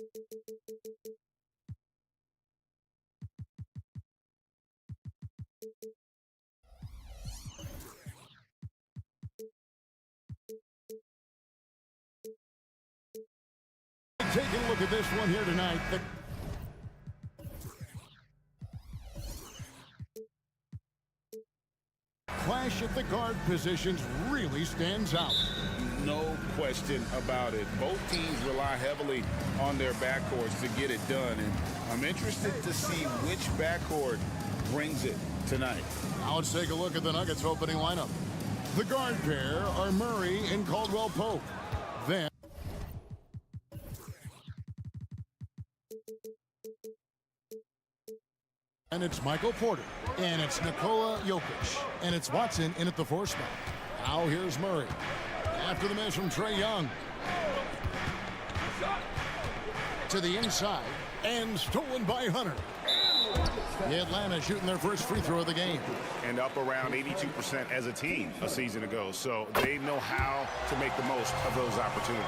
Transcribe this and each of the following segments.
Taking a look at this one here tonight. Clash at the guard positions really stands out. No question about it. Both teams rely heavily on their backcourts to get it done, and I'm interested to see which backcourt brings it tonight. Now let's take a look at the Nuggets opening lineup. The guard pair are Murray and Caldwell-Pope. Then and it's Michael Porter, and it's Nikola Jokic, and it's Watson in at the 4 spot. Now here's Murray. After the miss from Trae Young. To the inside, and stolen by Hunter. Atlanta shooting their first free throw of the game. And up around 82% as a team a season ago, so they know how to make the most of those opportunities.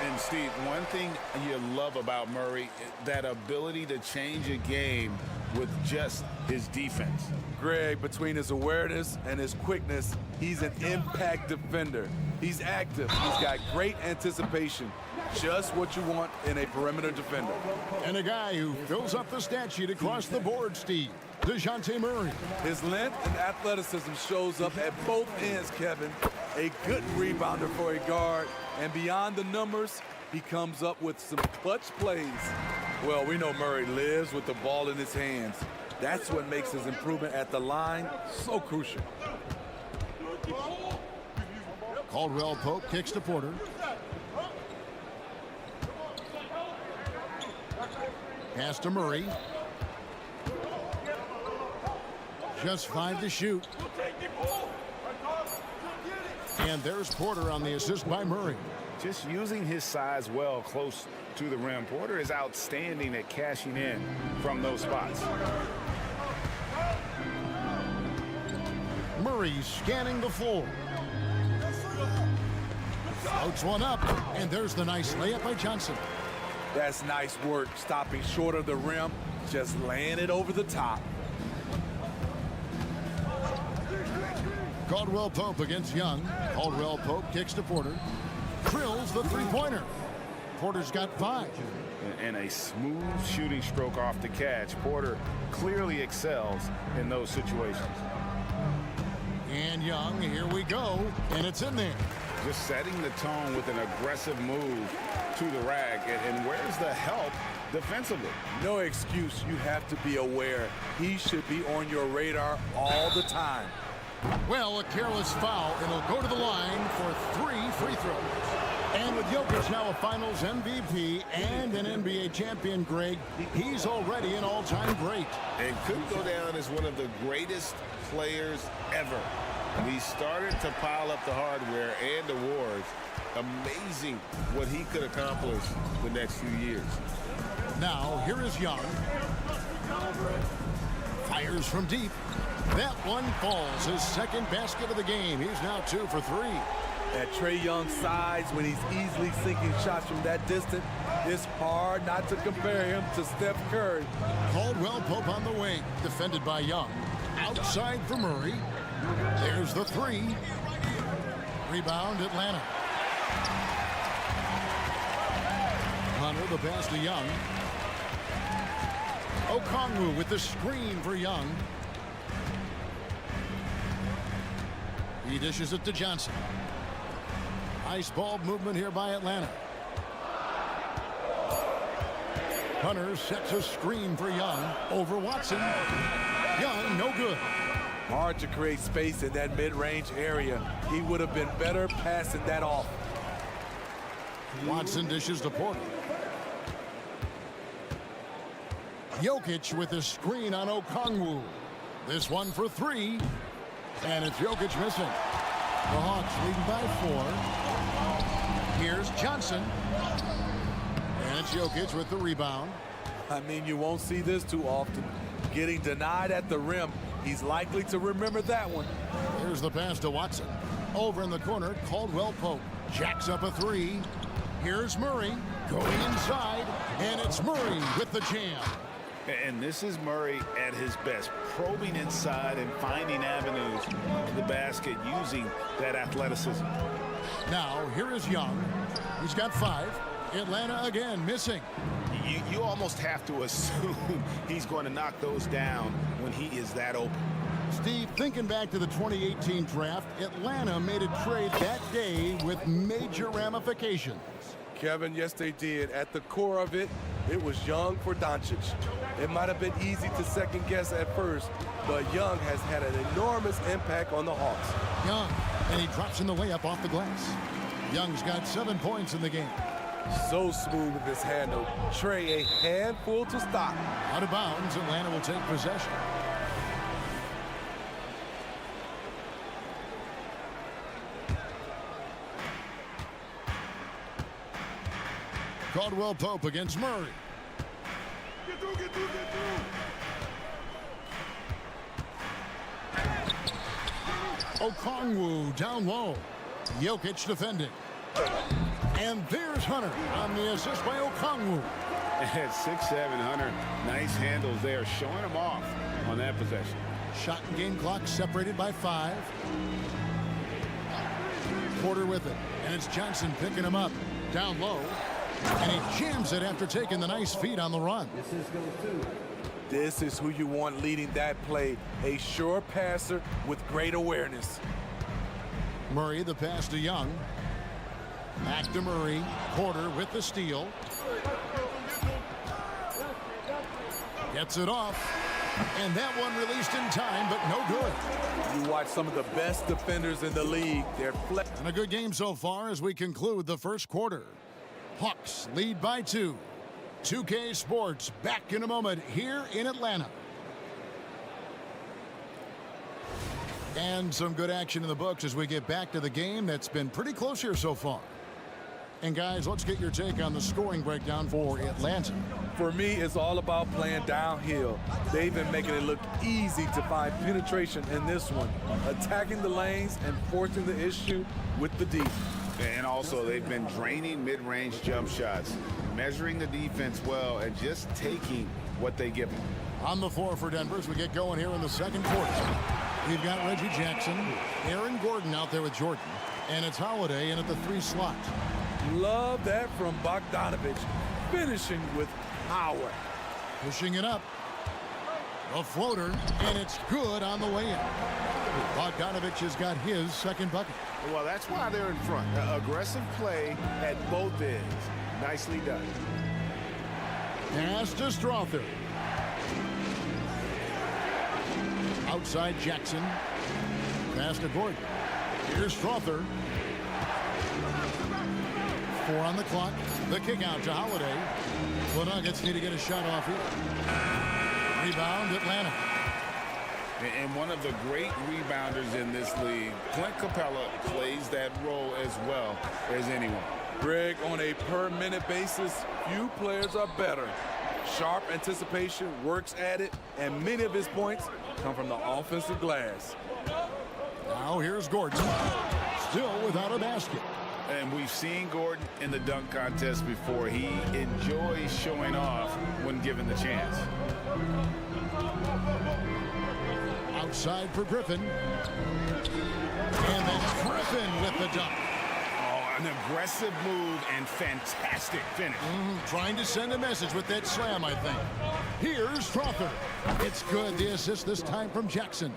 And Steve, one thing you love about Murray, that ability to change a game with just his defense. Greg, between his awareness and his quickness, he's an impact defender. He's active. He's got great anticipation. Just what you want in a perimeter defender. And a guy who fills up the stat sheet across the board, Steve. DeJounte Murray. His length and athleticism shows up at both ends, Kevin. A good rebounder for a guard. And beyond the numbers, he comes up with some clutch plays. Well, we know Murray lives with the ball in his hands. That's what makes his improvement at the line so crucial. Caldwell-Pope kicks to Porter. Pass to Murray. Just 5 to shoot. And there's Porter on the assist by Murray. Just using his size well close to the rim. Porter is outstanding at cashing in from those spots. Murray scanning the floor. Floats one up, and there's the nice layup by Johnson. That's nice work, stopping short of the rim, just laying it over the top. Caldwell-Pope against Young. Caldwell-Pope kicks to Porter. Drills the three-pointer. Porter's got 5. And a smooth shooting stroke off the catch. Porter clearly excels in those situations. And Young, here we go, and it's in there. Just setting the tone with an aggressive move to the rack. And where's the help defensively? No excuse. You have to be aware. He should be on your radar all the time. Well, a careless foul, and he'll go to the line for 3 free throws. And with Jokic now a Finals MVP and an NBA champion, Greg, he's already an all-time great. And could go down as one of the greatest players ever. He started to pile up the hardware and awards. Amazing what he could accomplish the next few years. Now, here is Young. Fires from deep. That one falls, his second basket of the game. He's now 2 for 3. At Trae Young's size, when he's easily sinking shots from that distance, it's hard not to compare him to Steph Curry. Caldwell-Pope on the wing, defended by Young. Outside for Murray. There's the 3. Rebound, Atlanta. Hunter, the pass to Young. Okongwu with the screen for Young. He dishes it to Johnson. Nice ball movement here by Atlanta. Hunter sets a screen for Young over Watson. Young, no good. Hard to create space in that mid-range area. He would have been better passing that off. Watson dishes to Porter. Jokic with a screen on Okongwu. This one for 3. And it's Jokic missing. The Hawks leading by 4. Here's Johnson. And it's Jokic with the rebound. I mean, you won't see this too often. Getting denied at the rim. He's likely to remember that one. Here's the pass to Watson. Over in the corner, Caldwell-Pope jacks up a 3. Here's Murray going inside, and it's Murray with the jam. And this is Murray at his best, probing inside and finding avenues to the basket using that athleticism. Now, here is Young. He's got 5. Atlanta again missing. You almost have to assume he's going to knock those down when he is that open. Steve, thinking back to the 2018 draft, Atlanta made a trade that day with major ramifications. Kevin, yes, they did. At the core of it, it was Young for Doncic. It might have been easy to second guess at first, but Young has had an enormous impact on the Hawks. Young, and he drops in the layup off the glass. Young's got 7 points in the game. So smooth with his handle. Trey, a handful to stop. Out of bounds, Atlanta will take possession. Caldwell Pope against Murray. Get through, get through, get through. Okongwu down low. Jokic defending. And there's Hunter on the assist by Okongwu. At 6'7", Hunter, nice handles there, showing him off on that possession. Shot and game clock separated by 5. Porter with it, and it's Johnson picking him up. Down low, and he jams it after taking the nice feed on the run. This is who you want leading that play. A sure passer with great awareness. Murray, the pass to Young. Back to Murray. Porter with the steal. Gets it off. And that one released in time, but no good. You watch some of the best defenders in the league. They're flex. And a good game so far as we conclude the first quarter. Hawks lead by 2. 2K Sports back in a moment here in Atlanta. And some good action in the books as we get back to the game that's been pretty close here so far. And guys, let's get your take on the scoring breakdown for Atlanta. For me, it's all about playing downhill. They've been making it look easy to find penetration in this one, attacking the lanes and forcing the issue with the D. And also, they've been draining mid-range jump shots, measuring the defense well, and just taking what they give them. On the floor for Denver as we get going here in the second quarter. We've got Reggie Jackson, Aaron Gordon out there with Jordan, and it's Holiday in at the 3 slot. Love that from Bogdanovich, finishing with power. Pushing it up. A floater, and it's good on the way in. Bogdanovich has got his second bucket. Well, that's why they're in front. Aggressive play at both ends. Nicely done. Pass to Strother. Outside Jackson. Pass to Gordon. Here's Strother. 4 on the clock. The kick out to Holiday. The Nuggets need to get a shot off here. Rebound Atlanta. And one of the great rebounders in this league, Clint Capella, plays that role as well as anyone. Greg, on a per-minute basis, few players are better. Sharp anticipation, works at it, and many of his points come from the offensive glass. Now here's Gordon. Still without a basket. And we've seen Gordon in the dunk contest before. He enjoys showing off when given the chance. Outside for Griffin. And then Griffin with the dunk. Oh, an aggressive move and fantastic finish. Trying to send a message with that slam, I think. Here's Strother. It's good. The assist this time from Jackson.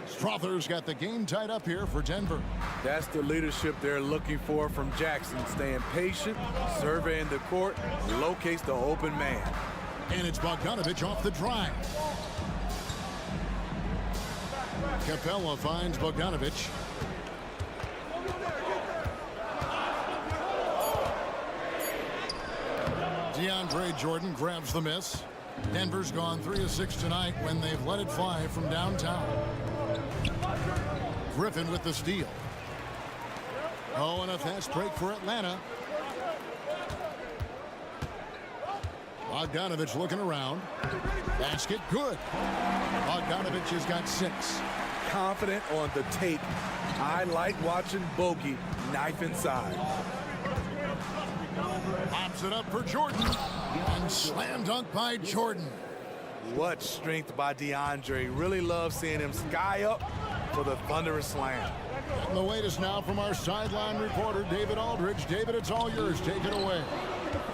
Strother's got the game tied up here for Denver. That's the leadership they're looking for from Jackson. Staying patient, surveying the court, locates the open man. And it's Bogdanovich off the drive. Capella finds Bogdanovich. DeAndre Jordan grabs the miss. Denver's gone 3 of 6 tonight when they've let it fly from downtown. Griffin with the steal. Oh, and a fast break for Atlanta. Bogdanovich looking around. Basket good. Bogdanovich has got 6. Confident on the tape. I like watching Bogey knife inside. it up for Jordan. And slam dunk by Jordan. What strength by DeAndre. Really love seeing him sky up for the thunderous slam. And the latest now from our sideline reporter, David Aldridge. David, it's all yours. Take it away.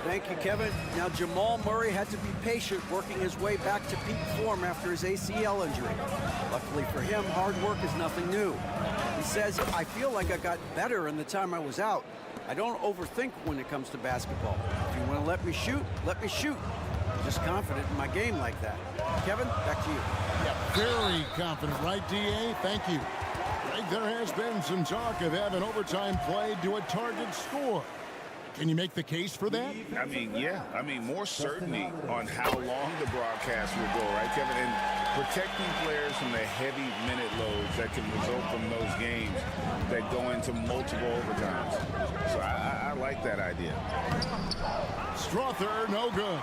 Thank you, Kevin. Now, Jamal Murray had to be patient working his way back to peak form after his ACL injury. Luckily for him, hard work is nothing new. He says, I feel like I got better in the time I was out. I don't overthink when it comes to basketball. If you want to let me shoot, let me shoot. I'm just confident in my game like that. Kevin, back to you. Yeah, very confident, right, D.A.? Thank you. Right, there has been some talk of having overtime played to a target score. Can you make the case for that? I mean, yeah. I mean, more certainty on how long the broadcast will go, right, Kevin? And protecting players from the heavy minute loads that can result from those games that go into multiple overtimes. So I like that idea. Strother, no good.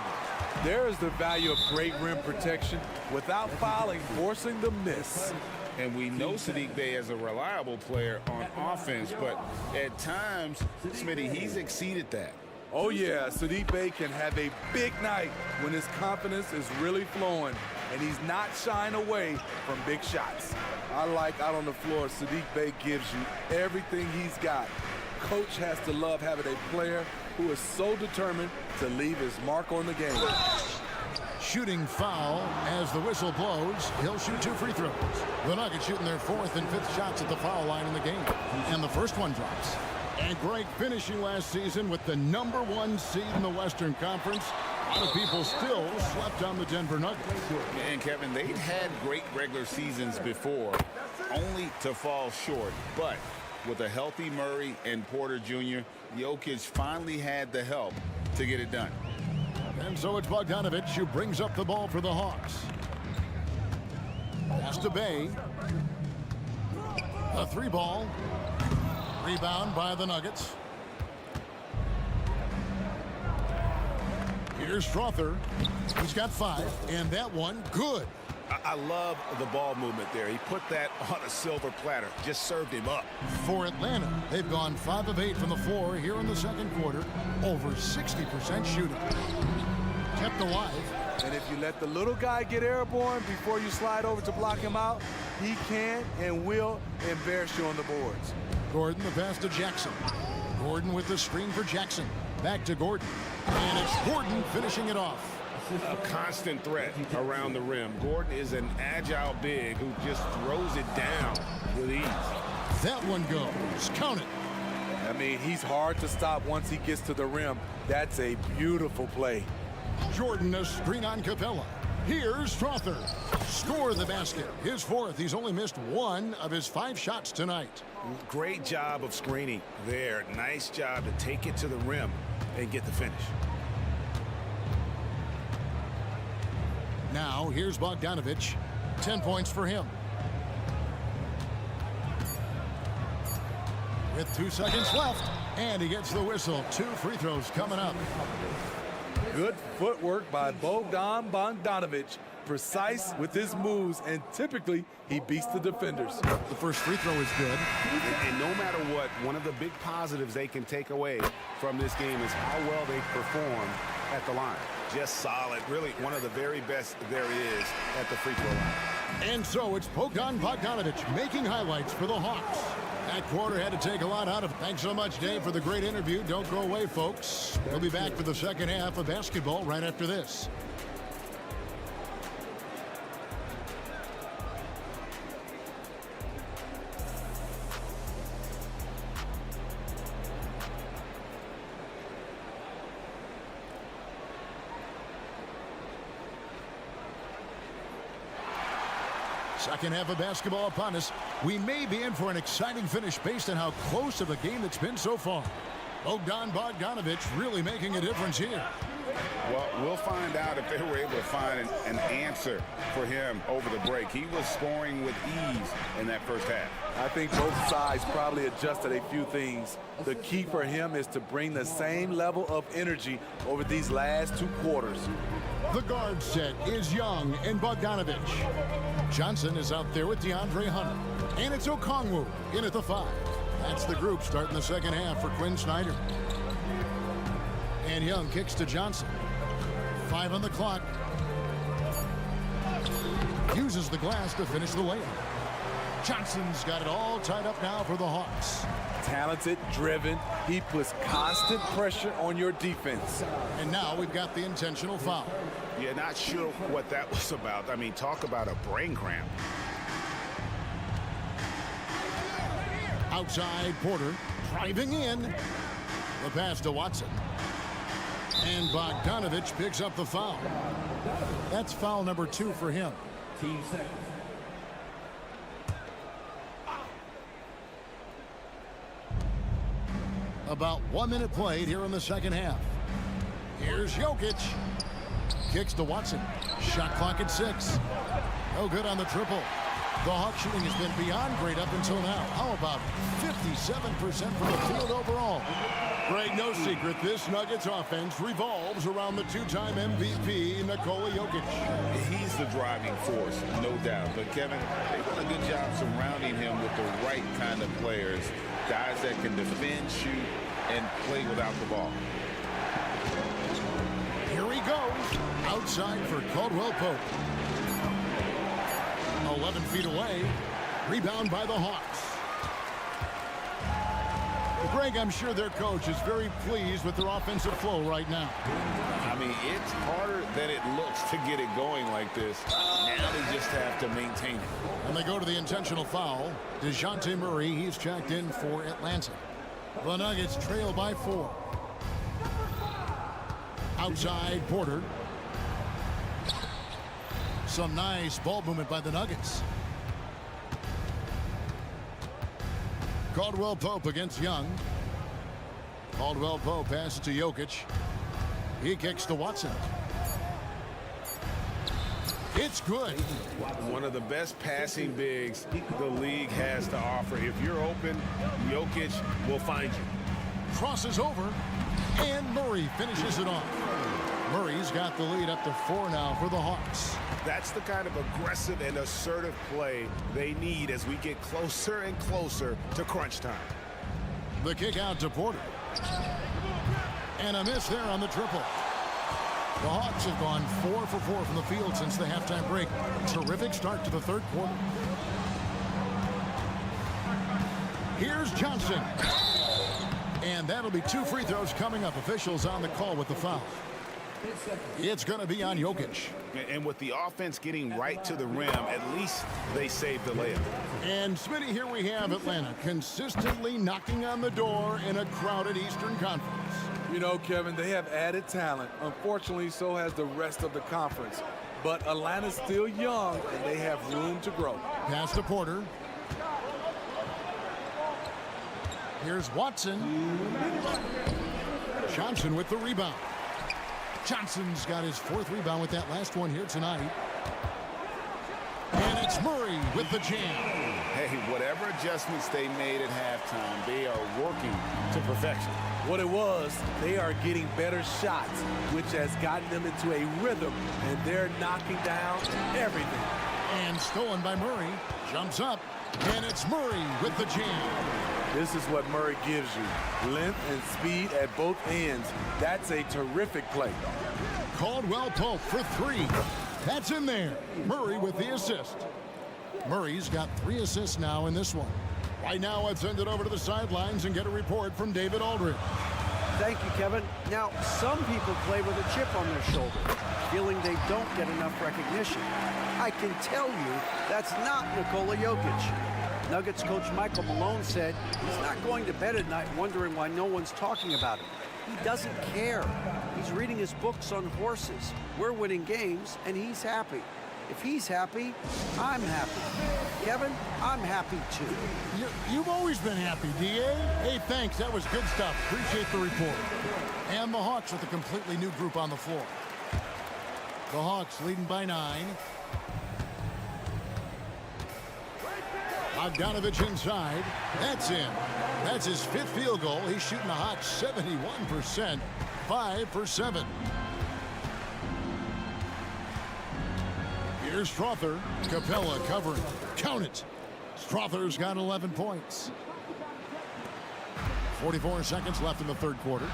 There is the value of great rim protection without fouling, forcing the miss. And we know Saddiq Bey is a reliable player on offense, but at times, Smitty, he's exceeded that. Oh, yeah, Saddiq Bey can have a big night when his confidence is really flowing, and he's not shying away from big shots. I like out on the floor, Saddiq Bey gives you everything he's got. Coach has to love having a player who is so determined to leave his mark on the game. Shooting foul as the whistle blows. He'll shoot 2 free throws. The Nuggets shooting their 4th and 5th shots at the foul line in the game. And the first one drops. And great finishing last season with the #1 seed in the Western Conference. A lot of people still slept on the Denver Nuggets. And Kevin, they'd had great regular seasons before, only to fall short. But with a healthy Murray and Porter Jr., Jokic finally had the help to get it done. And so it's Bogdanovic who brings up the ball for the Hawks. Pass to Bey. A 3-ball. Rebound by the Nuggets. Here's Strother. He's got 5, and that one good. I love the ball movement there. He put that on a silver platter. Just served him up. For Atlanta, they've gone 5 of 8 from the floor here in the second quarter. Over 60% shooting. Kept alive. And if you let the little guy get airborne before you slide over to block him out, he can and will embarrass you on the boards. Gordon, the pass to Jackson. Gordon with the screen for Jackson. Back to Gordon. And it's Gordon finishing it off. A constant threat around the rim. Gordon is an agile big who just throws it down with ease. That one goes. Count it. I mean, he's hard to stop once he gets to the rim. That's a beautiful play. Jordan, a screen on Capella. Here's Strother. Score the basket. His 4th. He's only missed 1 of his 5 shots tonight. Great job of screening there. Nice job to take it to the rim and get the finish. Now, here's Bogdanovic. 10 points for him. With 2 seconds left, and he gets the whistle. 2 free throws coming up. Good footwork by Bogdan Bogdanovic. Precise with his moves, and typically he beats the defenders. The first free throw is good. And no matter what, one of the big positives they can take away from this game is how well they perform at the line. Just solid. Really one of the very best there is at the free throw line. And so it's Bogdan Bogdanovic making highlights for the Hawks. That quarter had to take a lot out of it. Thanks so much, Dave, for the great interview. Don't go away, folks. We'll be back for the second half of basketball right after this. Second half of basketball upon us. We may be in for an exciting finish based on how close of a game it's been so far. Bogdan Bogdanovic really making a difference here. Well, we'll find out if they were able to find an answer for him over the break. He was scoring with ease in that first half. I think both sides probably adjusted a few things. The key for him is to bring the same level of energy over these last 2 quarters. The guard set is Young and Bogdanovic. Johnson is out there with DeAndre Hunter. And it's Okongwu in at the 5. That's the group starting the second half for Quinn Snyder. And And Young kicks to Johnson. 5 on the clock. Uses the glass to finish the layup. Johnson's got it all tied up now for the Hawks. Talented, driven. He puts constant pressure on your defense. And now we've got the intentional foul. Yeah, not sure what that was about. I mean, talk about a brain cramp. Outside, Porter driving in. The pass to Watson. And Bogdanovich picks up the foul. That's foul number 2 for him. Team second. About 1 minute played here in the second half. Here's Jokic. Kicks to Watson. Shot clock at 6. No good on the triple. The Hawk shooting has been beyond great up until now. How about 57% from the field overall? Greg, no secret, this Nuggets offense revolves around the 2-time MVP, Nikola Jokic. He's the driving force, no doubt. But, Kevin, they've done a good job surrounding him with the right kind of players. Guys that can defend, shoot, and play without the ball. Here he goes. Outside for Caldwell Pope. 11 feet away. Rebound by the Hawks. Greg, I'm sure their coach is very pleased with their offensive flow right now. I mean, it's harder than it looks to get it going like this. Now they just have to maintain it. And they go to the intentional foul. DeJounte Murray, he's checked in for Atlanta. The Nuggets trail by 4. Outside, Porter. Some nice ball movement by the Nuggets. Caldwell Pope against Young. Caldwell Pope passes to Jokic. He kicks to Watson. It's good. One of the best passing bigs the league has to offer. If you're open, Jokic will find you. Crosses over, and Murray finishes it off. Murray's got the lead up to 4 now for the Hawks. That's the kind of aggressive and assertive play they need as we get closer and closer to crunch time. The kick out to Porter. And a miss there on the triple. The Hawks have gone 4 for 4 from the field since the halftime break. Terrific start to the third quarter. Here's Johnson. And that'll be 2 free throws coming up. Officials on the call with the foul. It's going to be on Jokic. And with the offense getting right to the rim, at least they saved the layup. And Smitty, here we have Atlanta consistently knocking on the door in a crowded Eastern Conference. You know, Kevin, they have added talent. Unfortunately, so has the rest of the conference. But Atlanta's still young, and they have room to grow. Pass to Porter. Here's Watson. Johnson with the rebound. Johnson's got his 4th rebound with that last one here tonight. And it's Murray with the jam. Hey, whatever adjustments they made at halftime, they are working to perfection. What it was, they are getting better shots, which has gotten them into a rhythm, and they're knocking down everything. And stolen by Murray. Jumps up, and it's Murray with the jam. This is what Murray gives you. Length and speed at both ends. That's a terrific play. Caldwell Pope for 3. That's in there. Murray with the assist. Murray's got 3 assists now in this one. Right now, let's send it over to the sidelines and get a report from David Aldridge. Thank you, Kevin. Now, some people play with a chip on their shoulder, feeling they don't get enough recognition. I can tell you that's not Nikola Jokic. Nuggets coach Michael Malone said he's not going to bed at night wondering why no one's talking about him. He doesn't care. He's reading his books on horses. We're winning games, and he's happy. If he's happy, I'm happy. Kevin, I'm happy too. You've always been happy, D.A. Hey, thanks. That was good stuff. Appreciate the report. And the Hawks with a completely new group on the floor. The Hawks leading by 9. Bogdanovich inside. That's in. That's his 5th field goal. He's shooting a hot 71%. 5 for 7. Here's Strother. Capella covering. Count it. Strother's got 11 points. 44 seconds left in the third quarter.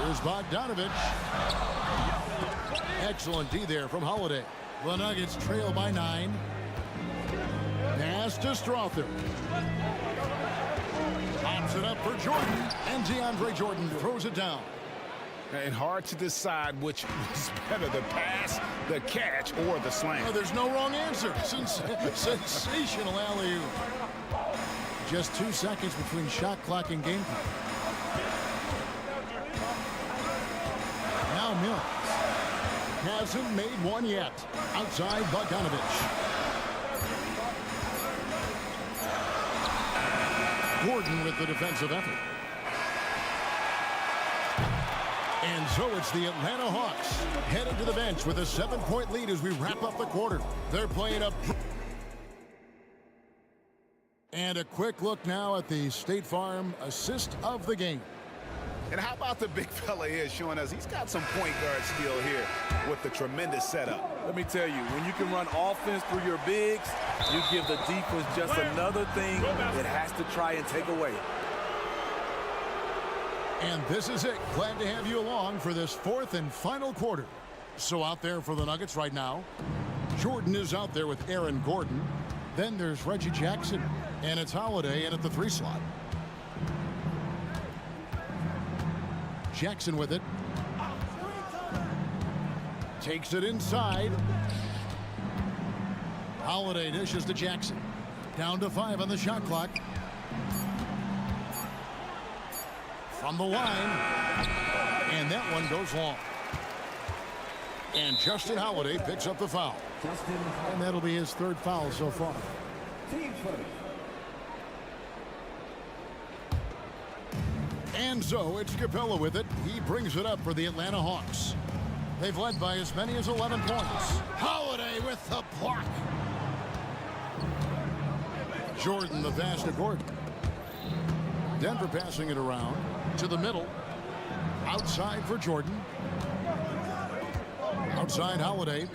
Here's Bogdanovich. Excellent D there from Holiday. The Nuggets trail by 9. Pass to Strother. Pops it up for Jordan, and DeAndre Jordan throws it down. And hard to decide which was better, the pass, the catch, or the slam. Oh, there's no wrong answer. Sensational alley-oop. Just 2 seconds between shot clock and game time. Now Mills. Hasn't made one yet. Outside Bogdanovich. Gordon with the defensive effort. And so it's the Atlanta Hawks headed to the bench with a 7-point lead as we wrap up the quarter. They're playing up. And a quick look now at the State Farm assist of the game. And how about the big fella here showing us he's got some point guard skill here with the tremendous setup. Let me tell you, when you can run offense through your bigs, you give the defense just another thing it has to try and take away. And this is it. Glad to have you along for this 4th and final quarter. So out there for the Nuggets right now, Jordan is out there with Aaron Gordon. Then there's Reggie Jackson, and it's Holiday in at the 3 slot. Jackson with it. Takes it inside. Holiday dishes to Jackson. Down to 5 on the shot clock. From the line. And that one goes long. And Justin Holiday picks up the foul. And that'll be his 3rd foul so far. And so it's Capella with it. He brings it up for the Atlanta Hawks. They've led by as many as 11 points. Holiday with the block. Jordan the pass to Gordon. Denver passing it around to the middle. Outside for Jordan. Outside Holiday.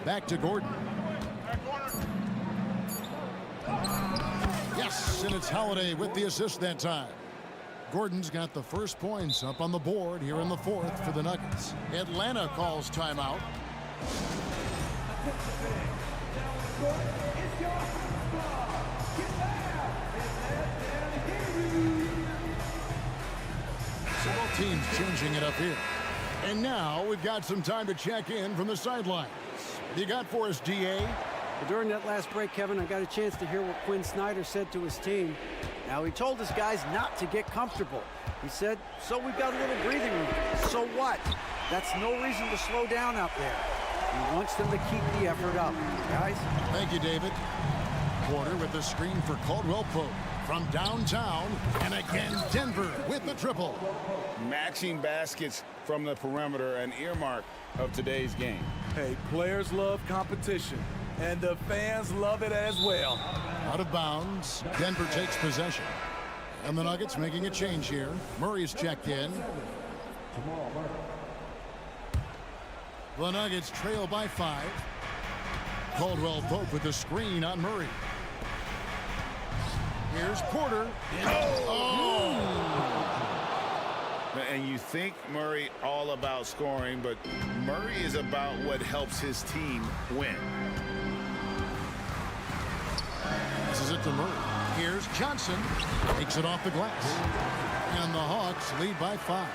Back to Gordon. Yes, and it's Holiday with the assist that time. Gordon's got the first points up on the board here in the 4th for the Nuggets. Atlanta calls timeout. So both teams changing it up here. And now we've got some time to check in from the sidelines. You got for us, DA? Well, during that last break, Kevin, I got a chance to hear what Quinn Snyder said to his team. Now, he told his guys not to get comfortable. He said, so we've got a little breathing room. So what? That's no reason to slow down out there. He wants them to keep the effort up. Guys? Thank you, David. Porter with the screen for Caldwell Pope. From downtown, and again, Denver with the triple. Matching baskets from the perimeter, an earmark of today's game. Hey, players love competition, and the fans love it as well. Out of bounds, Denver takes possession. And the Nuggets making a change here. Murray's checked in. The Nuggets trail by 5. Caldwell Pope with the screen on Murray. Here's Porter. Oh! And you think Murray all about scoring, but Murray is about what helps his team win. This is it to Murray. Here's Johnson. Takes it off the glass. And the Hawks lead by 5.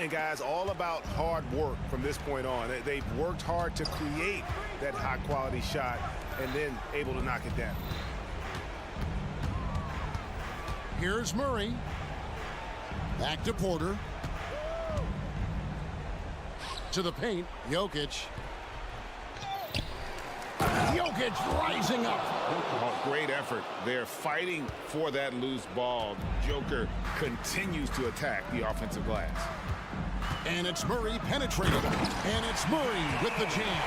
And guys, all about hard work from this point on. They've worked hard to create that high-quality shot and then able to knock it down. Here's Murray. Back to Porter. To the paint. Jokic. Jokic rising up. Oh, great effort. They're fighting for that loose ball. Joker continues to attack the offensive glass. And it's Murray penetrating. And it's Murray with the jam.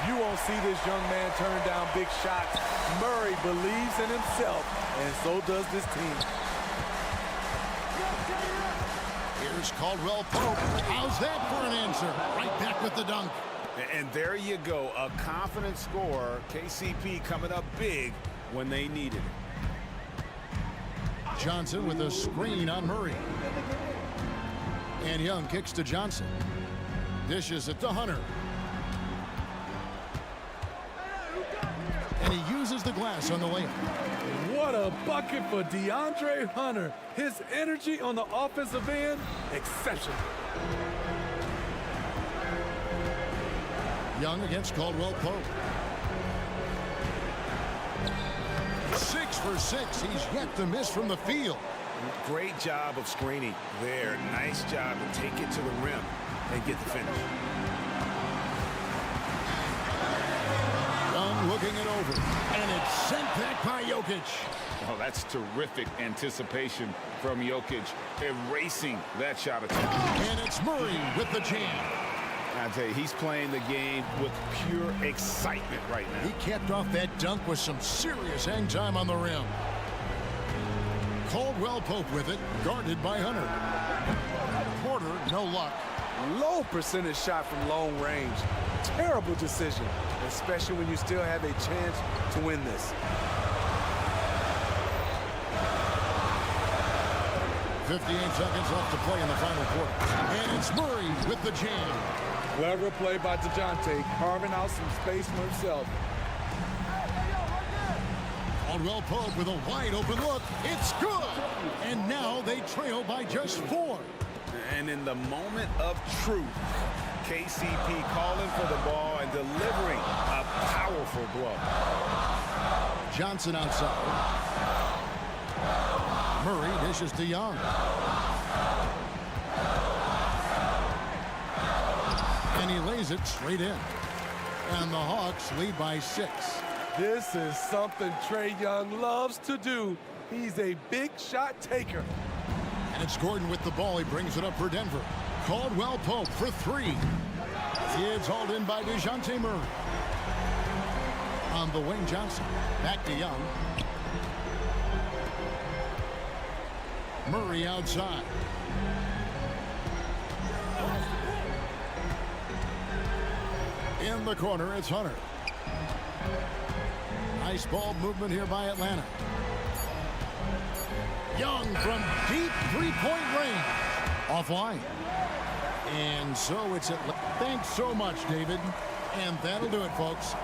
You won't see this young man turn down big shots. Murray believes in himself, and so does this team. Here's Caldwell Pope. How's that for an answer? Right back with the dunk. And there you go, a confident scorer. KCP coming up big when they needed it. Johnson with a screen on Murray. And Young kicks to Johnson. Dishes it to Hunter. And he uses the glass on the layup. What a bucket for DeAndre Hunter. His energy on the offensive end, exceptional. Young against Caldwell Pope. 6 for 6. He's yet to miss from the field. Great job of screening there. Nice job to take it to the rim and get the finish. Young looking it over. And it's sent back by Jokic. Oh, that's terrific anticipation from Jokic, erasing that shot attempt. And it's Murray with the jam. I tell you, he's playing the game with pure excitement right now. He capped off that dunk with some serious hang time on the rim. Caldwell Pope with it, guarded by Hunter. Porter, no luck. Low percentage shot from long range. Terrible decision, especially when you still have a chance to win this. 58 seconds left to play in the final quarter. And it's Murray with the jam. Clever play by DeJounte, carving out some space for himself. Caldwell Pope with a wide open look. It's good. And now they trail by just 4. And in the moment of truth, KCP calling for the ball and delivering a powerful blow. Johnson outside. Murray dishes to Young. And he lays it straight in. And the Hawks lead by 6. This is something Trae Young loves to do. He's a big shot taker. And it's Gordon with the ball. He brings it up for Denver. Caldwell Pope for 3. It's hauled in by DeJounte Murray. On the wing, Johnson. Back to Young. Murray outside. In the corner, it's Hunter. Nice ball movement here by Atlanta. Young from deep three-point range. Offline. And so it's Atlanta. Thanks so much, David. And that'll do it, folks.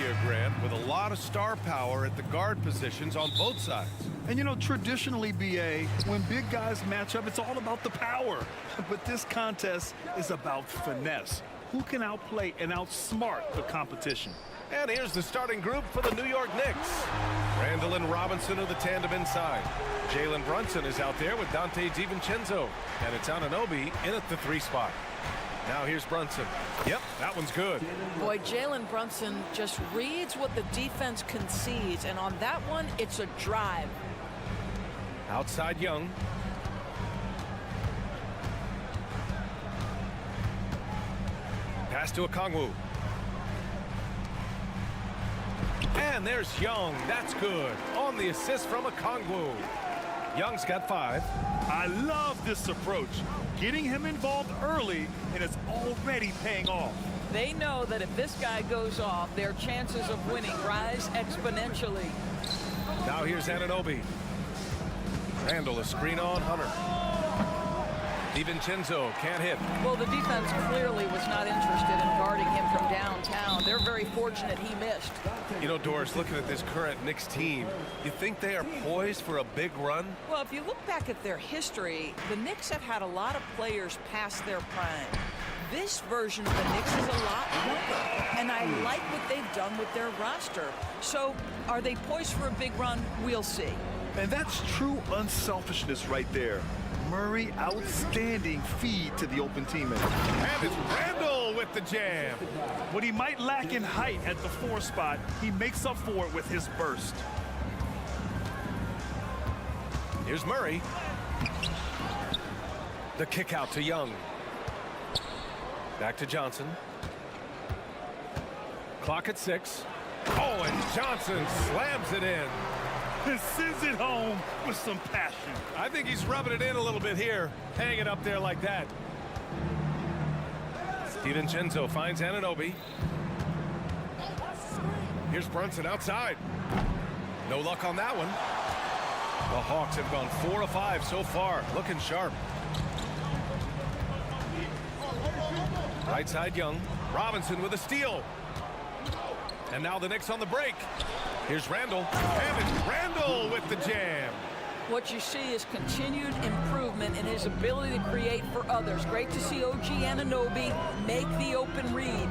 here, Grant, with a lot of star power at the guard positions on both sides. And you know, traditionally, BA, when big guys match up, it's all about the power. But this contest is about finesse. Who can outplay and outsmart the competition? And here's the starting group for the New York Knicks. Randall and Robinson are the tandem inside. Jalen Brunson is out there with Dante DiVincenzo. And it's Anunoby in at the 3 spot. Now here's Brunson. Yep, that one's good. Boy, Jalen Brunson just reads what the defense concedes. And on that one, it's a drive. Outside Young. Pass to Okongwu. And there's Young. That's good. On the assist from Okongwu. Young's got 5. I love this approach. Getting him involved early, and it's already paying off. They know that if this guy goes off, their chances of winning rise exponentially. Now here's Anunoby. Randall, a screen on Hunter. DiVincenzo can't hit. Well, the defense clearly was not interested in guarding him from downtown. They're very fortunate he missed. You know, Doris, looking at this current Knicks team, you think they are poised for a big run? Well, if you look back at their history, the Knicks have had a lot of players past their prime. This version of the Knicks is a lot younger, and I like what they've done with their roster. So, are they poised for a big run? We'll see. And that's true unselfishness right there. Murray, outstanding feed to the open teammate. And it's Randall with the jam. What he might lack in height at the 4 spot, he makes up for it with his burst. Here's Murray. The kick out to Young. Back to Johnson. Clock at 6. Oh, and Johnson slams it in. And sends it home with some passion. I think he's rubbing it in a little bit here, hanging it up there like that. DiVincenzo finds Anunoby. Here's Brunson outside. No luck on that one. The Hawks have gone 4 of 5 so far, looking sharp. Right side Young. Robinson with a steal. And now the Knicks on the break. Here's Randall. And it's Randall with the jam. What you see is continued improvement in his ability to create for others. Great to see OG Anunoby make the open read.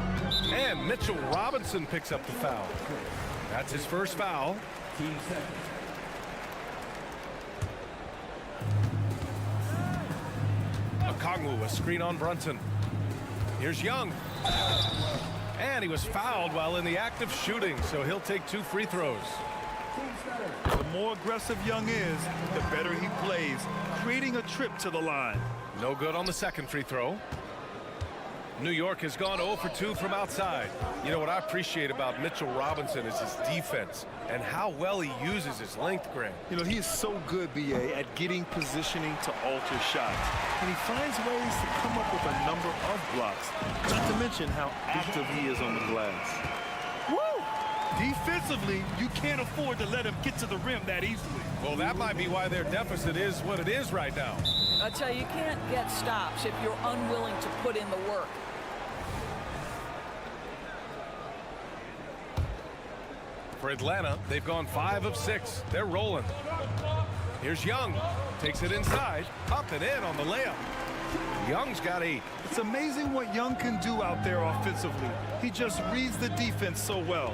And Mitchell Robinson picks up the foul. That's his first foul. Okongwu, a screen on Brunson. Here's Young. And he was fouled while in the act of shooting, so he'll take 2 free throws. The more aggressive Young is, the better he plays, creating a trip to the line. No good on the second free throw. New York has gone 0 for 2 from outside. You know what I appreciate about Mitchell Robinson is his defense and how well he uses his length, Grant. You know, he is so good, BA, at getting positioning to alter shots. And he finds ways to come up with a number of blocks, not to mention how active he is on the glass. Woo! Defensively, you can't afford to let him get to the rim that easily. Well, that might be why their deficit is what it is right now. I tell you, you can't get stops if you're unwilling to put in the work. For Atlanta, they've gone 5 of 6. They're rolling. Here's Young. Takes it inside. Up and in on the layup. Young's got 8. It's amazing what Young can do out there offensively. He just reads the defense so well.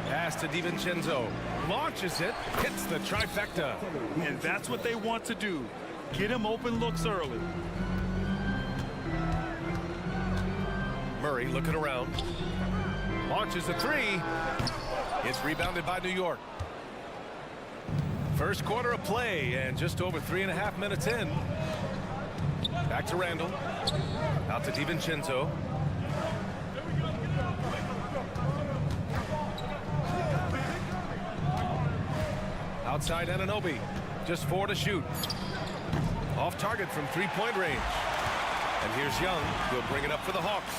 Pass to DiVincenzo. Launches it. Hits the trifecta. And that's what they want to do. Get him open looks early. Murray looking around. Launches a 3. It's rebounded by New York. First quarter of play and just over 3.5 minutes in. Back to Randall. Out to DiVincenzo. Outside Anunoby. Just 4 to shoot. Off target from 3-point range. And here's Young. He'll bring it up for the Hawks.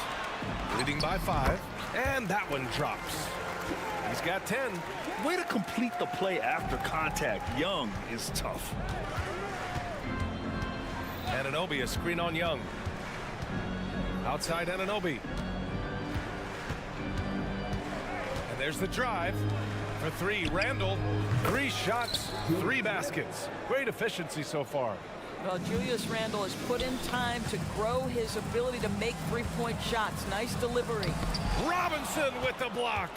Leading by 5. And that one drops. He's got 10. Way to complete the play after contact. Young is tough. Anunoby, a screen on Young. Outside Anunoby. There's the drive for three. Randall, 3 shots, 3 baskets. Great efficiency so far. Well, Julius Randle has put in time to grow his ability to make three-point shots. Nice delivery. Robinson with the block.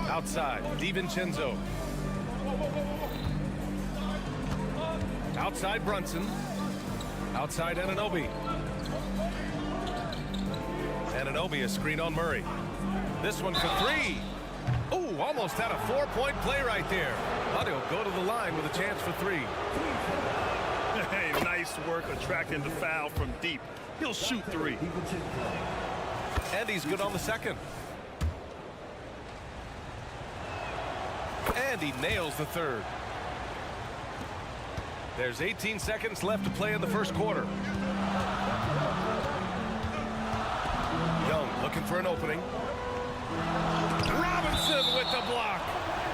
Outside, DiVincenzo. Outside, Brunson. Outside, Anunoby. Anunoby, a screen on Murray. This one for 3. Oh, almost had a 4-point play right there. But he'll go to the line with a chance for 3. Hey, nice work attracting the foul from deep. He'll shoot 3. And he's good on the second. And he nails the third. There's 18 seconds left to play in the first quarter. Young looking for an opening. Robinson with the block.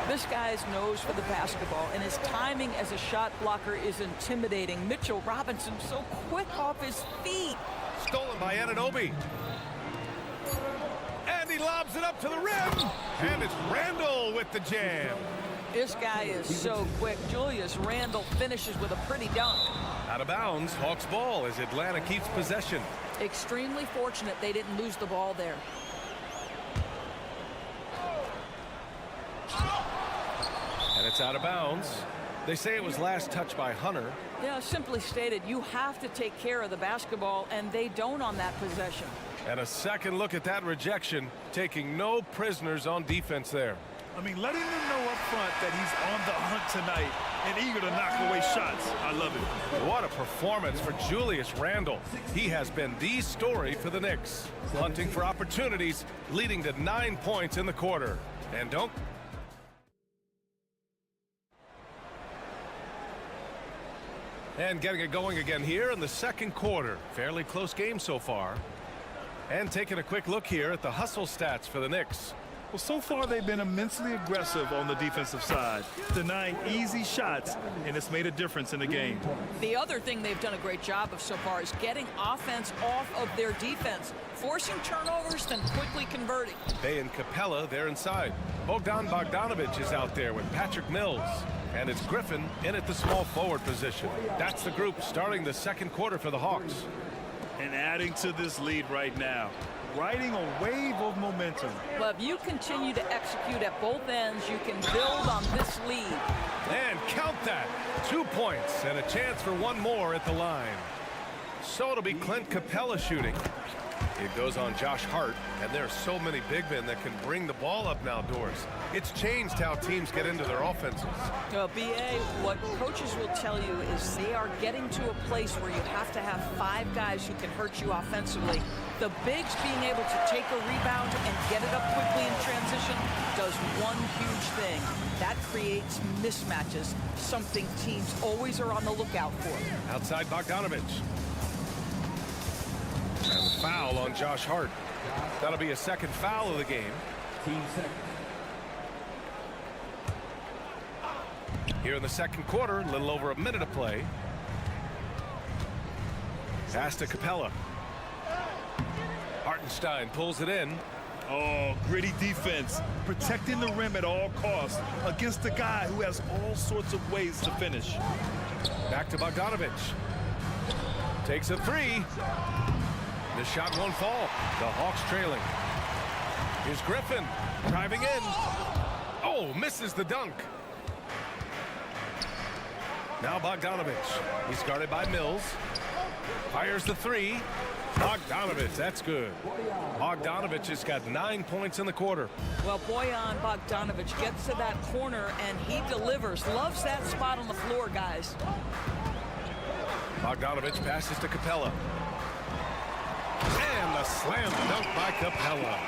This guy's nose for the basketball, and his timing as a shot blocker is intimidating. Mitchell Robinson so quick off his feet. Stolen by Anunoby. And he lobs it up to the rim. And it's Randall with the jam. This guy is so quick. Julius Randle finishes with a pretty dunk. Out of bounds, Hawks ball as Atlanta keeps possession. Extremely fortunate they didn't lose the ball there. And it's out of bounds. They say it was last touched by Hunter. Yeah, simply stated, you have to take care of the basketball, and they don't on that possession. And a second look at that rejection, taking no prisoners on defense there. I mean, letting them know up front that he's on the hunt tonight and eager to knock away shots. I love it. What a performance for Julius Randle. He has been the story for the Knicks. Hunting for opportunities, leading to 9 points in the quarter. And don't... And getting it going again here in the second quarter. Fairly close game so far. And taking a quick look here at the hustle stats for the Knicks. Well, so far they've been immensely aggressive on the defensive side, denying easy shots, and it's made a difference in the game. The other thing they've done a great job of so far is getting offense off of their defense, forcing turnovers and quickly converting. Bay and Capella, they're inside. Bogdan Bogdanovic is out there with Patrick Mills. And it's Griffin in at the small forward position. That's the group starting the second quarter for the Hawks. And adding to this lead right now, riding a wave of momentum. Well, if you continue to execute at both ends, you can build on this lead. And count that. 2 points and a chance for one more at the line. So it'll be Clint Capella shooting. It goes on Josh Hart, and there are so many big men that can bring the ball up now, Doors. It's changed how teams get into their offenses. BA, what coaches will tell you is they are getting to a place where you have to have 5 guys who can hurt you offensively. The bigs being able to take a rebound and get it up quickly in transition does one huge thing. That creates mismatches, something teams always are on the lookout for. Outside Bogdanovic. And the foul on Josh Hart. That'll be a second foul of the game. Here in the second quarter, a little over a minute to play. Pass to Capella. Hartenstein pulls it in. Oh, gritty defense, protecting the rim at all costs against a guy who has all sorts of ways to finish. Back to Bogdanovic. Takes a 3. The shot won't fall. The Hawks trailing. Here's Griffin driving in. Oh, misses the dunk. Now Bogdanovic. He's guarded by Mills. Fires the 3. Bogdanovic, that's good. Bogdanovic has got 9 points in the quarter. Well, Bojan Bogdanovic gets to that corner and he delivers. Loves that spot on the floor, guys. Bogdanovic passes to Capella. And a slam dunk by Capella.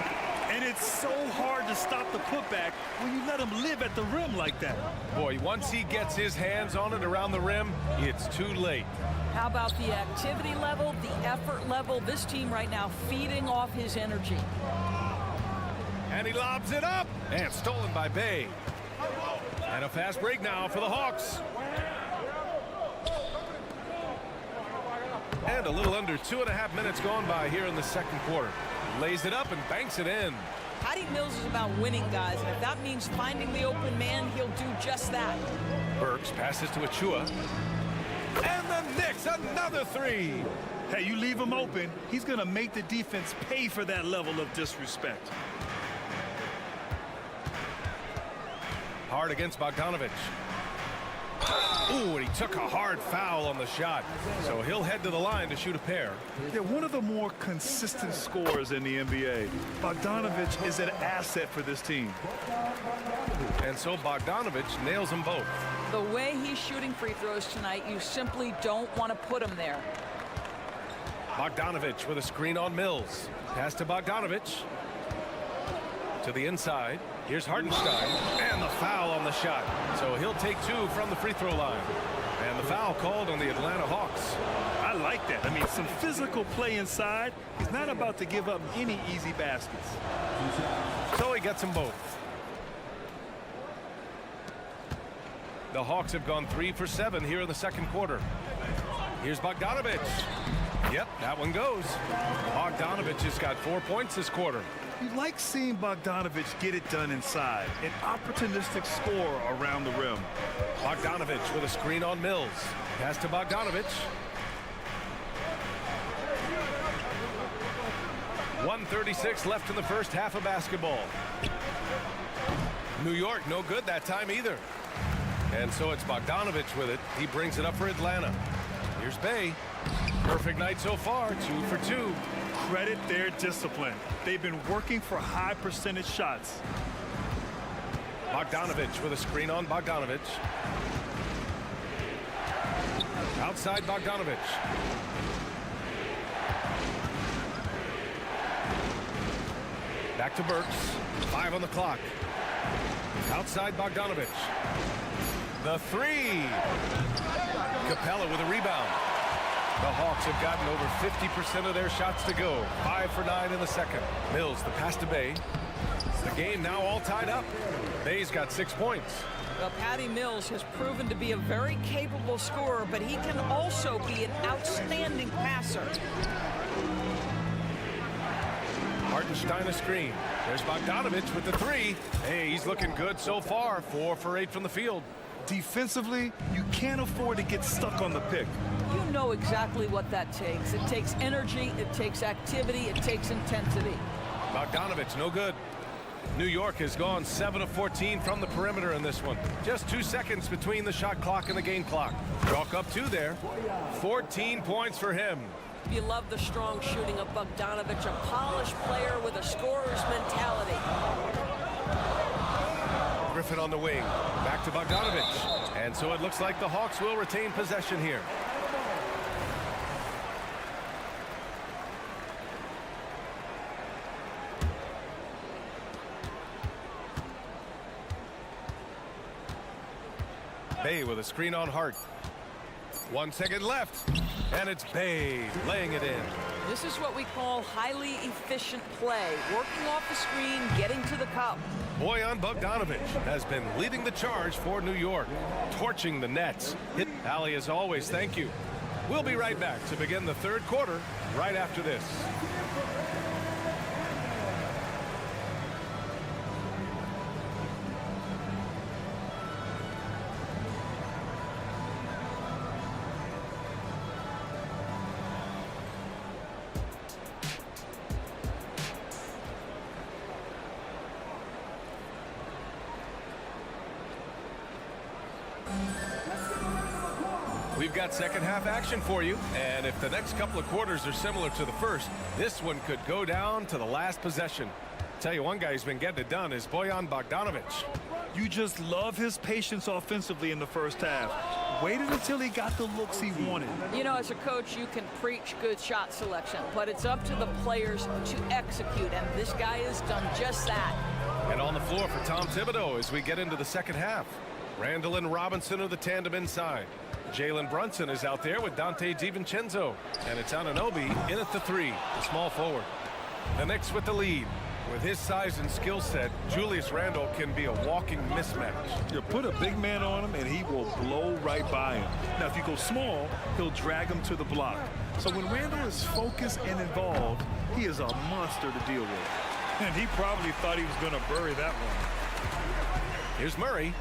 And it's so hard to stop the putback when you let him live at the rim like that. Boy, once he gets his hands on it around the rim, it's too late. How about the activity level, the effort level? This team right now feeding off his energy. And he lobs it up. And stolen by Bay. And a fast break now for the Hawks. And a little under 2.5 minutes gone by here in the second quarter. Lays it up and banks it in. Patty Mills is about winning, guys, and if that means finding the open man, he'll do just that. Burks passes to Achua. And the Knicks, another three. Hey, you leave him open, he's going to make the defense pay for that level of disrespect. Hard against Bogdanovich. Ooh, and he took a hard foul on the shot. So he'll head to the line to shoot a pair. They're one of the more consistent scorers in the NBA. Bogdanovich is an asset for this team. And so Bogdanovich nails them both. The way he's shooting free throws tonight, you simply don't want to put him there. Bogdanovich with a screen on Mills. Pass to Bogdanovich. To the inside. Here's Hartenstein. And the foul on the shot. So he'll take 2 from the free throw line. And the foul called on the Atlanta Hawks. I like that. I mean, some physical play inside. He's not about to give up any easy baskets. So he gets them both. The Hawks have gone 3 for 7 here in the second quarter. Here's Bogdanovich. Yep, that one goes. Bogdanovich has got 4 points this quarter. You like seeing Bogdanovich get it done inside. An opportunistic scorer around the rim. Bogdanovich with a screen on Mills. Pass to Bogdanovich. 1:36 left in the first half of basketball. New York no good that time either. And so it's Bogdanovich with it. He brings it up for Atlanta. Here's Bay. Perfect night so far, 2 for 2. Credit their discipline. They've been working for high percentage shots. Bogdanovich with a screen on Bogdanovich. Outside Bogdanovich. Back to Burks. 5 on the clock. Outside Bogdanovich. The 3. Capella with a rebound. The Hawks have gotten over 50% of their shots to go. 5 for 9 in the second. Mills, the pass to Bay. The game now all tied up. Bay's got 6 points. Well, Patty Mills has proven to be a very capable scorer, but he can also be an outstanding passer. Hartenstein a screen. There's Bogdanovich with the 3. Hey, he's looking good so far. 4 for 8 from the field. Defensively, you can't afford to get stuck on the pick. You know exactly what that takes. It takes energy, it takes activity, it takes intensity. Bogdanovich, no good. New York has gone 7 of 14 from the perimeter in this one. Just 2 seconds between the shot clock and the game clock. Chalk up 2 there. 14 points for him. You love the strong shooting of Bogdanovich, a polished player with a scorer's mentality. Griffin on the wing. Back to Bogdanovich. And so it looks like the Hawks will retain possession here. Bay with a screen on Hart. 1 second left. And it's Bay laying it in. This is what we call highly efficient play. Working off the screen, getting to the cup. Bojan Bogdanovich has been leading the charge for New York, torching the Nets. Allie, as always, thank you. We'll be right back to begin the third quarter right after this. We've got second half action for you, and if the next couple of quarters are similar to the first, this one could go down to the last possession. Tell you one guy who's been getting it done is Bojan Bogdanovich. You just love his patience offensively in the first half. Waited until he got the looks he wanted. You know, as a coach, you can preach good shot selection, but it's up to the players to execute, and this guy has done just that. And on the floor for Tom Thibodeau as we get into the second half. Randall and Robinson are the tandem inside. Jalen Brunson is out there with Dante DiVincenzo. And it's Anunoby in at the 3, the small forward. The Knicks with the lead. With his size and skill set, Julius Randle can be a walking mismatch. You put a big man on him, and he will blow right by him. Now, if you go small, he'll drag him to the block. So when Randle is focused and involved, he is a monster to deal with. And he probably thought he was going to bury that one. Here's Murray.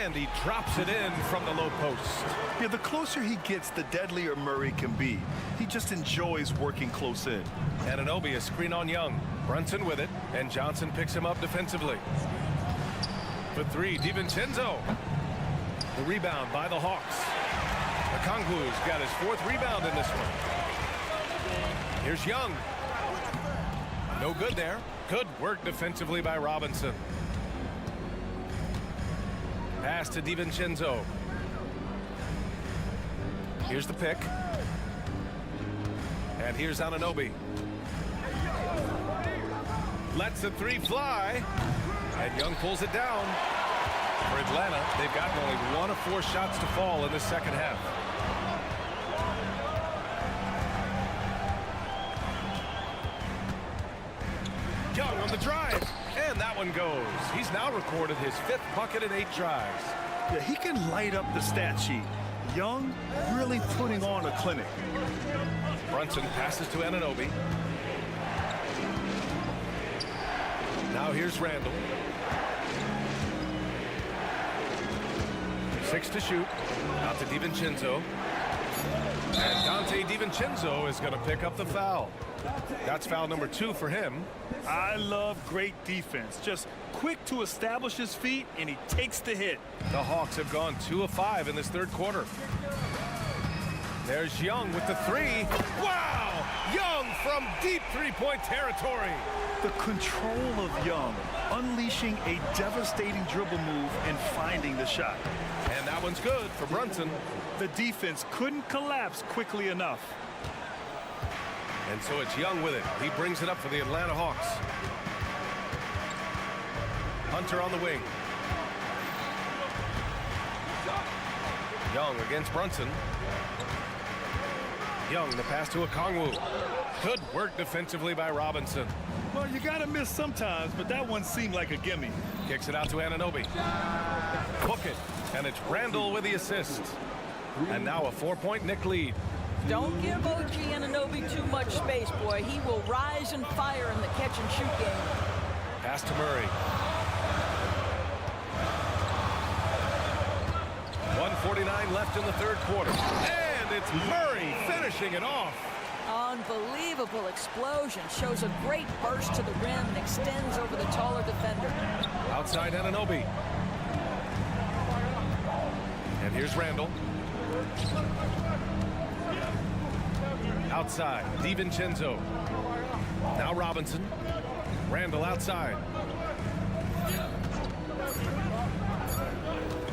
And he drops it in from the low post. Yeah, the closer he gets, the deadlier Murray can be. He just enjoys working close in. Anunoby a screen on Young. Brunson with it, and Johnson picks him up defensively. For three, DiVincenzo. The rebound by the Hawks. Okongwu's got his 4th rebound in this one. Here's Young. No good there. Good work defensively by Robinson. Pass to DiVincenzo. Here's the pick. And here's Anunoby. Lets the 3 fly. And Young pulls it down. For Atlanta, they've gotten only 1 of 4 shots to fall in the second half. Young on the drive. And that one goes. He's now recorded his 5th bucket in 8 drives. Yeah, he can light up the stat sheet. Young really putting on a clinic. Brunson passes to Anunoby. Now here's Randle. 6 to shoot. Out to DiVincenzo. And Dante DiVincenzo is going to pick up the foul. That's foul number 2 for him. I love great defense. Just quick to establish his feet, and he takes the hit. The Hawks have gone 2 of 5 in this 3rd quarter. There's Young with the 3. Wow! Young from deep 3-point territory. The control of Young, unleashing a devastating dribble move and finding the shot. And that one's good for Brunson. The defense couldn't collapse quickly enough. And so it's Young with it. He brings it up for the Atlanta Hawks. Hunter on the wing. Young against Brunson. Young, the pass to Okongwu. Good work defensively by Robinson. Well, you got to miss sometimes, but that one seemed like a gimme. Kicks it out to Anunoby. Hook it. And it's Randle with the assist. And now a 4-point Knick lead. Don't give OG Anunoby too much space, boy. He will rise and fire in the catch-and-shoot game. Pass to Murray. 1:49 left in the 3rd quarter. And it's Murray finishing it off. Unbelievable explosion. Shows a great burst to the rim and extends over the taller defender. Outside Anunoby. And here's Randle. Outside, DiVincenzo. Now Robinson. Randle outside.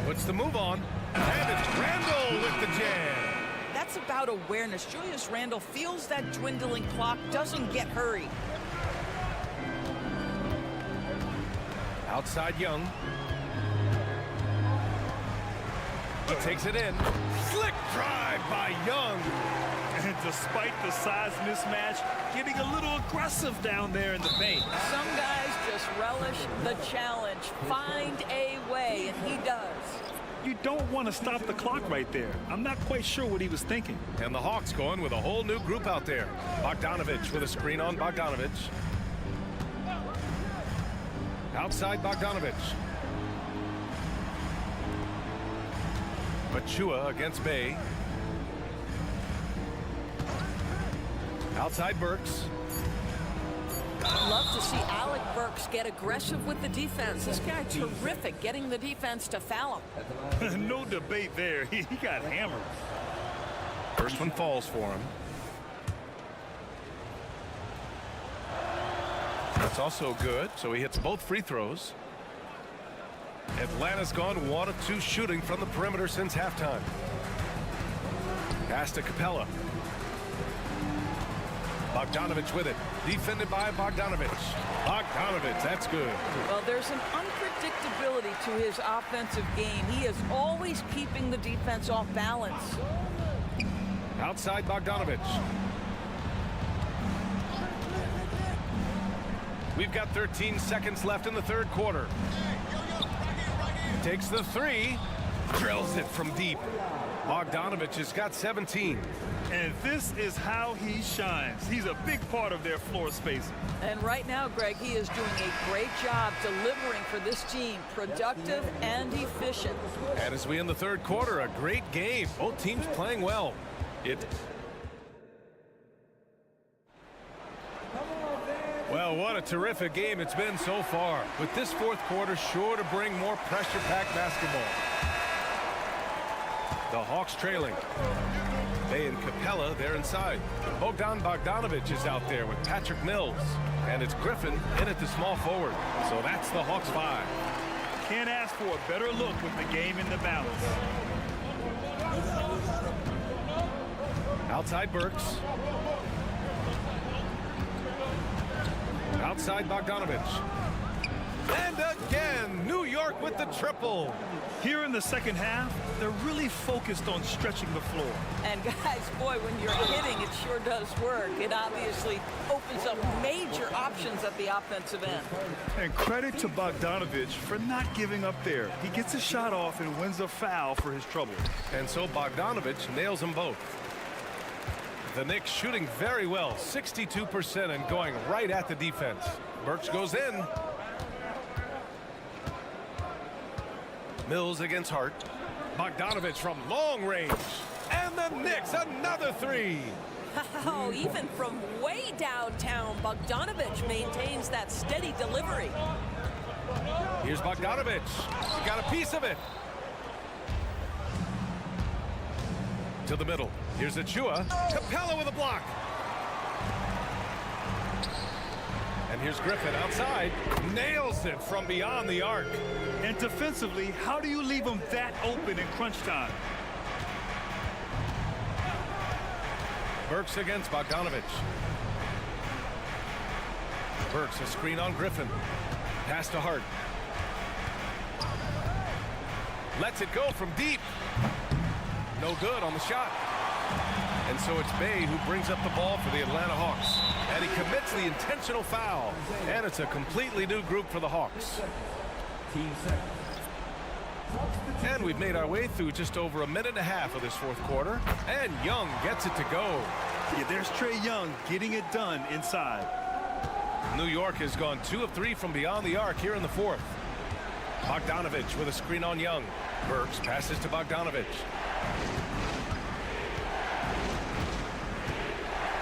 Puts the move on. And it's Randle with the jam. That's about awareness. Julius Randle feels that dwindling clock, doesn't get hurried. Outside Young. He takes it in. Slick drive by Young. And despite the size mismatch, getting a little aggressive down there in the paint. Some guys just relish the challenge. Find a way, and he does. You don't want to stop the clock right there. I'm not quite sure what he was thinking. And the Hawks going with a whole new group out there. Bogdanovich with a screen on Bogdanovich. Outside Bogdanovich. Achua against Bay. Outside Burks. Love to see Alec Burks get aggressive with the defense. This guy terrific getting the defense to foul him. No debate there. He got hammered. First one falls for him. That's also good. So he hits both free throws. Atlanta's gone 1 of 2 shooting from the perimeter since halftime. Pass to Capella. Bogdanovich with it. Defended by Bogdanovich. Bogdanovich, that's good. Well, there's an unpredictability to his offensive game. He is always keeping the defense off balance. Outside Bogdanovich. We've got 13 seconds left in the third quarter. Takes the three. Drills it from deep. Bogdanovich has got 17. And this is how he shines. He's a big part of their floor spacing. And right now, Greg, he is doing a great job delivering for this team. Productive and efficient. And as we end the third quarter, a great game. Both teams playing well. Well, what a terrific game it's been so far. With this fourth quarter sure to bring more pressure-packed basketball. The Hawks trailing. Bay and Capella, they're inside. Bogdanovich is out there with Patrick Mills. And it's Griffin in at the small forward. So that's the Hawks 5. Can't ask for a better look with the game in the balance. Outside Burks. Outside Bogdanovich. And again, New York with the triple. Here in the second half, they're really focused on stretching the floor. And guys, boy, when you're hitting, it sure does work. It obviously opens up major options at the offensive end. And credit to Bogdanovich for not giving up there. He gets a shot off and wins a foul for his trouble. And so Bogdanovich nails them both. The Knicks shooting very well, 62% and going right at the defense. Burks goes in. Mills against Hart. Bogdanovich from long range. And the Knicks, another three. Oh, even from way downtown, Bogdanovich maintains that steady delivery. Here's Bogdanovich. He got a piece of it. To the middle. Here's Achua. Capella with a block. And here's Griffin outside. Nails it from beyond the arc. And defensively, how do you leave them that open in crunch time? Burks against Bogdanovich. Burks, a screen on Griffin. Pass to Hart. Lets it go from deep. No good on the shot. And so it's Bay who brings up the ball for the Atlanta Hawks. And he commits the intentional foul. And it's a completely new group for the Hawks. And we've made our way through just over a minute and a half of this fourth quarter. And Young gets it to go. Yeah, there's Trae Young getting it done inside. New York has gone 2 of 3 from beyond the arc here in the fourth. Bogdanovich with a screen on Young. Burks passes to Bogdanovich.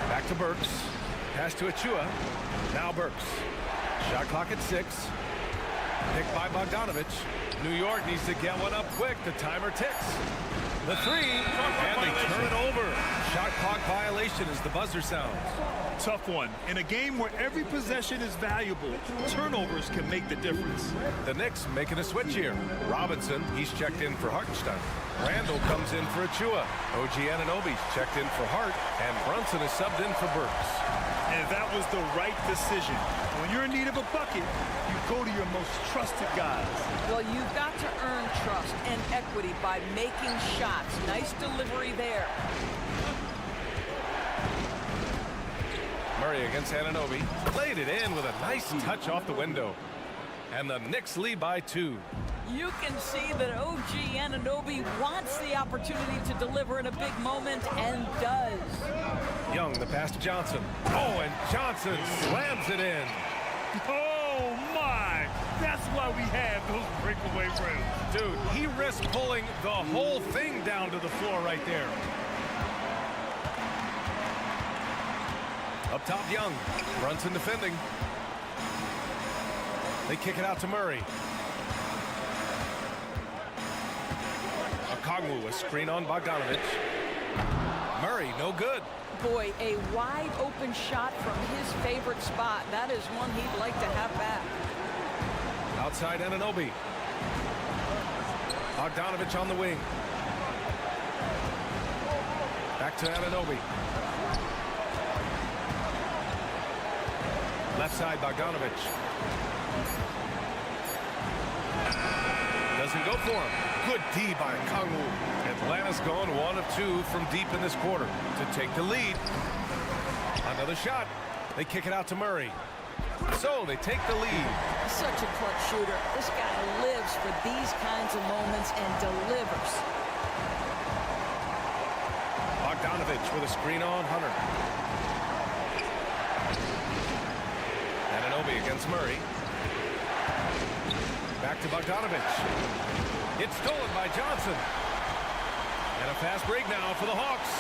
Back to Burks. Pass to Achua. Now Burks. Shot clock at 6. Picked by Bogdanovich. New York needs to get one up quick. The timer ticks. The three. And they turn it over. Shot clock violation as the buzzer sounds. Tough one. In a game where every possession is valuable, turnovers can make the difference. The Knicks making a switch here. Robinson, he's checked in for Hartenstein. Randall comes in for Achua. OG Anunoby's checked in for Hart. And Brunson is subbed in for Burks. And that was the right decision. When you're in need of a bucket, you go to your most trusted guys. Well, you've got to earn trust and equity by making shots. Nice delivery there. Murray against Anunoby. Played it in with a nice touch off the window. And the Knicks lead by 2. You can see that OG Anunoby wants the opportunity to deliver in a big moment and does. Young, the pass to Johnson. Oh, and Johnson slams it in. Oh, my. That's why we have those breakaway rims. Dude, he risked pulling the whole thing down to the floor right there. Up top, Young. Brunson defending. They kick it out to Murray. Okongwu, a screen on Bogdanovich. Murray, no good. Boy, a wide open shot from his favorite spot. That is one he'd like to have back. Outside Anunoby. Bogdanovich on the wing. Back to Anunoby. Left side, Bogdanovich. Doesn't go for him. Good D by Okongwu. Atlanta's gone 1 of 2 from deep in this quarter to take the lead. Another shot. They kick it out to Murray. So they take the lead. He's such a clutch shooter. This guy lives for these kinds of moments and delivers. Bogdanovich with a screen on Hunter. Anunoby against Murray. Back to Bogdanovich. It's stolen by Johnson. And a fast break now for the Hawks.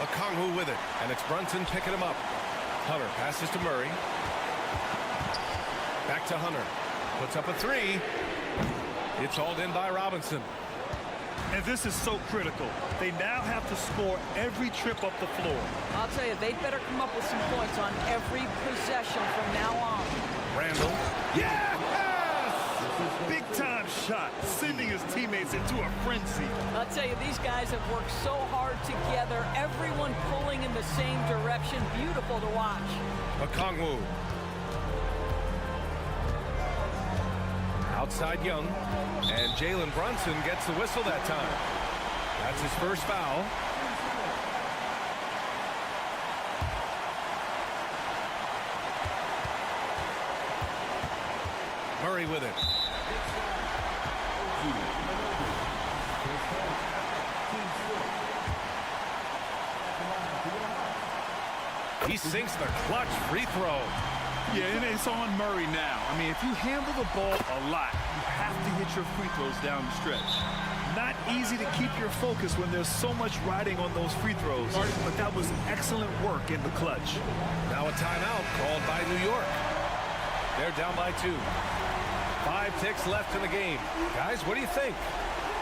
Okongwu with it, and it's Brunson picking him up. Hunter passes to Murray. Back to Hunter. Puts up a three. It's hauled in by Robinson. And this is so critical. They now have to score every trip up the floor. I'll tell you, they'd better come up with some points on every possession from now on. Randall. Yes! Big time shot, sending his teammates into a frenzy. I'll tell you, these guys have worked so hard together, everyone pulling in the same direction. Beautiful to watch. Okongwu. Outside Young, and Jalen Brunson gets the whistle that time. That's his first foul. Murray with it. He sinks the clutch free throw. Yeah, and it's on Murray now. I mean, if you handle the ball a lot, you have to hit your free throws down the stretch. Not easy to keep your focus when there's so much riding on those free throws, but that was excellent work in the clutch. Now a timeout called by New York. They're down by 2. 5 ticks left in the game. Guys, what do you think?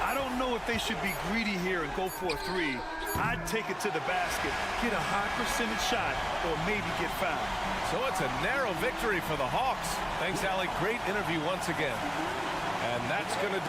I don't know if they should be greedy here and go for a three. I'd take it to the basket, get a high percentage shot, or maybe get fouled. So it's a narrow victory for the Hawks. Thanks, Alec. Great interview once again. And that's going to...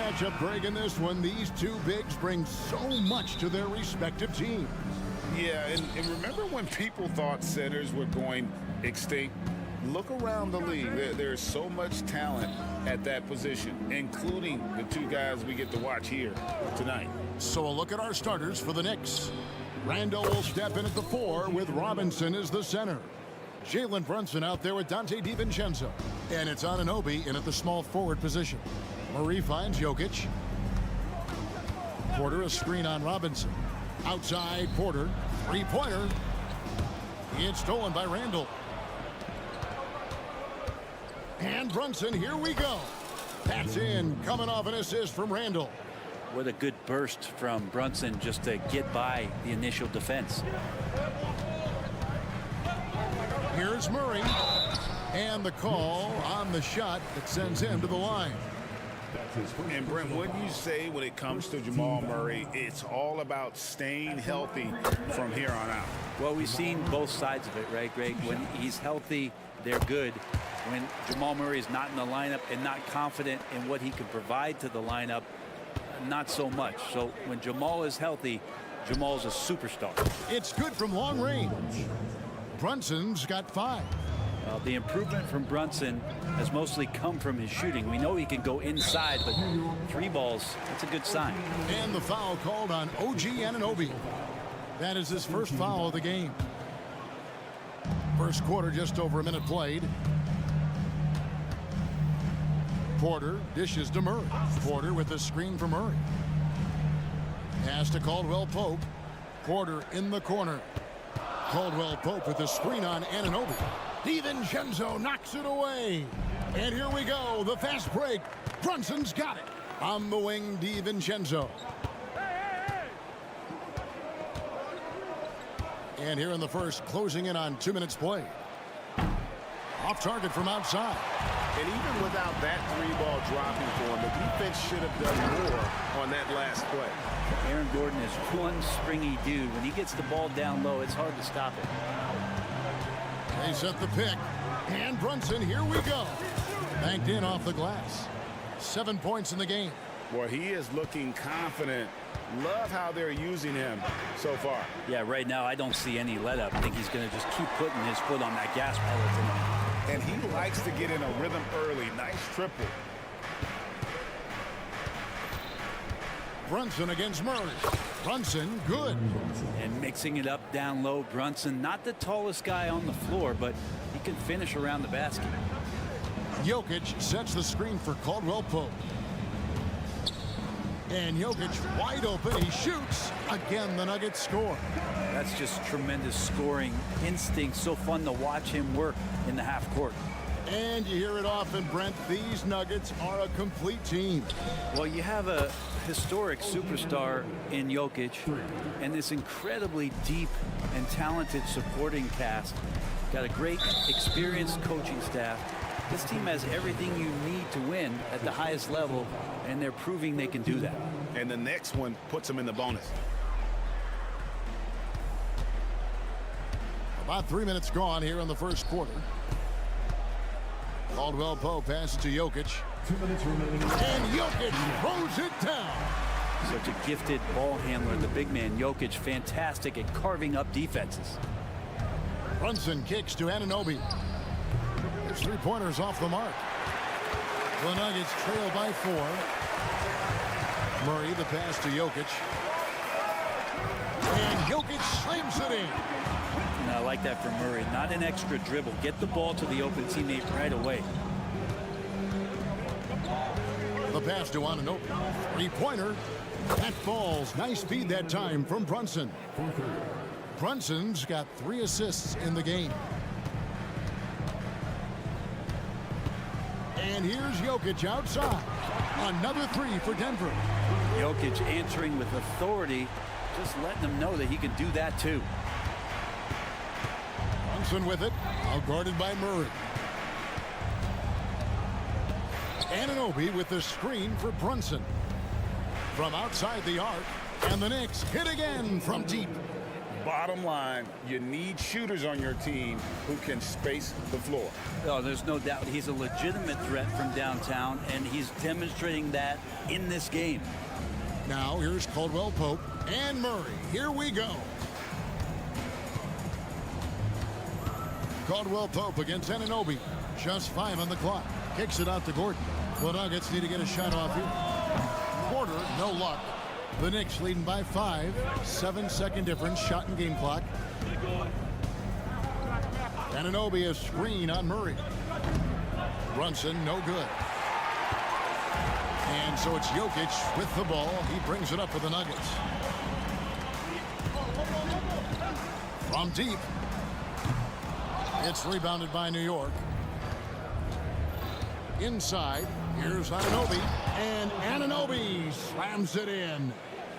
matchup, Greg, in this one. These two bigs bring so much to their respective teams. Yeah, and remember when people thought centers were going extinct? Look around the league. There's so much talent at that position, including the two guys we get to watch here tonight. So a look at our starters for the Knicks. Randall will step in at the 4 with Robinson as the center. Jalen Brunson out there with Dante DiVincenzo. And it's Anunoby in at the small forward position. Murray finds Jokic. Porter a screen on Robinson. Outside Porter. Three-pointer. It's stolen by Randall. And Brunson, here we go. That's in, coming off an assist from Randall. What a good burst from Brunson just to get by the initial defense. Here's Murray. And the call on the shot that sends him to the line. And Brent, what do you say when it comes to Jamal Murray? It's all about staying healthy from here on out. Well, we've seen both sides of it, right, Greg? When he's healthy, they're good. When Jamal Murray is not in the lineup and not confident in what he can provide to the lineup, not so much. So when Jamal is healthy, Jamal's a superstar. It's good from long range. Brunson's got 5. The improvement from Brunson has mostly come from his shooting. We know he can go inside, but 3 balls, that's a good sign. And the foul called on OG Anunoby. That is his first foul of the game. First quarter, just over a minute played. Porter dishes to Murray. Porter with the screen for Murray. Pass to Caldwell-Pope. Porter in the corner. Caldwell-Pope with the screen on Anunoby. DiVincenzo knocks it away. And here we go, the fast break. Brunson's got it. On the wing, DiVincenzo. And here in the first, closing in on 2 minutes play. Off target from outside. And even without that 3-ball dropping for him, the defense should have done more on that last play. Aaron Gordon is one springy dude. When he gets the ball down low, it's hard to stop it. They set the pick. And Brunson, here we go. Banked in off the glass. 7 points in the game. Boy, he is looking confident. Love how they're using him so far. Yeah, right now I don't see any let up. I think he's going to just keep putting his foot on that gas pedal tonight. And he likes to get in a rhythm early. Nice triple. Brunson against Murray. Brunson, good. And mixing it up down low. Brunson, not the tallest guy on the floor, but he can finish around the basket. Jokic sets the screen for Caldwell-Pope. And Jokic wide open. He shoots. Again, the Nuggets score. That's just tremendous scoring instinct. So fun to watch him work in the half court. And you hear it often, Brent. These Nuggets are a complete team. Well, you have a historic superstar in Jokic and this incredibly deep and talented supporting cast. Got a great experienced coaching staff. This team has everything you need to win at the highest level, and they're proving they can do that. And the next one puts them in the bonus. About 3 minutes gone here in the first quarter. Caldwell-Pope passes to Jokic. 2 minutes remaining. And Jokic throws it down. Such a gifted ball handler, the big man Jokic, fantastic at carving up defenses. Brunson kicks to Anunoby. His 3-pointers off the mark. The Nuggets trail by 4. Murray, the pass to Jokic. And Jokic slams it in. And I like that from Murray. Not an extra dribble. Get the ball to the open teammate right away. The pass to Anunoby. 3-pointer. That falls. Nice feed that time from Brunson. Brunson's got 3 assists in the game. And here's Jokic outside. Another 3 for Denver. Jokic answering with authority, just letting them know that he can do that too. Brunson with it, out guarded by Murray. Anunoby with the screen for Brunson. From outside the arc, and the Knicks hit again from deep. Bottom line, you need shooters on your team who can space the floor. Oh, there's no doubt he's a legitimate threat from downtown, and he's demonstrating that in this game. Now here's Caldwell Pope and Murray. Here we go. Caldwell Pope against Anunoby. Just 5 on the clock. Kicks it out to Gordon. The Nuggets need to get a shot off here. Porter, no luck. The Knicks leading by 5. 7-second difference. Shot and game clock. Anunoby a screen on Murray. Brunson, no good. And so it's Jokic with the ball. He brings it up for the Nuggets. From deep. It's rebounded by New York. Inside, here's Anunoby. And Anunoby slams it in.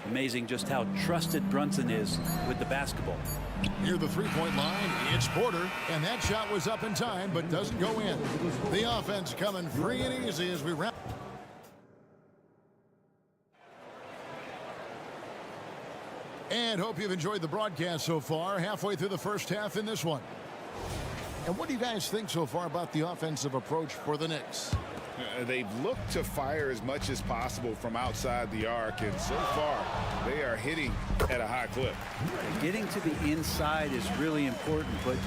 Amazing just how trusted Brunson is with the basketball. Near the three-point line, it's Porter. And that shot was up in time, but doesn't go in. The offense coming free and easy as we wrap. And hope you've enjoyed the broadcast so far. Halfway through the first half in this one. And what do you guys think so far about the offensive approach for the Knicks? They've looked to fire as much as possible from outside the arc, and so far they are hitting at a high clip. Getting to the inside is really important, but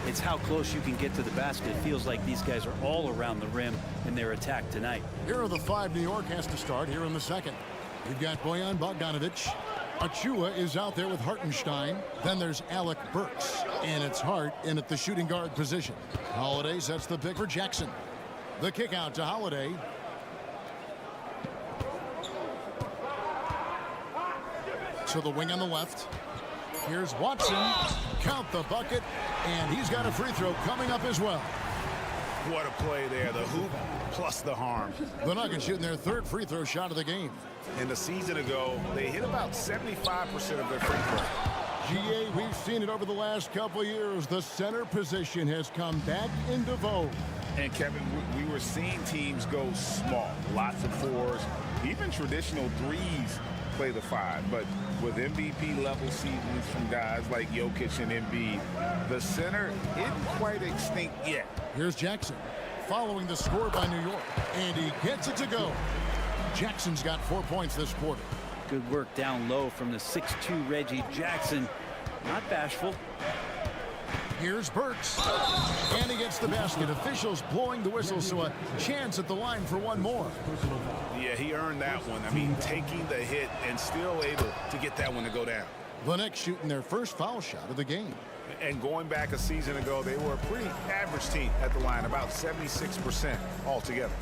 it's how close you can get to the basket. It feels like these guys are all around the rim in their attack tonight. Here are the 5 New York has to start here in the second. We've got Bojan Bogdanovic. Achua is out there with Hartenstein. Then there's Alec Burks. And it's Hart in at the shooting guard position. Holiday sets the pick for Jackson. The kick out to Holiday. To the wing on the left. Here's Watson. Count the bucket. And he's got a free throw coming up as well. What a play there. The hoop plus the harm. The Nuggets shooting their 3rd free throw shot of the game. And a season ago, they hit about 75% of their free throws. GA, we've seen it over the last couple of years. The center position has come back into vogue. And Kevin, we were seeing teams go small. Lots of 4s, even traditional 3s play the 5. But with MVP level seasons from guys like Jokic and Embiid, the center isn't quite extinct yet. Here's Jackson following the score by New York. And he gets it to go. Jackson's got 4 points this quarter. Good work down low from the 6'2 Reggie Jackson. Not bashful. Here's Burks. And he gets the basket. Officials blowing the whistle, so a chance at the line for one more. Yeah, he earned that one. I mean, taking the hit and still able to get that one to go down. The Knicks shooting their first foul shot of the game. And going back a season ago, they were a pretty average team at the line, about 76% altogether.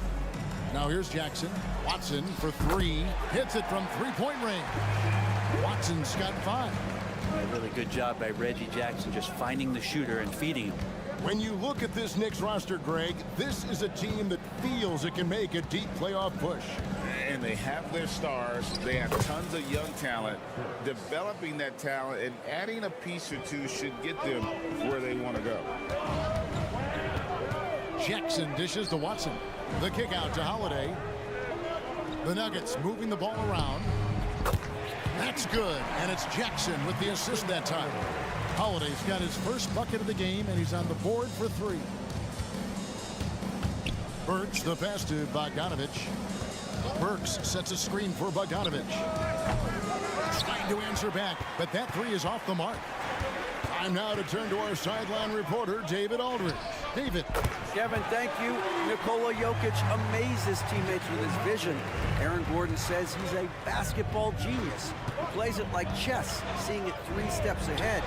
Now here's Jackson. Watson for 3. Hits it from three-point range. Watson's got 5. A really good job by Reggie Jackson just finding the shooter and feeding him. When you look at this Knicks roster, Greg, this is a team that feels it can make a deep playoff push. And they have their stars. They have tons of young talent. Developing that talent and adding a piece or two should get them where they want to go. Jackson dishes to Watson. The kick out to Holiday. The Nuggets moving the ball around. That's good, and it's Jackson with the assist that time. Holiday's got his first bucket of the game, and he's on the board for 3. Burks, the pass to Bogdanovic. Burks sets a screen for Bogdanovic. Trying to answer back, but that 3 is off the mark. Time now to turn to our sideline reporter, David Aldridge. David. Kevin, thank you. Nikola Jokic amazes teammates with his vision. Aaron Gordon says he's a basketball genius. He plays it like chess, seeing it 3 steps ahead.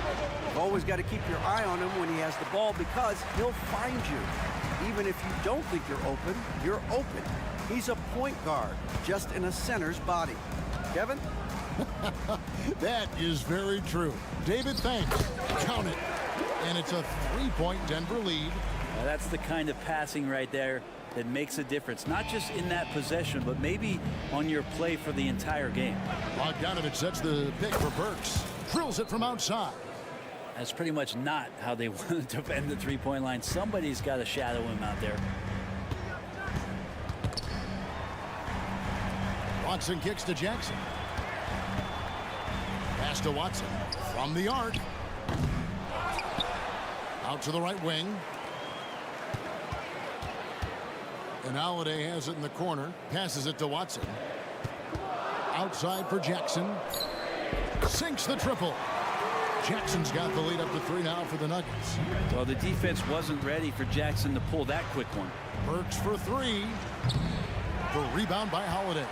You've always got to keep your eye on him when he has the ball because he'll find you. Even if you don't think you're open. He's a point guard, just in a center's body. Kevin? That is very true. David, thanks. Count it. And it's a 3-point Denver lead. That's the kind of passing right there that makes a difference, not just in that possession, but maybe on your play for the entire game. Bogdanovic sets the pick for Burks. Drills it from outside. That's pretty much not how they want to defend the three-point line. Somebody's got to shadow him out there. Watson kicks to Jackson. Pass to Watson from the arc. Out to the right wing. And Holiday has it in the corner. Passes it to Watson. Outside for Jackson. Sinks the triple. Jackson's got the lead up to 3 now for the Nuggets. Well, the defense wasn't ready for Jackson to pull that quick one. Burks for 3. The rebound by Holiday.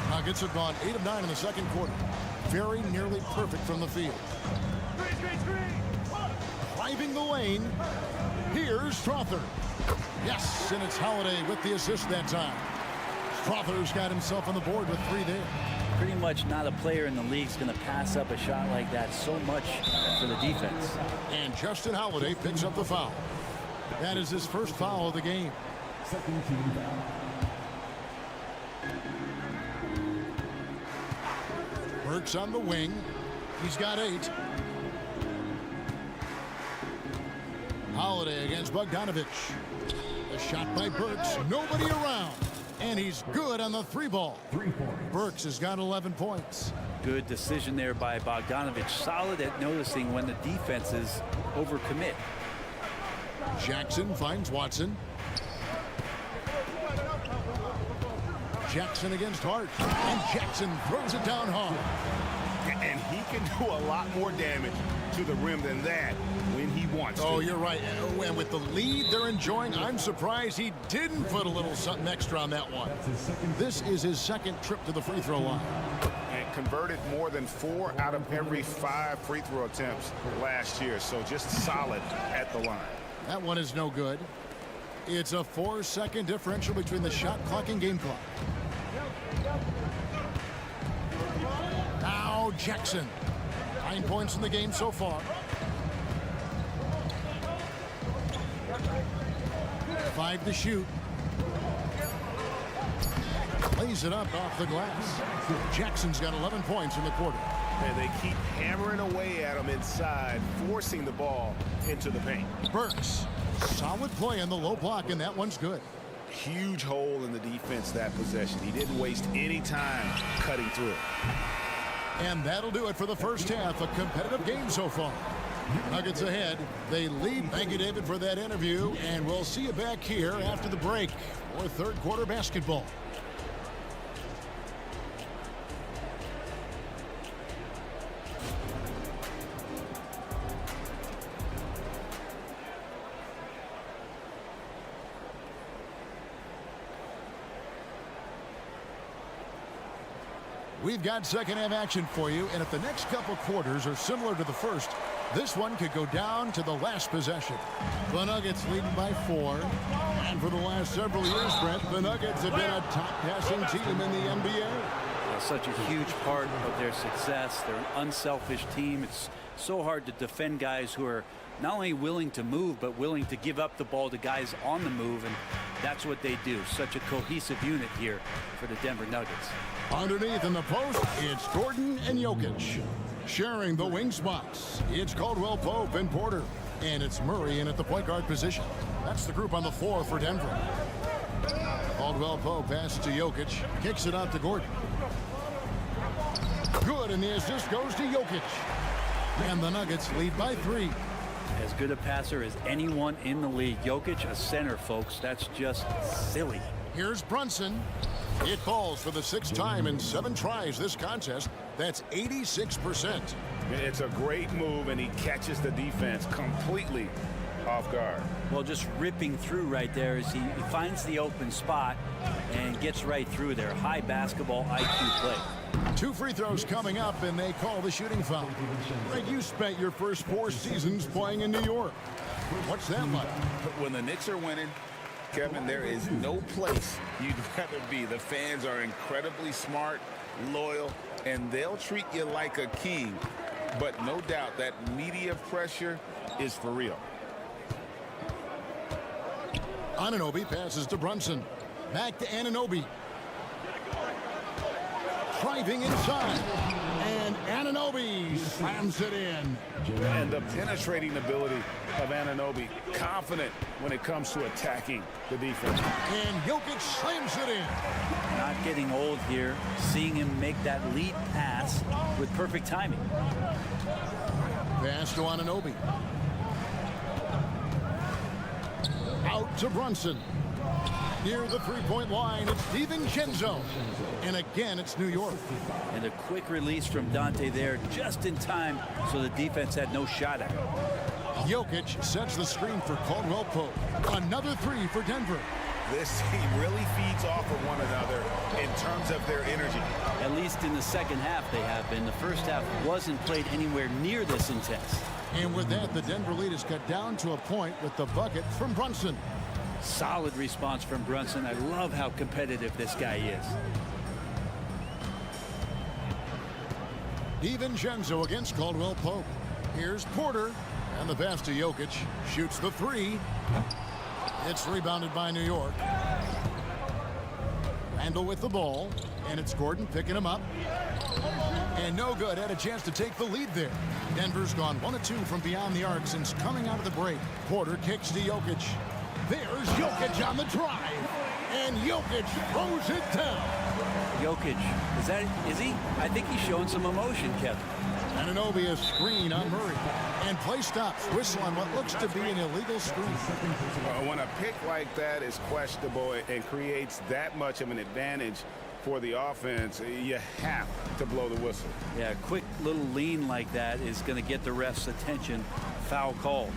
Nuggets have gone 8 of 9 in the second quarter. Very nearly perfect from the field. Driving the lane. Here's Strother. Yes, and it's Holiday with the assist that time. Strother's got himself on the board with 3 there. Pretty much not a player in the league is going to pass up a shot like that so much for the defense. And Justin Holiday picks up the foul. That is his first foul of the game. Second team foul. Burks on the wing. He's got 8. Holiday against Bogdanovich. A shot by Burks. Nobody around. And he's good on the 3 ball. 3 points. Burks has got 11 points. Good decision there by Bogdanovich. Solid at noticing when the defenses overcommit. Jackson finds Watson. Jackson against Hart. And Jackson throws it down hard. And he can do a lot more damage to the rim than that when he wants to. Oh, you're right. And with the lead they're enjoying, I'm surprised he didn't put a little something extra on that one. This is his second trip to the free throw line. And converted more than 4 out of every 5 free throw attempts last year. So just solid at the line. That one is no good. It's a 4-second differential between the shot clock and game clock. Now Jackson. 9 points in the game so far. 5 to shoot. Lays it up off the glass. Jackson's got 11 points in the quarter. And they keep hammering away at him inside, forcing the ball into the paint. Burks. Solid play on the low block, and that one's good. Huge hole in the defense that possession. He didn't waste any time cutting through it. And that'll do it for the first half. A competitive game so far. Nuggets ahead. They lead. Thank you, David, for that interview. And we'll see you back here after the break for third quarter basketball. We've got second half action for you, and if the next couple quarters are similar to the first, this one could go down to the last possession. The Nuggets leading by 4, and for the last several years, Brett, the Nuggets have been a top passing team in the NBA. Such a huge part of their success. They're an unselfish team. It's so hard to defend guys who are not only willing to move, but willing to give up the ball to guys on the move, and that's what they do. Such a cohesive unit here for the Denver Nuggets. Underneath in the post, it's Gordon and Jokic. Sharing the wing spots, it's Caldwell Pope and Porter. And it's Murray in at the point guard position. That's the group on the floor for Denver. Caldwell Pope passes to Jokic, kicks it out to Gordon. Good, and the assist goes to Jokic. And the Nuggets lead by 3. As good a passer as anyone in the league. Jokic, a center, folks. That's just silly. Here's Brunson. It falls for the 6th time in 7 tries this contest. That's 86%. It's a great move, and he catches the defense completely off guard. Well, just ripping through right there as he finds the open spot and gets right through there. High basketball IQ play. 2 free throws coming up, and they call the shooting foul. Greg, you spent your first 4 seasons playing in New York. What's that like? When the Knicks are winning, Kevin, there is no place you'd rather be. The fans are incredibly smart, loyal, and they'll treat you like a king. But no doubt that media pressure is for real. Anunoby passes to Brunson. Back to Anunoby. Driving inside. And Anunoby slams it in. And the penetrating ability of Anunoby, confident when it comes to attacking the defense. And Jokic slams it in. Not getting old here, seeing him make that lead pass with perfect timing. Pass to Anunoby. Out to Brunson. Near the three-point line, it's DiVincenzo. And again, it's New York. And a quick release from Dante there just in time, so the defense had no shot at it. Jokic sets the screen for Caldwell Pope. Another three for Denver. This team really feeds off of one another in terms of their energy. At least in the second half they have been. The first half wasn't played anywhere near this intense. And with that, the Denver lead is cut down to a point with the bucket from Brunson. Solid response from Brunson. I love how competitive this guy is. DiVincenzo against Caldwell Pope. Here's Porter. And the pass to Jokic. Shoots the three. It's rebounded by New York. Randall with the ball. And it's Gordon picking him up. And no good. Had a chance to take the lead there. Denver's gone 1 of 2 from beyond the arc since coming out of the break. Porter kicks to Jokic. There's Jokic on the drive. And Jokic throws it down. Jokic, is he? I think he's showing some emotion, Kevin. Anunoby a screen on Murray. And play stops. Whistle on what looks to be an illegal screen. When a pick like that is questionable and creates that much of an advantage for the offense, you have to blow the whistle. Yeah, a quick little lean like that is going to get the ref's attention. Foul called.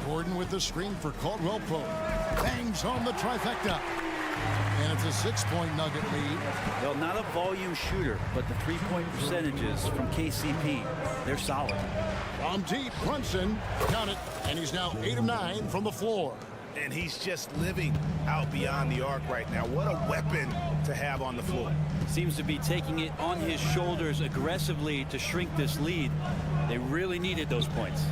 Gordon with the screen for Caldwell Pope. Bangs home the trifecta. And it's a 6-point Nugget lead. Well, not a volume shooter, but the three-point percentages from KCP, they're solid. From deep, Brunson, count it, and he's now 8 of 9 from the floor. And he's just living out beyond the arc right now. What a weapon to have on the floor. Seems to be taking it on his shoulders aggressively to shrink this lead. They really needed those points.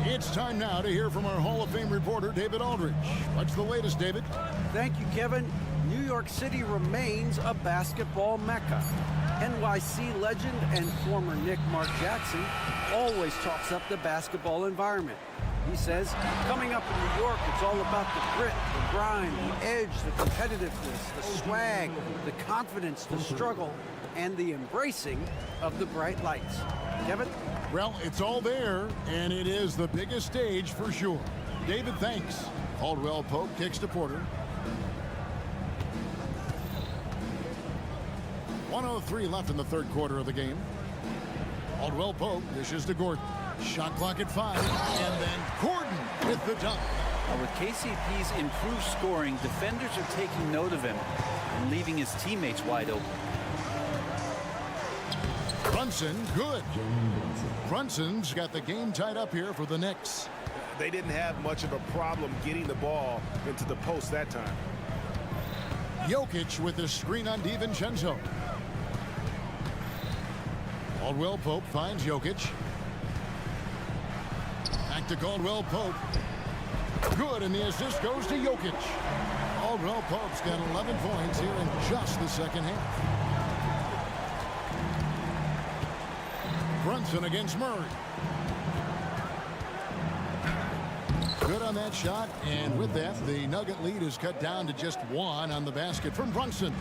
It's time now to hear from our Hall of Fame reporter, David Aldridge. What's the latest, David? Thank you, Kevin. New York City remains a basketball mecca. NYC legend and former Knick Mark Jackson always talks up the basketball environment. He says, coming up in New York, it's all about the grit, the grind, the edge, the competitiveness, the swag, the confidence, the struggle, and the embracing of the bright lights. Kevin? Well, it's all there, and it is the biggest stage for sure. David, thanks. Caldwell Pope kicks to Porter. 1:03 left in the third quarter of the game. Caldwell Pope dishes to Gordon. Shot clock at 5, and then Gordon with the dunk. With KCP's improved scoring, defenders are taking note of him and leaving his teammates wide open. Brunson, good. Brunson's got the game tied up here for the Knicks. They didn't have much of a problem getting the ball into the post that time. Jokic with the screen on DiVincenzo. Caldwell Pope finds Jokic. Back to Caldwell Pope. Good, and the assist goes to Jokic. Caldwell Pope's got 11 points here in just the second half. Brunson against Murray. Good on that shot, and with that, the Nugget lead is cut down to just 1 on the basket from Brunson.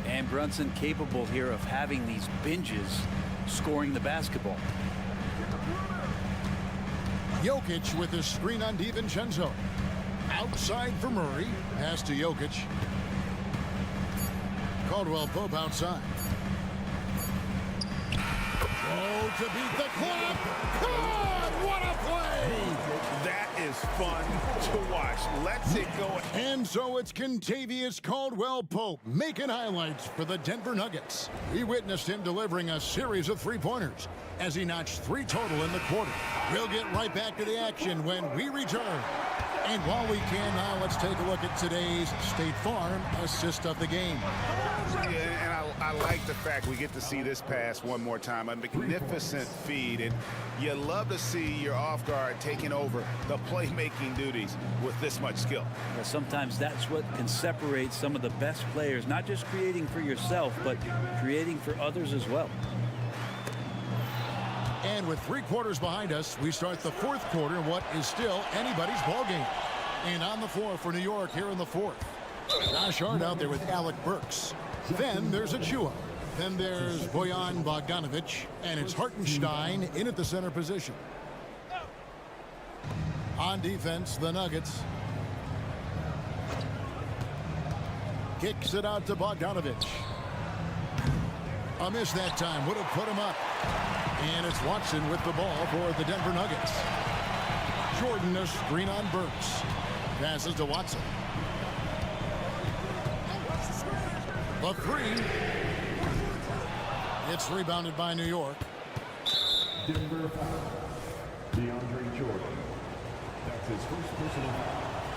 And Brunson capable here of having these binges scoring the basketball. Jokic with his screen on DiVincenzo. Outside for Murray. Pass to Jokic. Caldwell Pope outside. Oh, to beat the clock. God, what a play! That is fun to watch. Let's it go. And so it's Kentavious Caldwell Pope making highlights for the Denver Nuggets. We witnessed him delivering a series of three-pointers as he notched 3 total in the quarter. We'll get right back to the action when we return. And while we can now, let's take a look at today's State Farm assist of the game. Yeah, and I like the fact we get to see this pass one more time. A magnificent feed, and you love to see your off guard taking over the playmaking duties with this much skill. Well, sometimes that's what can separate some of the best players, not just creating for yourself, but creating for others as well. And with 3 quarters behind us, we start the 4th quarter in what is still anybody's ball game. And on the floor for New York here in the 4th. Josh Hart out there with Alec Burks. Then there's Achua. Then there's Bojan Bogdanovic. And it's Hartenstein in at the center position. On defense, the Nuggets. Kicks it out to Bogdanovic. A miss that time. Would have put him up. And it's Watson with the ball for the Denver Nuggets. Jordan a screen on Burks. Passes to Watson. The 3. It's rebounded by New York. Denver foul. DeAndre Jordan. That's his first personal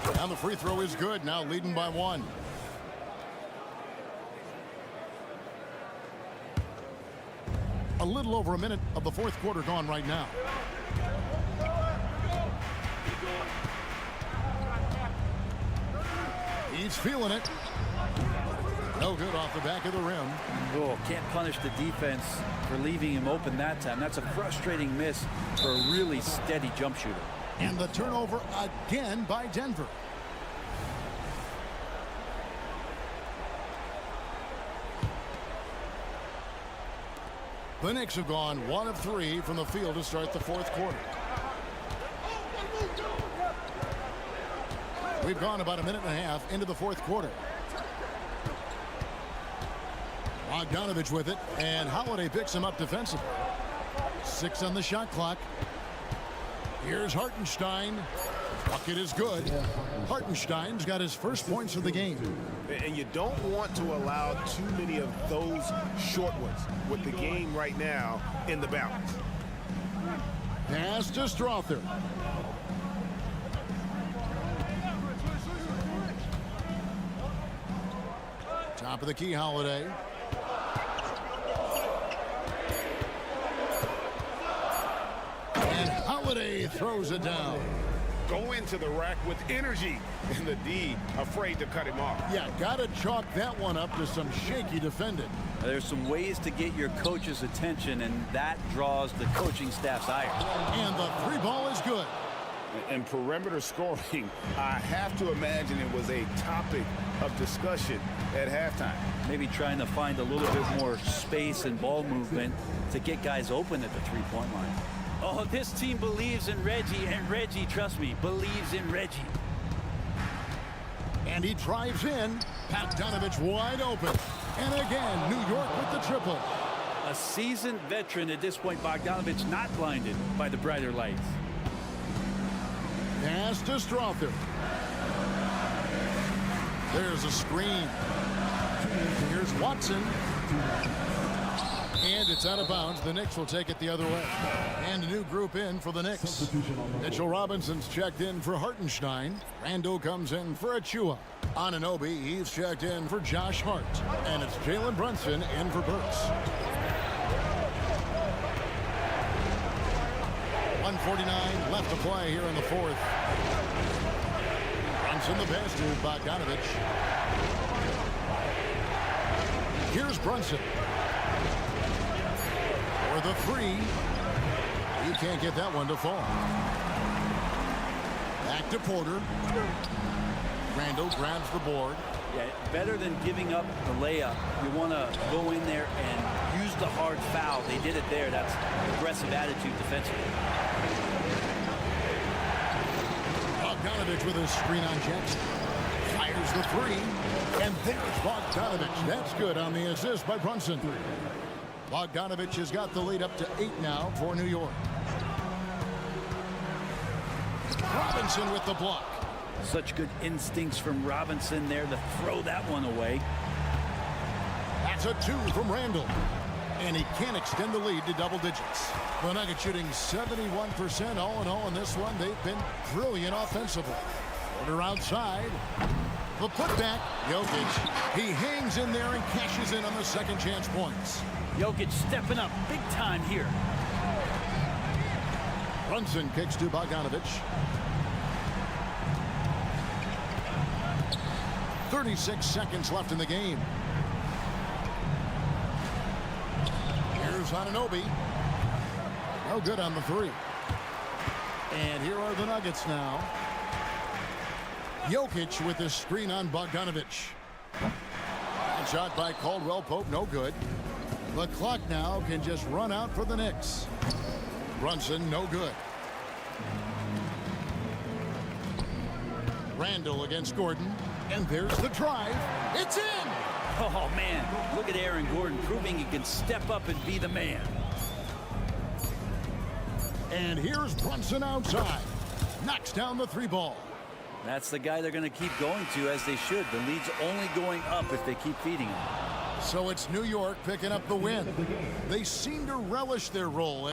foul. And the free throw is good. Now leading by 1. A little over a minute of the 4th quarter gone right now. He's feeling it. No good off the back of the rim. Oh, can't punish the defense for leaving him open that time. That's a frustrating miss for a really steady jump shooter. And the turnover again by Denver. The Knicks have gone 1 of 3 from the field to start the 4th quarter. We've gone about a minute and a half into the 4th quarter. Bogdanovic with it, and Holiday picks him up defensively. 6 on the shot clock. Here's Hartenstein. Bucket is good. Hartenstein's got his first points of the game. And you don't want to allow too many of those short ones with the game right now in the balance. Pass to Strother. Top of the key, Holiday. And Holiday throws it down. Go into the rack with energy, and the D afraid to cut him off. Yeah, gotta chalk that one up to some shaky defending. There's some ways to get your coach's attention, and that draws the coaching staff's ire. And the 3 ball is good. And perimeter scoring, I have to imagine it was a topic of discussion at halftime. Maybe trying to find a little bit more space and ball movement to get guys open at the 3-point line. Oh, this team believes in Reggie, and Reggie, trust me, believes in Reggie. And he drives in. Bogdanovic wide open. And again, New York with the triple. A seasoned veteran at this point, Bogdanovic not blinded by the brighter lights. Pass to Strother. There's a screen. Here's Watson. And it's out of bounds. The Knicks will take it the other way. And a new group in for the Knicks. Mitchell Robinson's checked in for Hartenstein. Randall comes in for Achua. Anunoby, he's checked in for Josh Hart. And it's Jalen Brunson in for Burks. 1:49 left to play here in the 4th. Brunson the pass to Bogdanovic. Here's Brunson. For the 3. He can't get that one to fall. Back to Porter. Randall grabs the board. Yeah, better than giving up the layup. You want to go in there and use the hard foul. They did it there. That's aggressive attitude defensively. Bogdanovic with a screen on Jackson. Fires the 3. And there's Bogdanovic. That's good on the assist by Brunson. Bogdanovic has got the lead up to 8 now for New York. Robinson with the block. Such good instincts from Robinson there to throw that one away. That's a 2 from Randall. And he can't extend the lead to double digits. The Nuggets shooting 71% all in all in this one. They've been brilliant offensively. Porter outside. The putback. Jokic. He hangs in there and cashes in on the second chance points. Jokic stepping up big time here. Brunson kicks to Bogdanovic. 36 seconds left in the game. Here's Anunoby. No good on the three. And here are the Nuggets now. Jokic with the screen on Bogdanovich. And shot by Caldwell Pope, no good. The clock now can just run out for the Knicks. Brunson, no good. Randall against Gordon. And there's the drive. It's in! Oh, man. Look at Aaron Gordon proving he can step up and be the man. And here's Brunson outside. Knocks down the three ball. That's the guy they're going to keep going to, as they should. The lead's only going up if they keep feeding him. So it's New York picking up the win. They seem to relish their role.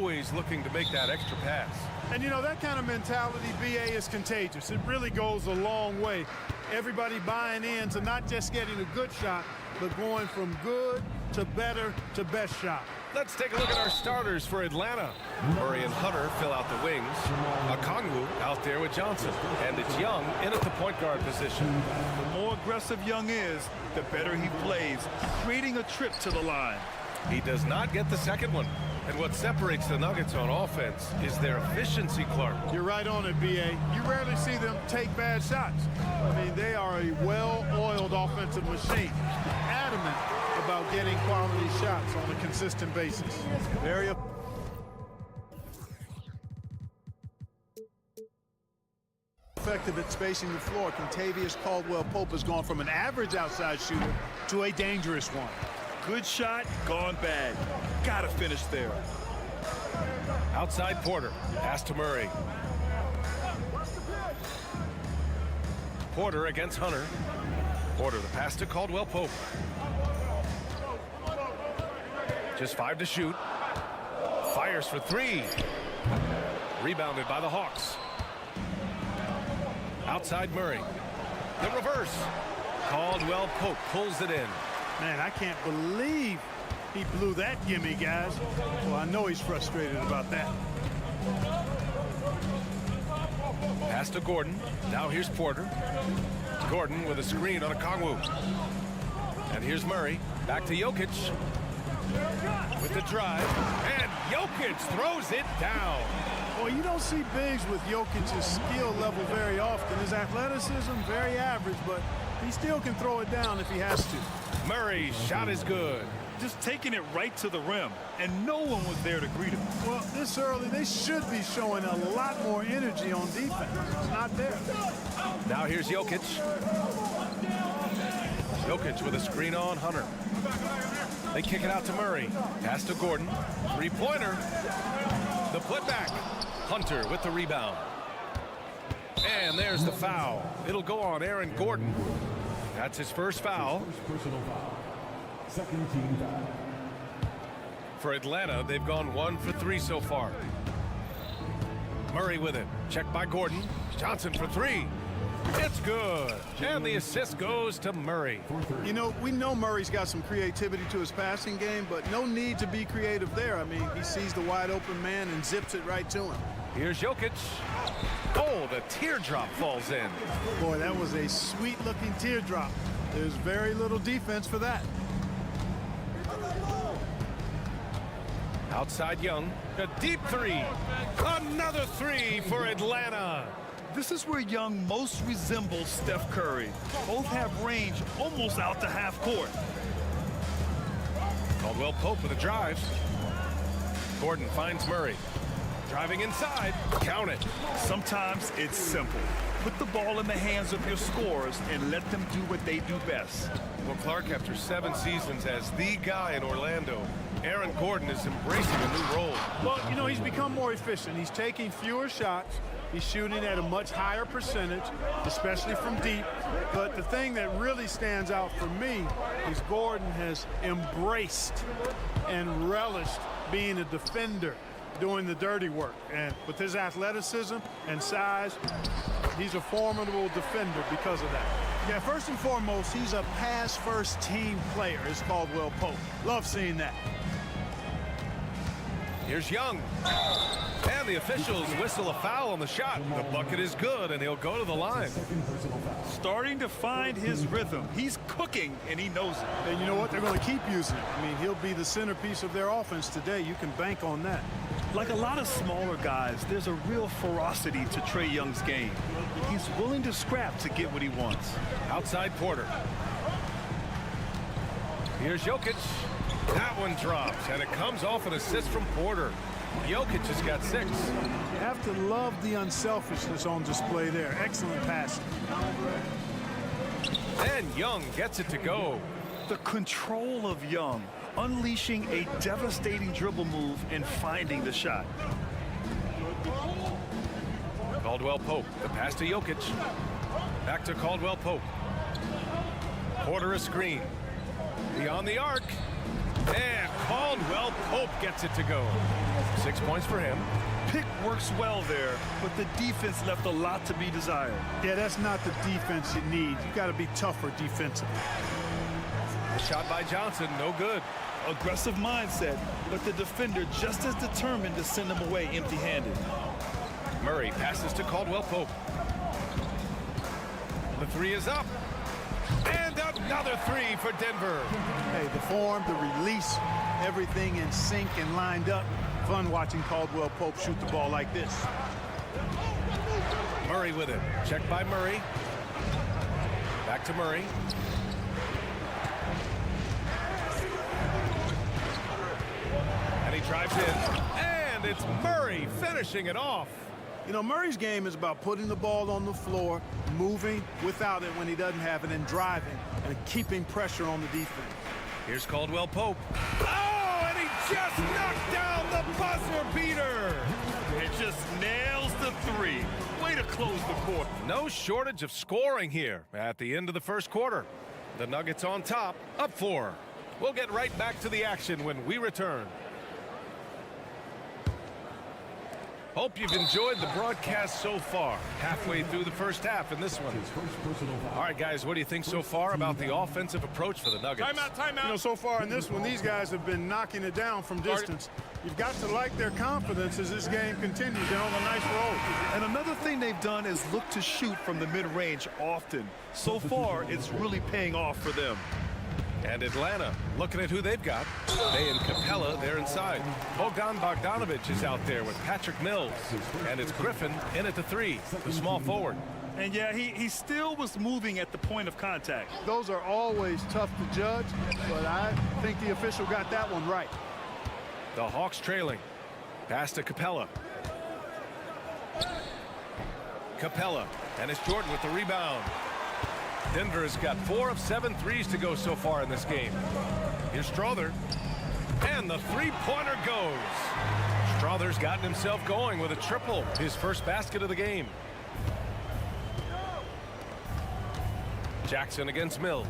always looking to make that extra pass. And, you know, that kind of mentality, BA, is contagious. It really goes a long way. Everybody buying in to not just getting a good shot, but going from good to better to best shot. Let's take a look at our starters for Atlanta. Murray and Hunter fill out the wings. Okongwu out there with Johnson. And it's Young in at the point guard position. The more aggressive Young is, the better he plays, creating a trip to the line. He does not get the second one. And what separates the Nuggets on offense is their efficiency, Clark. You're right on it, BA. You rarely see them take bad shots. I mean, they are a well-oiled offensive machine. Adamant about getting quality shots on a consistent basis. Very effective at spacing the floor. Kentavious Caldwell-Pope has gone from an average outside shooter to a dangerous one. Good shot, gone bad. Gotta finish there. Outside Porter, pass to Murray. Porter against Hunter. Porter, the pass to Caldwell-Pope. Just 5 to shoot. Fires for 3. Rebounded by the Hawks. Outside Murray. The reverse. Caldwell-Pope pulls it in. Man, I can't believe he blew that gimme, guys. Well, I know he's frustrated about that. Pass to Gordon. Now here's Porter. Gordon with a screen on Okongwu. And here's Murray. Back to Jokic. with the drive, and Jokic throws it down. Well, you don't see bigs with Jokic's skill level very often. His athleticism, very average, but he still can throw it down if he has to. Murray's shot is good. Just taking it right to the rim, and no one was there to greet him. Well, this early, they should be showing a lot more energy on defense. It's not there. Now here's Jokic. Jokic with a screen on Hunter. They kick it out to Murray. Pass to Gordon. Three-pointer. The putback. Hunter with the rebound. And there's the foul. It'll go on Aaron Gordon. That's his first foul. First personal foul. Second team foul. For Atlanta, they've gone 1 for 3 so far. Murray with it. Checked by Gordon. Johnson for 3. It's good. And the assist goes to Murray. You know, we know Murray's got some creativity to his passing game, but no need to be creative there. I mean, he sees the wide open man and zips it right to him. Here's Jokic. Oh, the teardrop falls in. Boy, that was a sweet-looking teardrop. There's very little defense for that. Outside Young. A deep 3. Another 3 for Atlanta. This is where Young most resembles Steph Curry. Both have range almost out to half court. Caldwell Pope with a drive. Gordon finds Murray. Driving inside. Count it. Sometimes it's simple. Put the ball in the hands of your scorers and let them do what they do best. Well, Clark, after 7 seasons as the guy in Orlando, Aaron Gordon is embracing a new role. Well, you know, he's become more efficient. He's taking fewer shots. He's shooting at a much higher percentage, especially from deep. But the thing that really stands out for me is Gordon has embraced and relished being a defender, doing the dirty work. And with his athleticism and size, he's a formidable defender because of that. Yeah, first and foremost, he's a pass-first team player, is Caldwell Pope. Love seeing that. Here's Young. And the officials whistle a foul on the shot. The bucket is good, and he'll go to the line. Starting to find his rhythm. He's cooking, and he knows it. And you know what? They're going to keep using it. I mean, he'll be the centerpiece of their offense today. You can bank on that. Like a lot of smaller guys, there's a real ferocity to Trae Young's game. He's willing to scrap to get what he wants. Outside Porter. Here's Jokic. That one drops, and it comes off an assist from Porter. Jokic has got 6. You have to love the unselfishness on display there. Excellent pass. And Young gets it to go. The control of Young, unleashing a devastating dribble move and finding the shot. Caldwell Pope, the pass to Jokic. Back to Caldwell Pope. Porter a screen. Beyond the arc. And Caldwell Pope gets it to go. 6 points for him. Pick works well there, but the defense left a lot to be desired. Yeah, that's not the defense you need. You've got to be tougher defensively. A shot by Johnson, no good. Aggressive mindset, but the defender just as determined to send him away empty-handed. Murray passes to Caldwell Pope. The 3 is up. And another 3 for Denver. Hey, the form, the release, everything in sync and lined up. Fun watching Caldwell Pope shoot the ball like this. Murray with it. Checked by Murray. Back to Murray. And he drives in. And it's Murray finishing it off. You know, Murray's game is about putting the ball on the floor, moving without it when he doesn't have it, and driving and keeping pressure on the defense. Here's Caldwell Pope. Oh, and he just knocked down the buzzer beater. It just nails the 3. Way to close the quarter. No shortage of scoring here at the end of the first quarter. The Nuggets on top, up 4. We'll get right back to the action when we return. Hope you've enjoyed the broadcast so far. Halfway through the first half in this one. All right, guys, what do you think so far about the offensive approach for the Nuggets? Timeout. You know, so far in this one, these guys have been knocking it down from distance. You've got to like their confidence as this game continues. They're on a nice roll. And another thing they've done is look to shoot from the mid-range often. So far, it's really paying off for them. And Atlanta looking at who they've got. Bay and Capella, they're inside. Bogdan Bogdanovic is out there with Patrick Mills. And it's Griffin in at the 3, the small forward. And yeah, he still was moving at the point of contact. Those are always tough to judge, but I think the official got that one right. The Hawks trailing. Pass to Capella. Capella, and it's Jordan with the rebound. Denver has got 4 of 7 threes to go so far in this game. Here's Strother, and the three-pointer goes. Strother's gotten himself going with a triple, his first basket of the game. Jackson against Mills.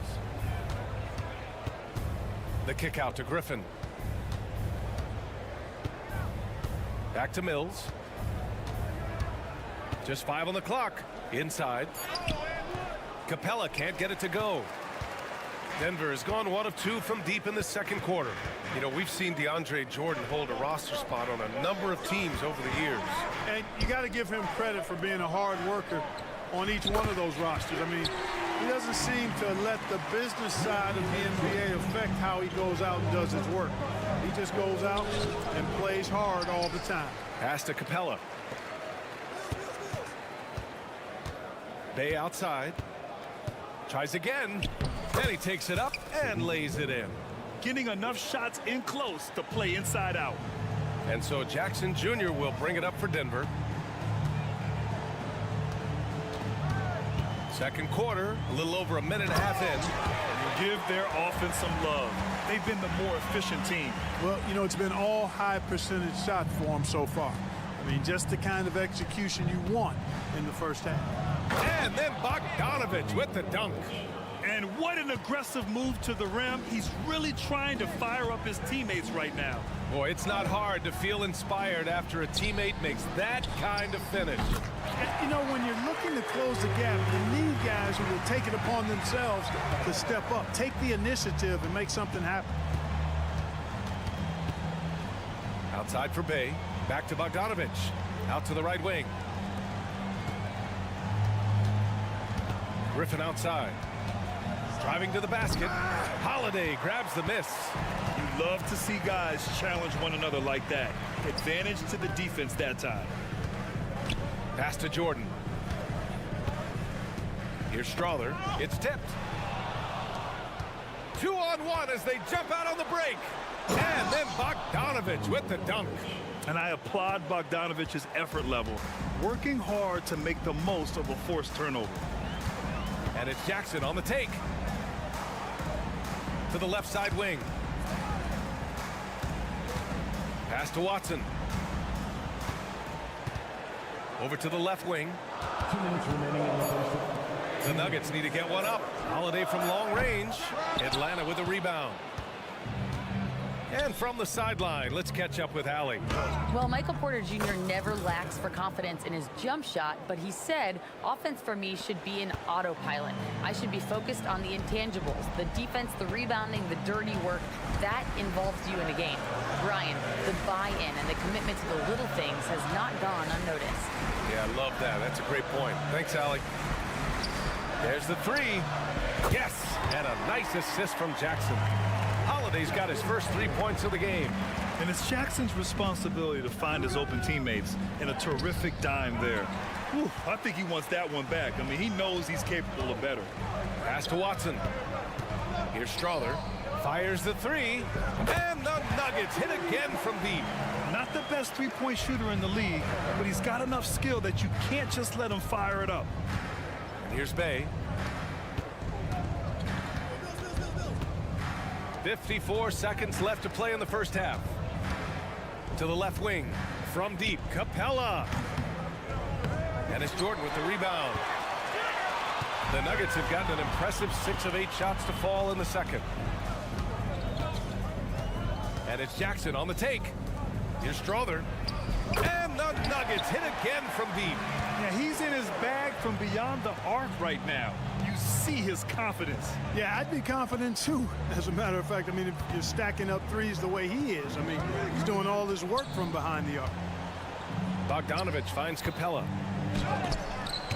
The kick out to Griffin. Back to Mills. Just 5 on the clock. Inside. Capella can't get it to go. Denver has gone 1 of 2 from deep in the second quarter. You know, we've seen DeAndre Jordan hold a roster spot on a number of teams over the years. And you got to give him credit for being a hard worker on each one of those rosters. I mean, he doesn't seem to let the business side of the NBA affect how he goes out and does his work. He just goes out and plays hard all the time. Pass to Capella. Bay outside. Tries again. Then he takes it up and lays it in. Getting enough shots in close to play inside out. And so Jackson Jr. will bring it up for Denver. Second quarter, a little over a minute and a half in. Give their offense some love. They've been the more efficient team. Well, you know, it's been all high percentage shots for them so far. I mean, just the kind of execution you want in the first half. And then Bogdanovic with the dunk. And what an aggressive move to the rim. He's really trying to fire up his teammates right now. Boy, it's not hard to feel inspired after a teammate makes that kind of finish. You know, when you're looking to close the gap, you need guys who will take it upon themselves to step up, take the initiative, and make something happen. Outside for Bay. Back to Bogdanovic. Out to the right wing. Griffin outside. Driving to the basket. Holiday grabs the miss. You love to see guys challenge one another like that. Advantage to the defense that time. Pass to Jordan. Here's Strother. It's tipped. 2-on-1 as they jump out on the break. And then Bogdanovic with the dunk. And I applaud Bogdanovic's effort level, working hard to make the most of a forced turnover. And it's Jackson on the take. To the left side wing. Pass to Watson. Over to the left wing. 2 minutes remaining in the first. The Nuggets need to get one up. Holiday from long range. Atlanta with a rebound. And from the sideline, let's catch up with Allie. Well, Michael Porter Jr. never lacks for confidence in his jump shot, but he said, offense for me should be an autopilot. I should be focused on the intangibles, the defense, the rebounding, the dirty work. That involves you in a game. Brian, the buy-in and the commitment to the little things has not gone unnoticed. Yeah, I love that. That's a great point. Thanks, Allie. There's the 3. Yes, and a nice assist from Jackson. Holiday's got his first 3 points of the game. And it's Jackson's responsibility to find his open teammates, and a terrific dime there. Whew, I think he wants that one back. I mean, he knows he's capable of better. Pass to Watson. Here's Strother. Fires the 3. And the Nuggets hit again from deep. Not the best three-point shooter in the league, but he's got enough skill that you can't just let him fire it up. And here's Bay. 54 seconds left to play in the first half. To the left wing. From deep. Capella. And it's Jordan with the rebound. The Nuggets have gotten an impressive 6 of 8 shots to fall in the second. And it's Jackson on the take. Here's Strother. And the Nuggets hit again from deep. Yeah, he's in his bag from beyond the arc right now. You see his confidence. Yeah, I'd be confident too. As a matter of fact, I mean, if you're stacking up threes the way he is, I mean, he's doing all his work from behind the arc. Bogdanovic finds Capella.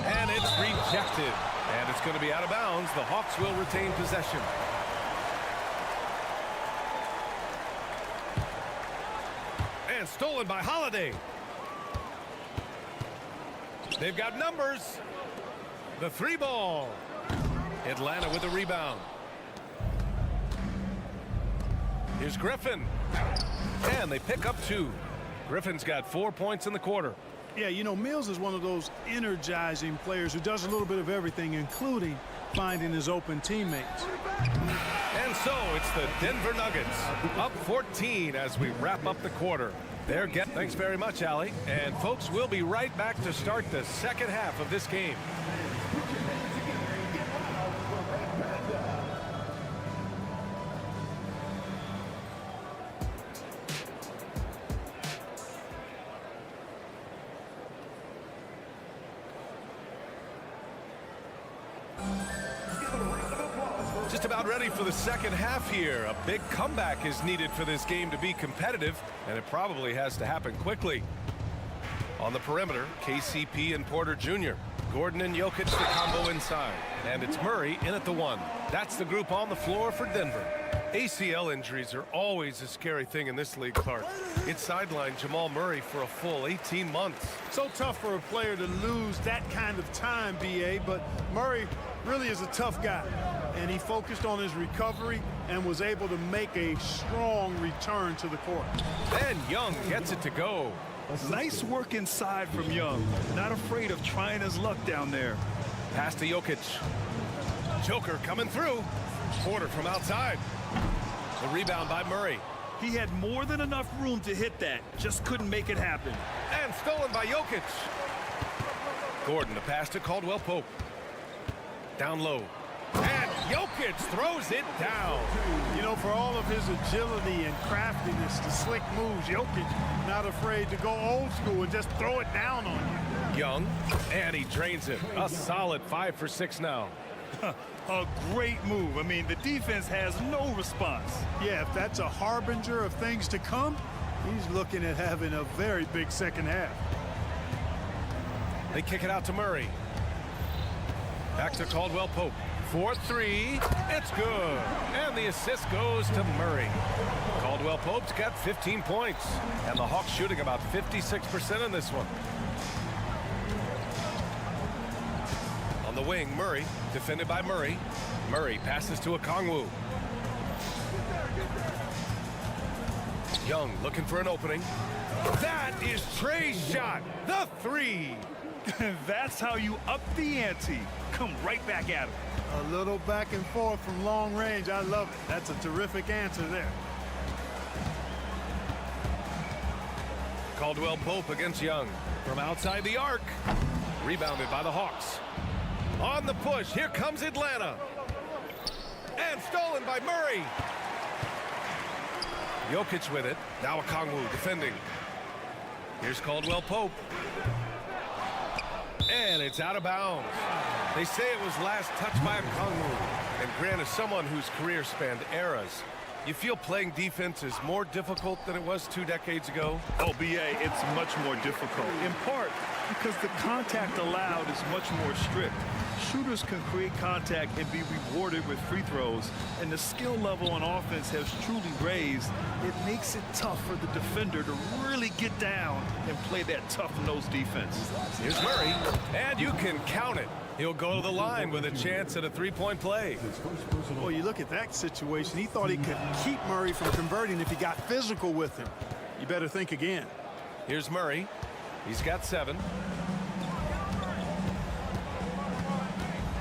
And it's rejected. And it's going to be out of bounds. The Hawks will retain possession. And stolen by Holiday. They've got numbers. The 3 ball. Atlanta with a rebound. Here's Griffin. And they pick up 2. Griffin's got 4 points in the quarter. Yeah, you know, Mills is one of those energizing players who does a little bit of everything, including finding his open teammates. And so it's the Denver Nuggets up 14 as we wrap up the quarter. Thanks very much, Allie. And folks, we'll be right back to start the second half of this game. Just about ready for the second half here. A big comeback is needed for this game to be competitive, and it probably has to happen quickly. On the perimeter, KCP and Porter Jr. Gordon and Jokic the combo inside. And it's Murray in at the 1. That's the group on the floor for Denver. ACL injuries are always a scary thing in this league, Clark. It sidelined Jamal Murray for a full 18 months. So tough for a player to lose that kind of time, B.A., but Murray really is a tough guy. And he focused on his recovery and was able to make a strong return to the court. And Young gets it to go. Nice work inside from Young. Not afraid of trying his luck down there. Pass to Jokic. Joker coming through. Porter from outside. The rebound by Murray. He had more than enough room to hit that. Just couldn't make it happen. And stolen by Jokic. Gordon, the pass to Caldwell Pope. Down low. And Jokic throws it down. You know, for all of his agility and craftiness, the slick moves, Jokic not afraid to go old school and just throw it down on you. Young, and he drains it. A solid 5 for 6 now. A great move. I mean, the defense has no response. Yeah, if that's a harbinger of things to come, he's looking at having a very big second half. They kick it out to Murray. Back to Caldwell Pope. 4-3, it's good. And the assist goes to Murray. Caldwell Pope's got 15 points. And the Hawks shooting about 56% in this one. On the wing, Murray, defended by Murray. Murray passes to Okongwu. Young looking for an opening. That is Trey's shot, the 3. That's how you up the ante. Come right back at him. A little back and forth from long range. I love it. That's a terrific answer there. Caldwell Pope against Young. From outside the arc. Rebounded by the Hawks. On the push, here comes Atlanta. And stolen by Murray. Jokic with it. Now Okongwu defending. Here's Caldwell Pope. And it's out of bounds. They say it was last touched by Okongwu. And Grant is someone whose career spanned eras. You feel playing defense is more difficult than it was 2 decades ago? Oh, B.A., it's much more difficult, in part because the contact allowed is much more strict. Shooters can create contact and be rewarded with free throws, and the skill level on offense has truly raised. It makes it tough for the defender to really get down and play that tough-nosed defense. Here's Murray, and you can count it. He'll go to the line with a chance at a 3-point play. Well, you look at that situation. He thought he could keep Murray from converting if he got physical with him. You better think again. Here's Murray. He's got 7.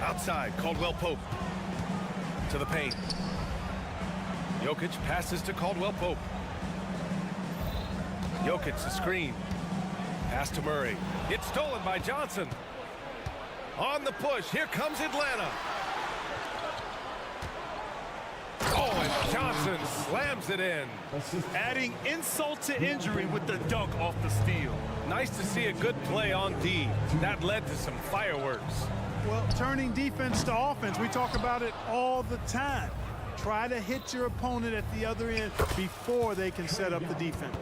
Outside, Caldwell Pope. To the paint. Jokic passes to Caldwell Pope. Jokic, the screen. Pass to Murray. It's stolen by Johnson. On the push, here comes Atlanta. Oh, and Johnson slams it in. Adding insult to injury with the dunk off the steal. Nice to see a good play on D. That led to some fireworks. Well, turning defense to offense, we talk about it all the time. Try to hit your opponent at the other end before they can set up the defense.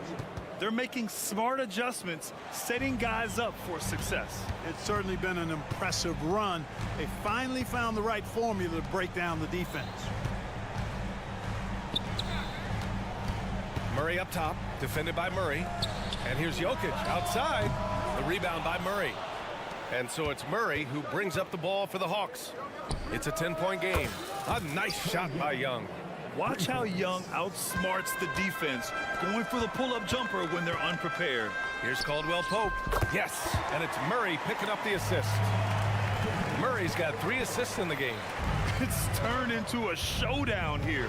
They're making smart adjustments, setting guys up for success. It's certainly been an impressive run. They finally found the right formula to break down the defense. Murray up top, defended by Murray. And here's Jokic outside. The rebound by Murray. And so it's Murray who brings up the ball for the Hawks. It's a 10-point game. A nice shot by Young. Watch how Young outsmarts the defense, going for the pull-up jumper when they're unprepared. Here's Caldwell Pope. Yes, and it's Murray picking up the assist. Murray's got 3 assists in the game. It's turned into a showdown here,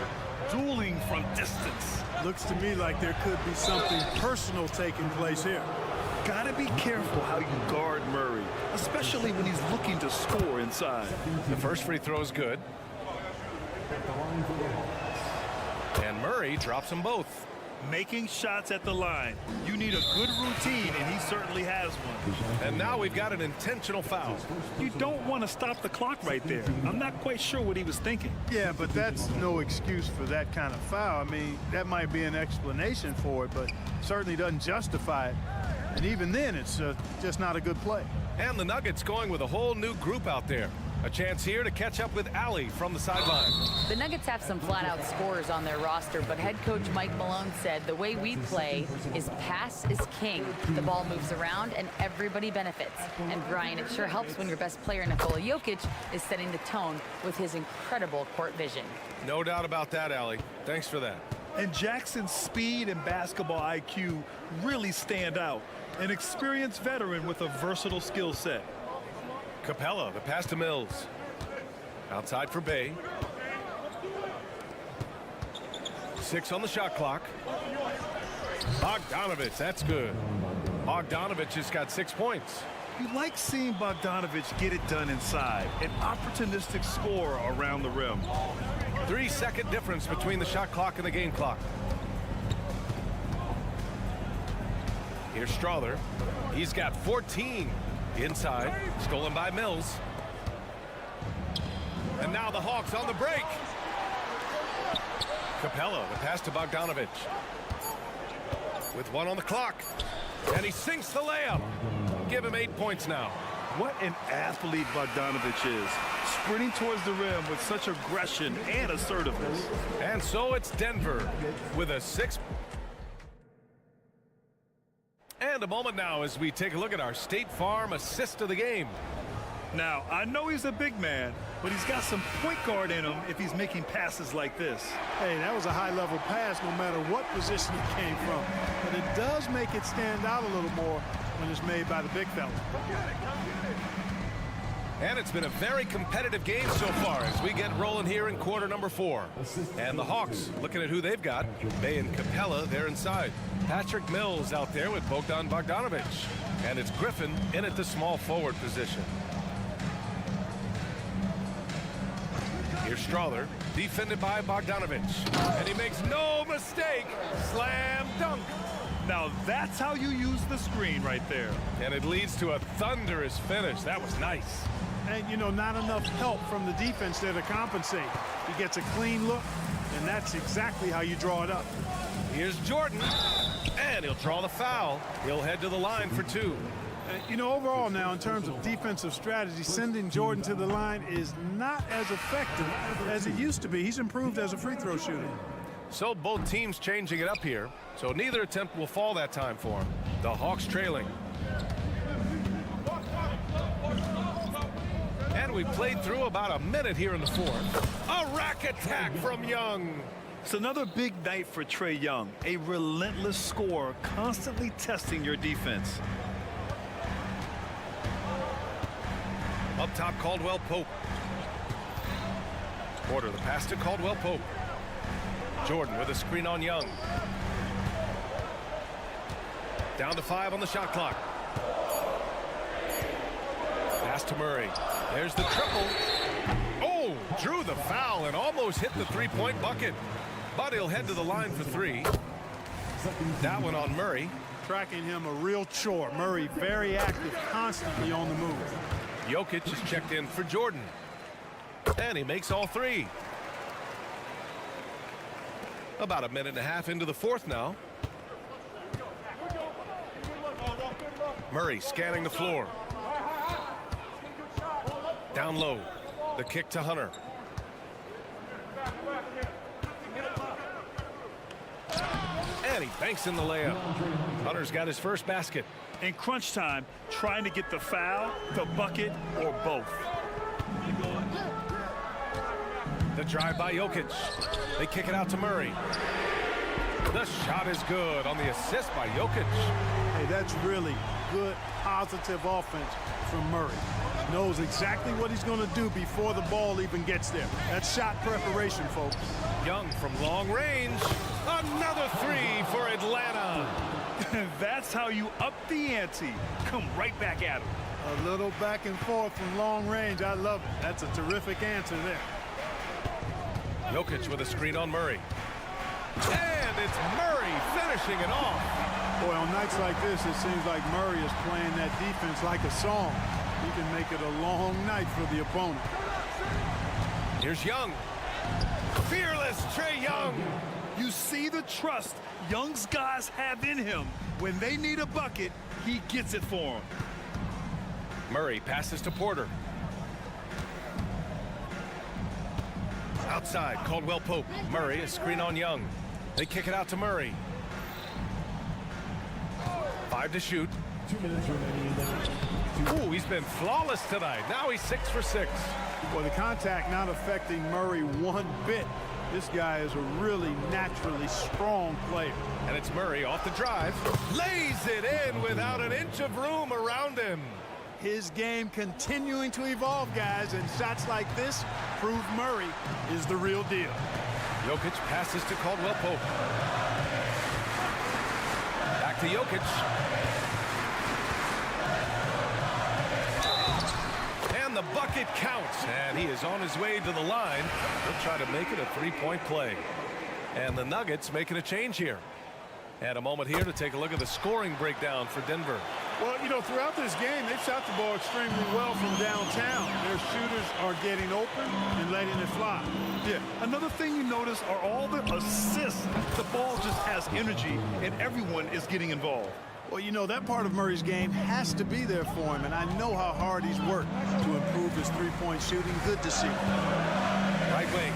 dueling from distance. Looks to me like there could be something personal taking place here. Gotta be careful how you guard Murray, especially when he's looking to score inside. The first free throw is good. And Murray drops them both. Making shots at the line. You need a good routine, and he certainly has one. And now we've got an intentional foul. You don't want to stop the clock right there. I'm not quite sure what he was thinking. Yeah, but that's no excuse for that kind of foul. I mean, that might be an explanation for it, but certainly doesn't justify it. And even then, it's just not a good play. And the Nuggets going with a whole new group out there. A chance here to catch up with Allie from the sideline. The Nuggets have some flat-out scorers on their roster, but head coach Mike Malone said the way we play is pass is king. The ball moves around and everybody benefits. And Brian, it sure helps when your best player, Nikola Jokic, is setting the tone with his incredible court vision. No doubt about that, Allie. Thanks for that. And Jackson's speed and basketball IQ really stand out. An experienced veteran with a versatile skill set. Capella, the pass to Mills. Outside for Bay. 6 on the shot clock. Bogdanovich, that's good. Bogdanovich has got 6 points. You like seeing Bogdanovich get it done inside. An opportunistic scorer around the rim. 3-second difference between the shot clock and the game clock. Here's Strother. He's got 14. Inside, stolen by Mills. And now the Hawks on the break. Capella, the pass to Bogdanovich. With 1 on the clock. And he sinks the layup. Give him 8 points now. What an athlete Bogdanovich is. Sprinting towards the rim with such aggression and assertiveness. And so it's Denver with a 6. And a moment now as we take a look at our State Farm assist of the game. Now, I know he's a big man, but he's got some point guard in him if he's making passes like this. Hey, that was a high-level pass no matter what position it came from. But it does make it stand out a little more when it's made by the big fella. And it's been a very competitive game so far as we get rolling here in quarter number 4. And the Hawks, looking at who they've got, Bay and Capella, they're inside. Patrick Mills out there with Bogdanovich. And it's Griffin in at the small forward position. Here's Strother, defended by Bogdanovich. And he makes no mistake. Slam dunk. Now that's how you use the screen right there. And it leads to a thunderous finish. That was nice. And, you know, not enough help from the defense there to compensate. He gets a clean look, and that's exactly how you draw it up. Here's Jordan, and he'll draw the foul. He'll head to the line for 2. You know, overall now, in terms of defensive strategy, sending Jordan to the line is not as effective as it used to be. He's improved as a free throw shooter. So both teams changing it up here. So neither attempt will fall that time for him. The Hawks trailing. And we played through about a minute here in the 4th. A rack attack from Young. It's another big night for Trae Young. A relentless scorer, constantly testing your defense. Up top, Caldwell Pope. Porter, the pass to Caldwell Pope. Jordan with a screen on Young. Down to 5 on the shot clock. Pass to Murray. There's the triple. Oh, drew the foul and almost hit the 3-point bucket. But he'll head to the line for 3. That one on Murray. Tracking him a real chore. Murray very active, constantly on the move. Jokic is checked in for Jordan. And he makes all 3. About a minute and a half into the 4th now. Murray scanning the floor. Down low. The kick to Hunter. And he banks in the layup. Hunter's got his first basket. In crunch time, trying to get the foul, the bucket, or both. The drive by Jokic. They kick it out to Murray. The shot is good on the assist by Jokic. Hey, that's really good, positive offense from Murray. Knows exactly what he's going to do before the ball even gets there. That's shot preparation, folks. Young from long range. Another three for Atlanta. That's how you up the ante. Come right back at him. A little back and forth from long range. I love it. That's a terrific answer there. Jokic with a screen on Murray. And it's Murray finishing it off. Boy, on nights like this, it seems like Murray is playing that defense like a song. He can make it a long night for the opponent. Here's Young. Fearless Trae Young. You see the trust Young's guys have in him. When they need a bucket, he gets it for them. Murray passes to Porter. Outside, Caldwell Pope. Murray, a screen on Young. They kick it out to Murray. 5 to shoot. 2 minutes remaining in that. Ooh, he's been flawless tonight. Now he's 6 for 6. Well, the contact not affecting Murray one bit. This guy is a really naturally strong player. And it's Murray off the drive. Lays it in without an inch of room around him. His game continuing to evolve, guys, and shots like this prove Murray is the real deal. Jokic passes to Caldwell Pope. Back to Jokic. And the bucket counts, and he is on his way to the line. He'll try to make it a three-point play. And the Nuggets making a change here. And a moment here to take a look at the scoring breakdown for Denver. Well, you know, throughout this game, they've shot the ball extremely well from downtown. Their shooters are getting open and letting it fly. Yeah, another thing you notice are all the assists. The ball just has energy, and everyone is getting involved. Well, you know, that part of Murray's game has to be there for him, and I know how hard he's worked to improve his three-point shooting. Good to see. Right wing.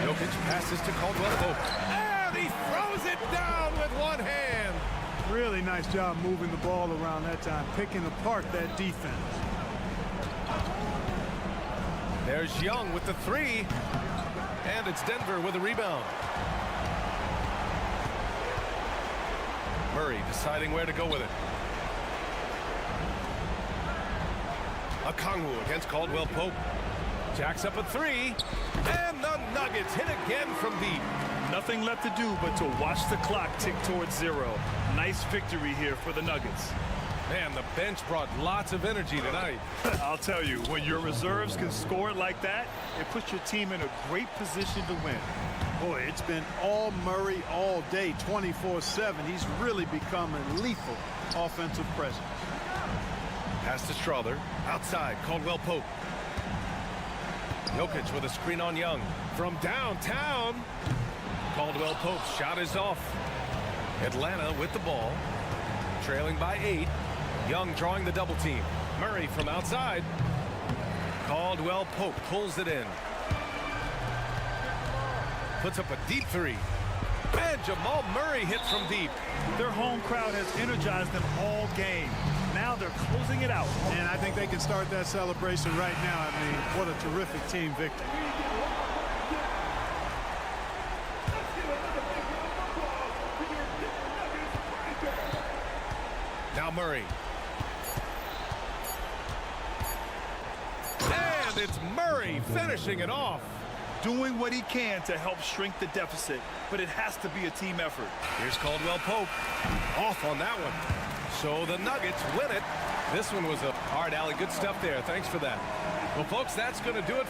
Jokic passes to Caldwell Pope. And he throws it down with one hand. Really nice job moving the ball around that time, picking apart that defense. There's Young with the three. And it's Denver with a rebound. Murray deciding where to go with it. Okongwu against Caldwell Pope. Jacks up a three. And the Nuggets hit again from deep. Nothing left to do but to watch the clock tick towards 0. Nice victory here for the Nuggets. Man, the bench brought lots of energy tonight. I'll tell you, when your reserves can score like that, it puts your team in a great position to win. Boy, it's been all Murray all day, 24/7. He's really become a lethal offensive presence. Pass to Strother. Outside, Caldwell Pope. Jokic with a screen on Young. From downtown. Caldwell Pope's shot is off. Atlanta with the ball. Trailing by 8. Young drawing the double team. Murray from outside. Caldwell Pope pulls it in. Puts up a deep three. And Jamal Murray hits from deep. Their home crowd has energized them all game. Now they're closing it out. And I think they can start that celebration right now. I mean, what a terrific team victory. Now Murray. And it's Murray finishing it off. Doing what he can to help shrink the deficit, but it has to be a team effort. Here's Caldwell Pope. Off on that one. So the Nuggets win it. This one was a hard alley. Good stuff there. Thanks for that. Well, folks, that's going to do it.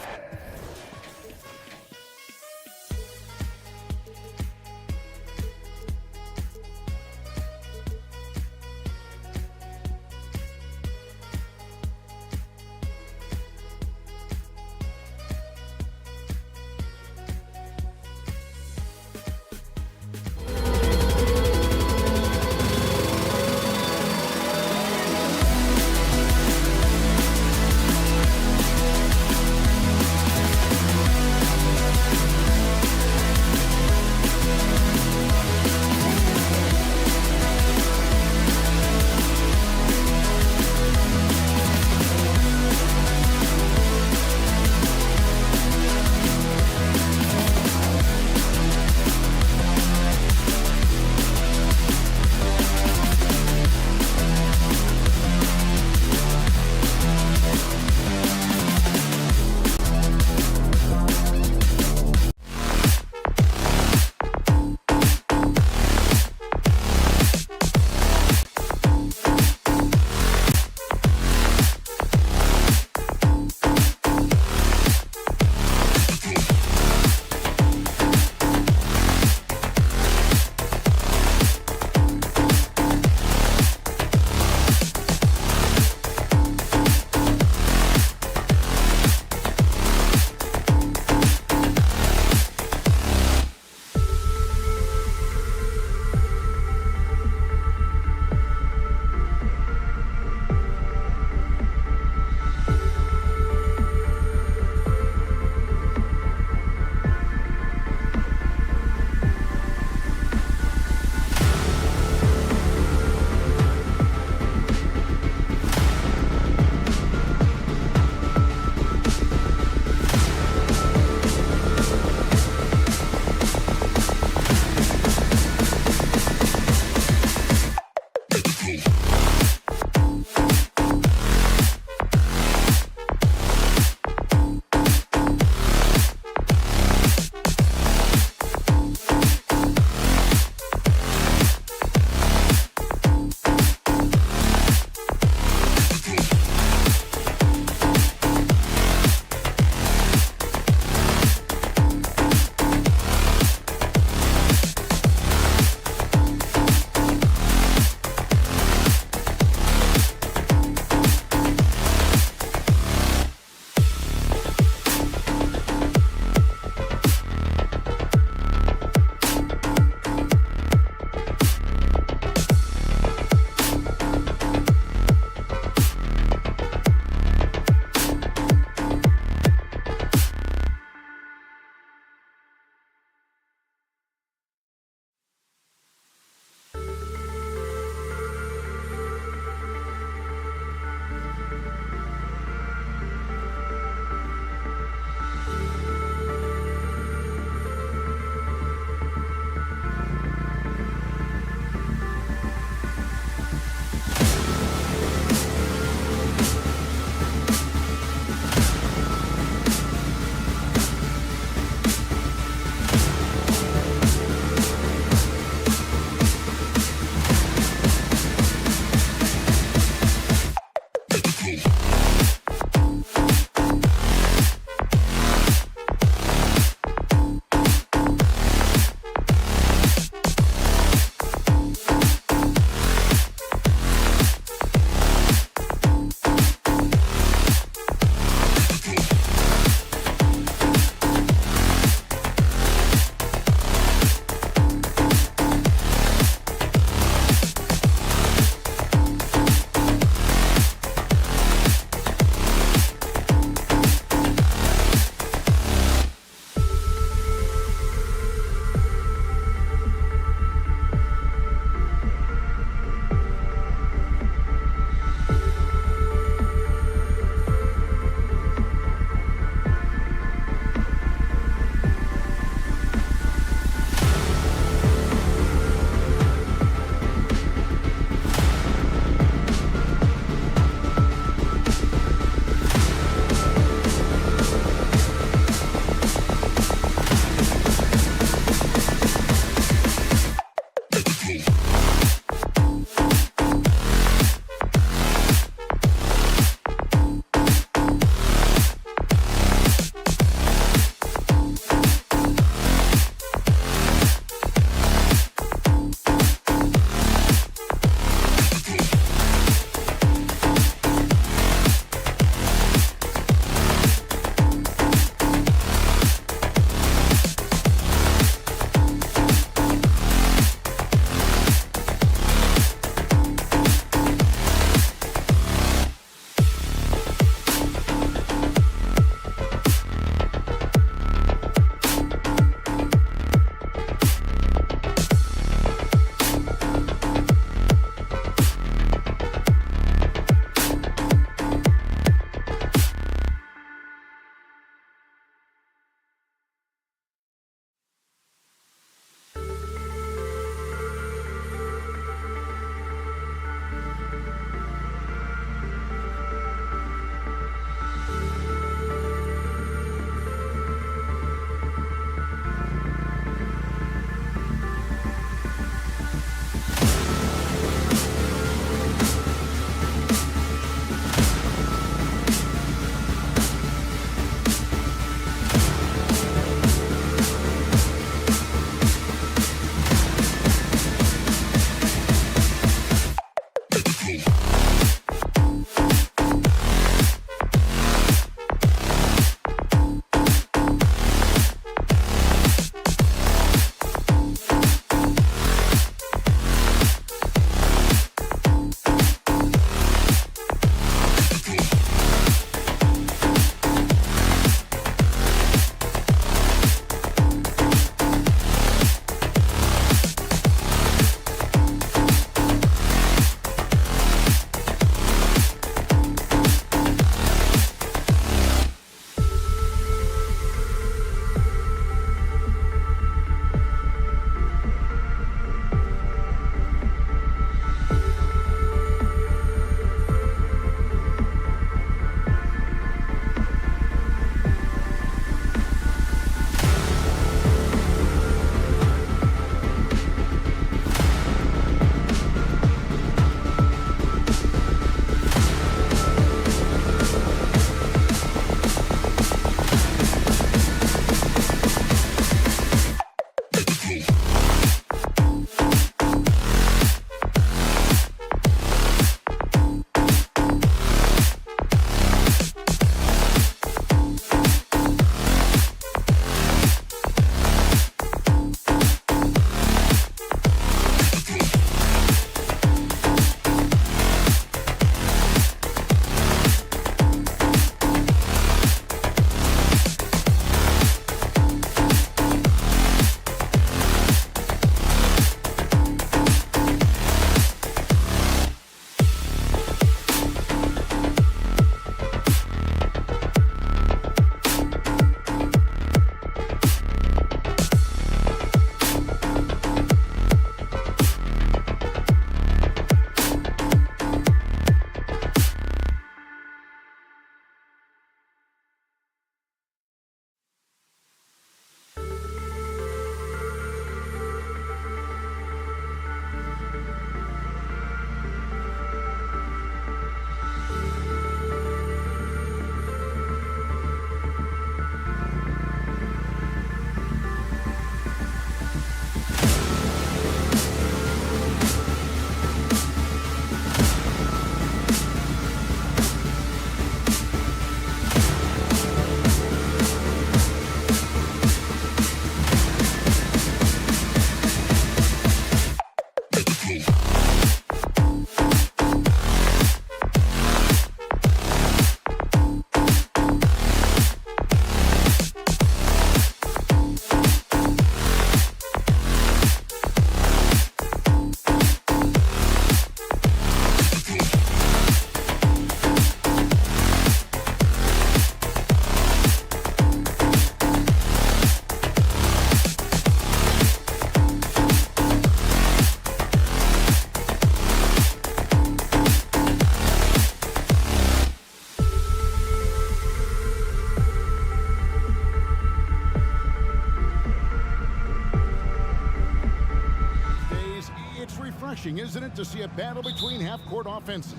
thrilling, isn't it, to see a battle between half-court offenses?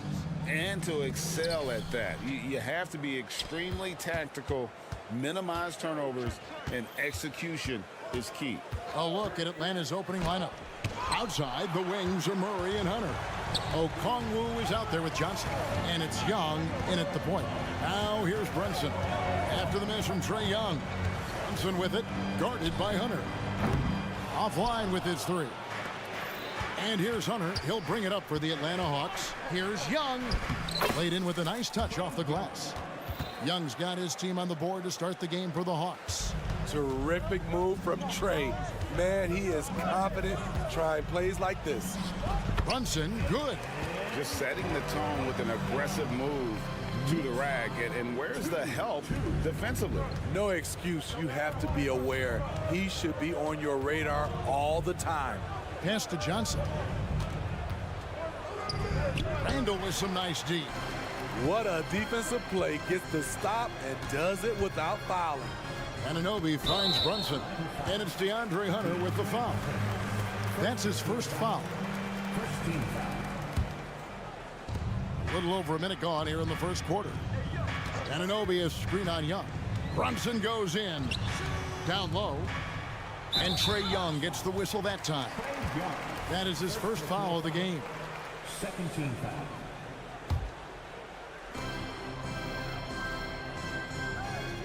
And to excel at that, you have to be extremely tactical, minimize turnovers, and execution is key. A look at Atlanta's opening lineup. Outside, the wings are Murray and Hunter. Okongwu is out there with Johnson, and it's Young in at the point. Now here's Brunson. After the miss from Trae Young. Brunson with it, guarded by Hunter. Offline with his three. And here's Hunter. He'll bring it up for the Atlanta Hawks. Here's Young. Laid in with a nice touch off the glass. Young's got his team on the board to start the game for the Hawks. Terrific move from Trae. Man, he is confident trying plays like this. Brunson, good. Just setting the tone with an aggressive move to the rack. And where's the help defensively? No excuse. You have to be aware. He should be on your radar all the time. Pass to Johnson. Randall with some nice D. What a defensive play. Gets the stop and does it without fouling. Anunoby finds Brunson. And it's DeAndre Hunter with the foul. That's his first foul. A little over a minute gone here in the first quarter. Anunoby is screen on Young. Brunson goes in. Down low. And Trae Young gets the whistle that time. That is his first foul of the game. Second team foul.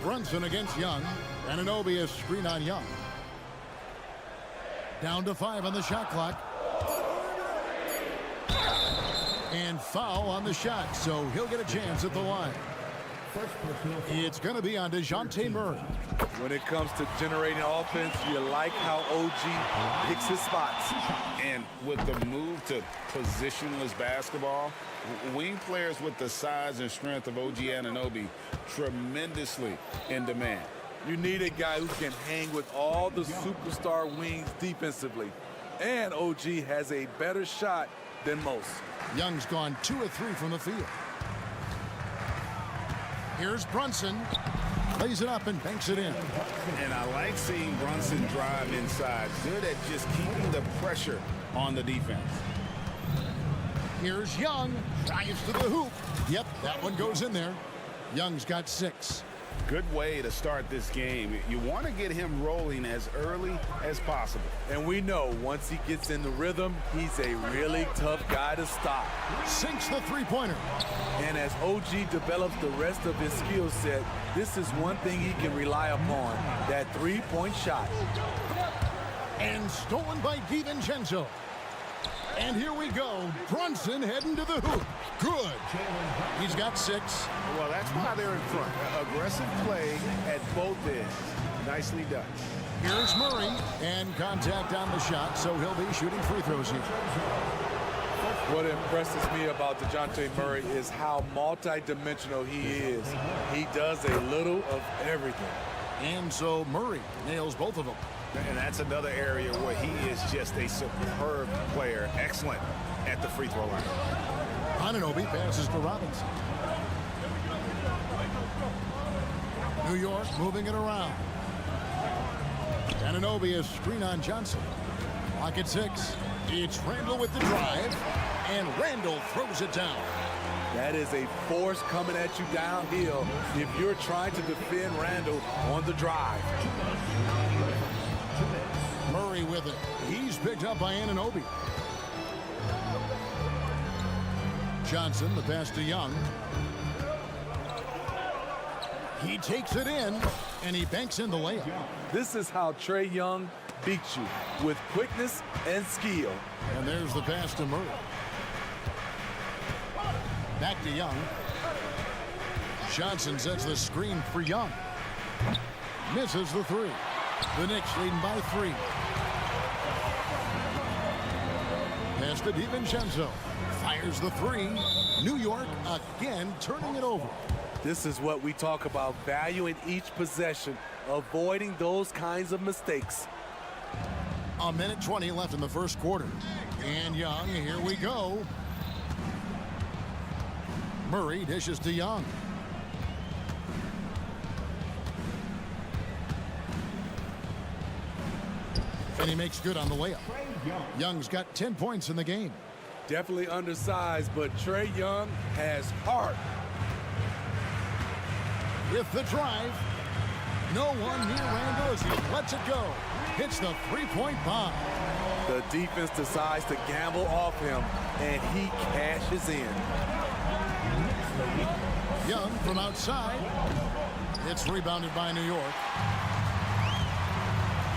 Brunson against Young. Anunoby is screen on Young. Down to 5 on the shot clock. And foul on the shot, so he'll get a chance at the line. It's going to be on DeJounte Murray. When it comes to generating offense, you like how OG picks his spots. And with the move to positionless basketball, wing players with the size and strength of OG Anunoby tremendously in demand. You need a guy who can hang with all the superstar wings defensively. And OG has a better shot than most. Young's gone 2 of 3 from the field. Here's Brunson. Lays it up and banks it in. And I like seeing Brunson drive inside. Good at just keeping the pressure on the defense. Here's Young. Drives to the hoop. Yep, that one goes in there. Young's got 6. Good way to start this game. You want to get him rolling as early as possible. And we know once he gets in the rhythm, he's a really tough guy to stop. Sinks the three-pointer. And as OG develops the rest of his skill set, this is one thing he can rely upon, that three-point shot. And stolen by DiVincenzo. And here we go. Brunson heading to the hoop. Good. He's got 6. Well, that's why they're in front. Aggressive play at both ends. Nicely done. Here's Murray. And contact on the shot, so he'll be shooting free throws here. What impresses me about DeJounte Murray is how multi-dimensional he is. He does a little of everything. And so Murray nails both of them. And that's another area where he is just a superb player. Excellent at the free throw line. Anunoby passes to Robinson. New York moving it around. Anunoby is screen on Johnson. Lock at 6. It's Randall with the drive. And Randall throws it down. That is a force coming at you downhill if you're trying to defend Randall on the drive. Murray with it. He's picked up by Anunoby. Johnson, the pass to Young. He takes it in, and he banks in the layup. This is how Trae Young beats you, with quickness and skill. And there's the pass to Murray. Back to Young. Johnson sets the screen for Young. Misses the 3. The Knicks leading by 3. Pass to DiVincenzo. Fires the 3. New York again turning it over. This is what we talk about, valuing each possession, avoiding those kinds of mistakes. A minute 20 left in the first quarter. And Young, here we go. Murray dishes to Young. And he makes good on the layup. Young's got 10 points in the game. Definitely undersized, but Trae Young has heart. With the drive, no one near Randall as he lets it go. Hits the three-point bomb. The defense decides to gamble off him, and he cashes in. Young from outside. It's rebounded by New York.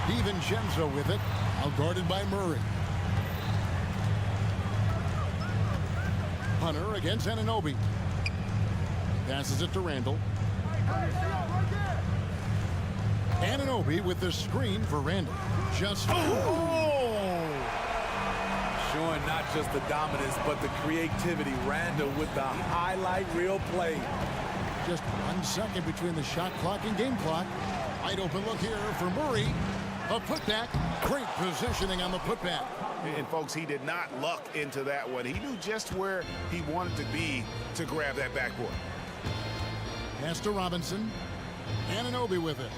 DiVincenzo with it, outguarded by Murray. Hunter against Anunoby. Passes it to Randall. Anunoby with the screen for Randall. Just showing not just the dominance, but the creativity. Randall with the highlight reel play. Just 1 second between the shot clock and game clock. Wide open look here for Murray. A putback. Great positioning on the putback. And folks, he did not luck into that one. He knew just where he wanted to be to grab that backboard. Pass to Robinson. Anunoby with it.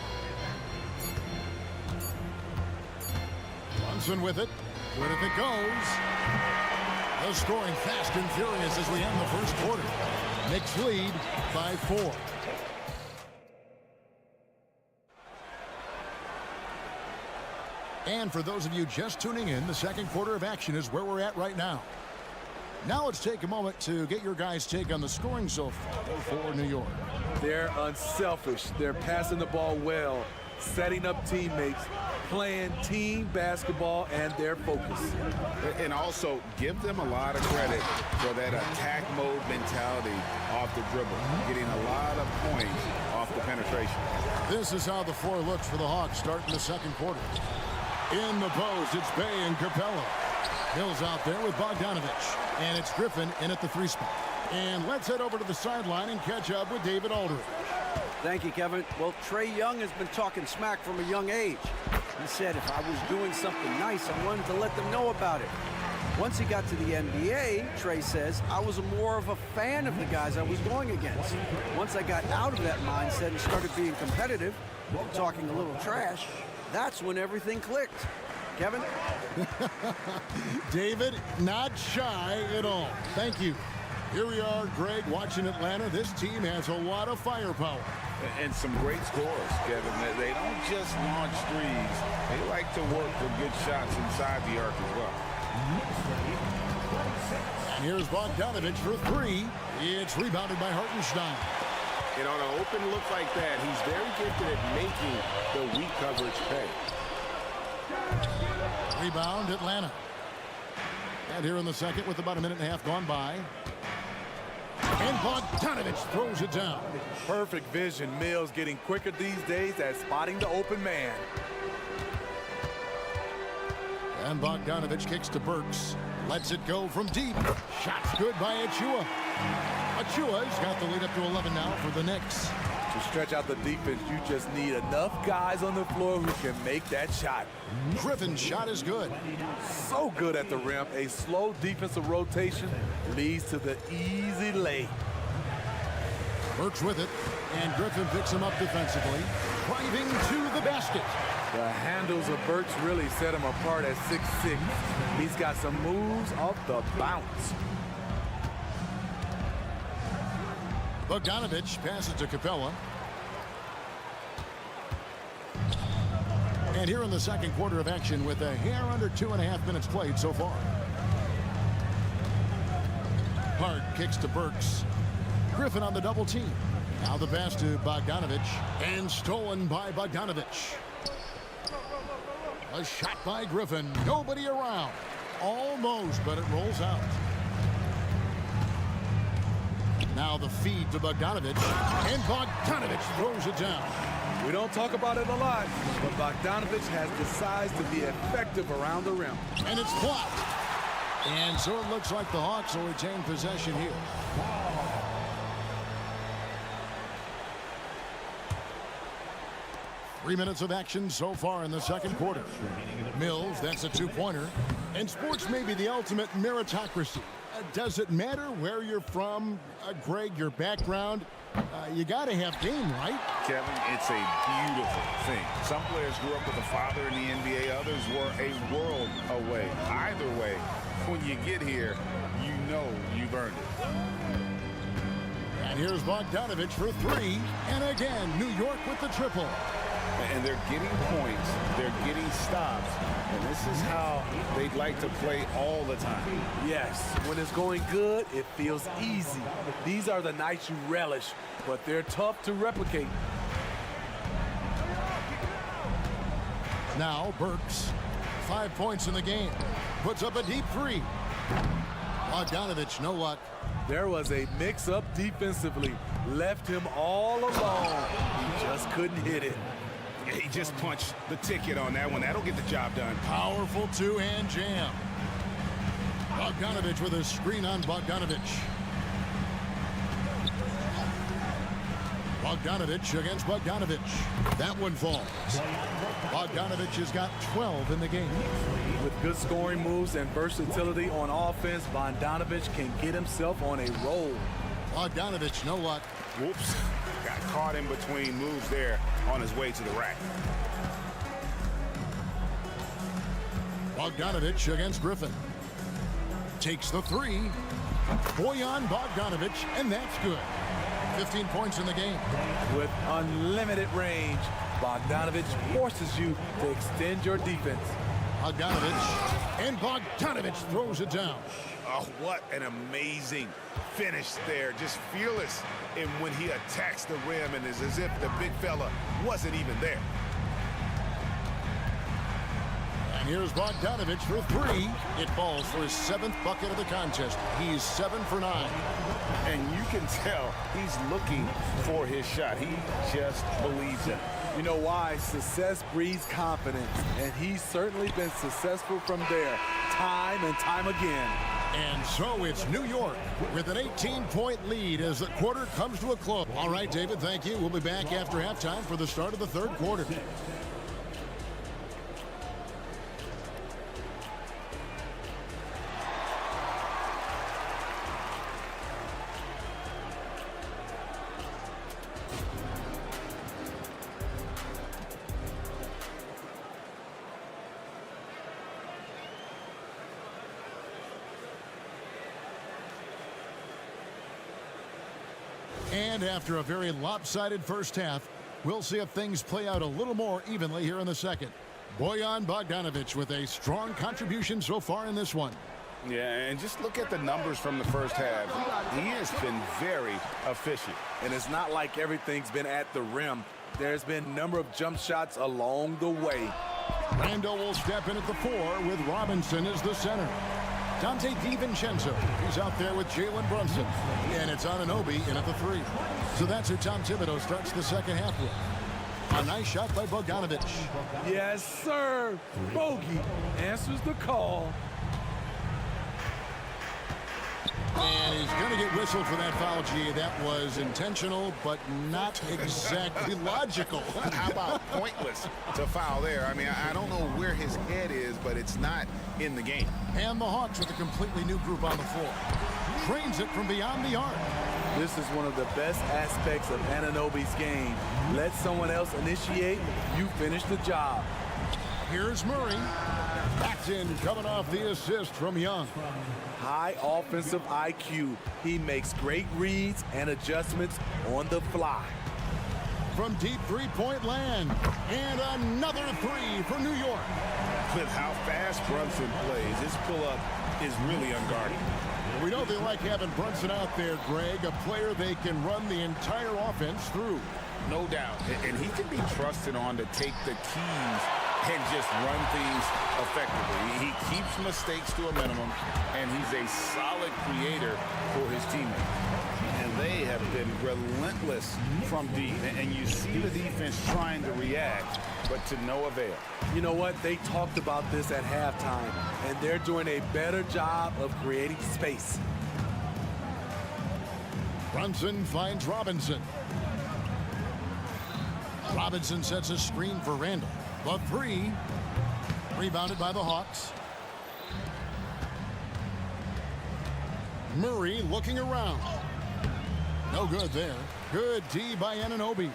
Brunson with it. Good if it goes. The scoring fast and furious as we end the first quarter. Knicks lead by 4. And for those of you just tuning in, the second quarter of action is where we're at right now. Now let's take a moment to get your guys' take on the scoring so far for New York. They're unselfish. They're passing the ball well, setting up teammates, playing team basketball, and their focus. And also give them a lot of credit for that attack mode mentality off the dribble, getting a lot of points off the penetration. This is how the floor looks for the Hawks starting the second quarter. In the post, it's Bey and Capella. Hill's out there with Bogdanovich. And it's Griffin in at the 3 spot. And let's head over to the sideline and catch up with David Aldridge. Thank you, Kevin. Well, Trae Young has been talking smack from a young age. He said if I was doing something nice, I wanted to let them know about it. Once he got to the NBA, Trae says, I was more of a fan of the guys I was going against. Once I got out of that mindset and started being competitive, talking a little trash, that's when everything clicked. Kevin? David, not shy at all. Thank you. Here we are, Greg, watching Atlanta. This team has a lot of firepower. And some great scores, Kevin. They don't just launch threes. They like to work for good shots inside the arc as well. And here's Bogdanovich for 3. It's rebounded by Hartenstein. And on an open look like that, he's very gifted at making the weak coverage pay. Rebound, Atlanta. And here in the second with about a minute and a half gone by. And Bogdanovich throws it down. Perfect vision. Mills getting quicker these days at spotting the open man. And Bogdanovich kicks to Burks. Lets it go from deep. Shot's good by Achua. Achua's got the lead up to 11 now for the Knicks. To stretch out the defense, you just need enough guys on the floor who can make that shot. Griffin's shot is good. So good at the rim. A slow defensive rotation leads to the easy lay. Burks with it, and Griffin picks him up defensively, driving to the basket. The handles of Burks really set him apart at 6'6". He's got some moves off the bounce. Bogdanovich passes to Capella. And here in the second quarter of action with a hair under 2.5 minutes played so far. Hart kicks to Burks. Griffin on the double team. Now the pass to Bogdanovich. And stolen by Bogdanovich. A shot by Griffin. Nobody around. Almost, but it rolls out. Now the feed to Bogdanovich. And Bogdanovich throws it down. We don't talk about it a lot, but Bogdanovich has the size to be effective around the rim. And it's blocked. And so it looks like the Hawks will retain possession here. Three minutes of action so far in the second quarter. Mills, that's a 2-pointer. And sports may be the ultimate meritocracy. Does it matter where you're from, Greg, your background? You got to have game, right? Kevin, it's a beautiful thing. Some players grew up with a father in the NBA. Others were a world away. Either way, when you get here, you know you've earned it. And here's Bogdanovich for three. And again, New York with the triple. And they're getting points. They're getting stops. And this is how they'd like to play all the time. Yes, when it's going good, it feels easy. These are the nights you relish, but they're tough to replicate. Now Burks, 5 points in the game. Puts up a deep three. Bogdanovich, no luck. There was a mix-up defensively. Left him all alone. He just couldn't hit it. He just punched the ticket on that one. That'll get the job done. Powerful two-hand jam. Bogdanovich with a screen on Bogdanovich. Bogdanovich against Bogdanovich. That one falls. Bogdanovich has got 12 in the game. With good scoring moves and versatility on offense, Bogdanovich can get himself on a roll. Bogdanovich, no luck. Whoops. Got caught in between moves there on his way to the rack. Bogdanovich against Griffin. Takes the three. Bojan Bogdanovich, and that's good. 15 points in the game. With unlimited range, Bogdanovich forces you to extend your defense. Bogdanovich, and Bogdanovich throws it down. Oh, what an amazing finish there. Just fearless in when he attacks the rim, and it's as if the big fella wasn't even there. And here's Bogdanovich for three. It falls for his 7th bucket of the contest. He's 7 for 9. And you can tell he's looking for his shot. He just believes it. You know why? Success breeds confidence, and he's certainly been successful from there, time and time again. And so it's New York with an 18-point lead as the quarter comes to a close. All right, David, thank you. We'll be back after halftime for the start of the third quarter. And after a very lopsided first half, we'll see if things play out a little more evenly here in the second. Bojan Bogdanovich with a strong contribution so far in this one. Yeah, and just look at the numbers from the first half. He has been very efficient. And it's not like everything's been at the rim. There's been a number of jump shots along the way. Randall will step in at the 4 with Robinson as the center. Dante DiVincenzo, he's out there with Jalen Brunson. And it's Anunoby in at the 3. So that's who Tom Thibodeau starts the second half with. A nice shot by Bogdanovich. Yes, sir. Bogey answers the call. And he's going to get whistled for that foul, G. That was intentional, but not exactly logical. How about pointless to foul there? I mean, I don't know where his head is, but it's not in the game. And the Hawks with a completely new group on the floor. Trains it from beyond the arc. This is one of the best aspects of Anunoby's game. Let someone else initiate, you finish the job. Here's Murray. Backed in, coming off the assist from Young. High offensive IQ. He makes great reads and adjustments on the fly. From deep three-point land. And another three for New York. With how fast Brunson plays, his pull-up is really unguarded. We know they like having Brunson out there, Greg, a player they can run the entire offense through. No doubt. And he can be trusted on to take the keys and just run things effectively. He keeps mistakes to a minimum, and he's a solid creator for his teammates. And they have been relentless from deep. And you see the defense trying to react, but to no avail. You know what? They talked about this at halftime, and they're doing a better job of creating space. Brunson finds Robinson. Robinson sets a screen for Randall. The 3, rebounded by the Hawks. Murray looking around. No good there. Good D by Anunoby.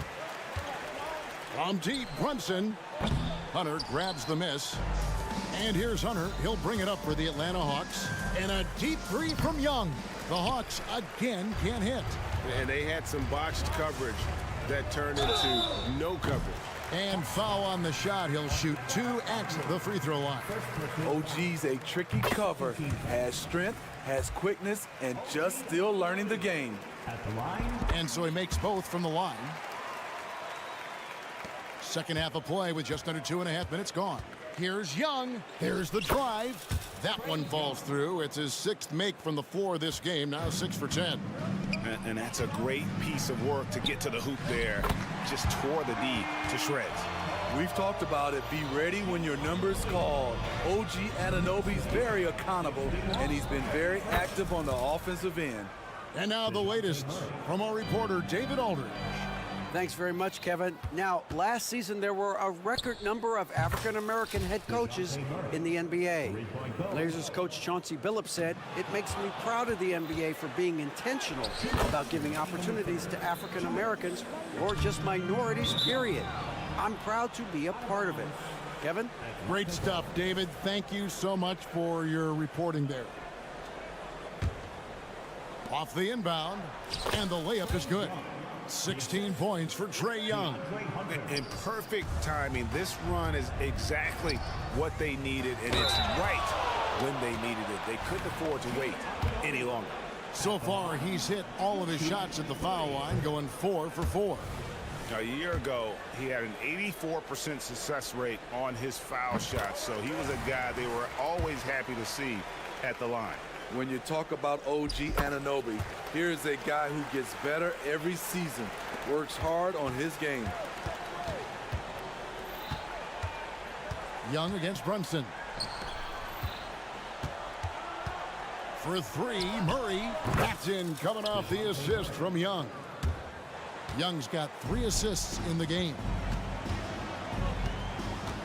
From deep, Brunson. Hunter grabs the miss. And here's Hunter. He'll bring it up for the Atlanta Hawks. And a deep three from Young. The Hawks again can't hit. And they had some botched coverage that turned into no coverage. And foul on the shot. He'll shoot 2 at the free throw line. OG's a tricky cover. Has strength, has quickness, and just still learning the game. At the line. And so he makes both from the line. Second half of play with just under 2.5 minutes gone. Here's Young. There's the drive. That one falls through. It's his 6th make from the floor this game. Now 6 for 10. And that's a great piece of work to get to the hoop there. Just tore the D to shreds. We've talked about it. Be ready when your number's called. OG Anunoby's very accountable, and he's been very active on the offensive end. And now the latest from our reporter, David Aldridge. Thanks very much, Kevin. Now, last season there were a record number of African-American head coaches in the NBA. Blazers coach Chauncey Billups said, "It makes me proud of the NBA for being intentional about giving opportunities to African-Americans or just minorities, period. I'm proud to be a part of it." Kevin? Great stuff, David. Thank you so much for your reporting there. Off the inbound, and the layup is good. 16 points for Trae Young. In perfect timing. This run is exactly what they needed, and it's right when they needed it. They couldn't afford to wait any longer. So far, he's hit all of his shots at the foul line, going 4 for 4. A year ago, he had an 84% success rate on his foul shots, so he was a guy they were always happy to see at the line. When you talk about OG Anunoby, here's a guy who gets better every season, works hard on his game. Young against Brunson. For 3, Murray. That's in, coming off the assist from Young. Young's got 3 assists in the game.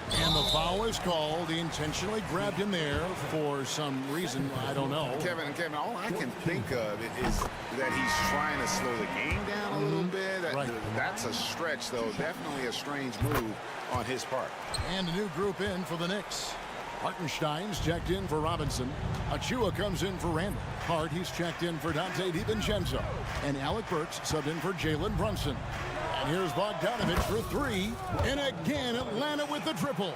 And the foul is called. He intentionally grabbed him there for some reason. I don't know. Kevin, all I can think of is that he's trying to slow the game down a little bit. That's a stretch, though. Definitely a strange move on his part. And a new group in for the Knicks. Hartenstein's checked in for Robinson. Achua comes in for Randall. Hart, he's checked in for Dante DiVincenzo. And Alec Burks subbed in for Jalen Brunson. And here's Bogdanovich for 3. And again, Atlanta with the triple.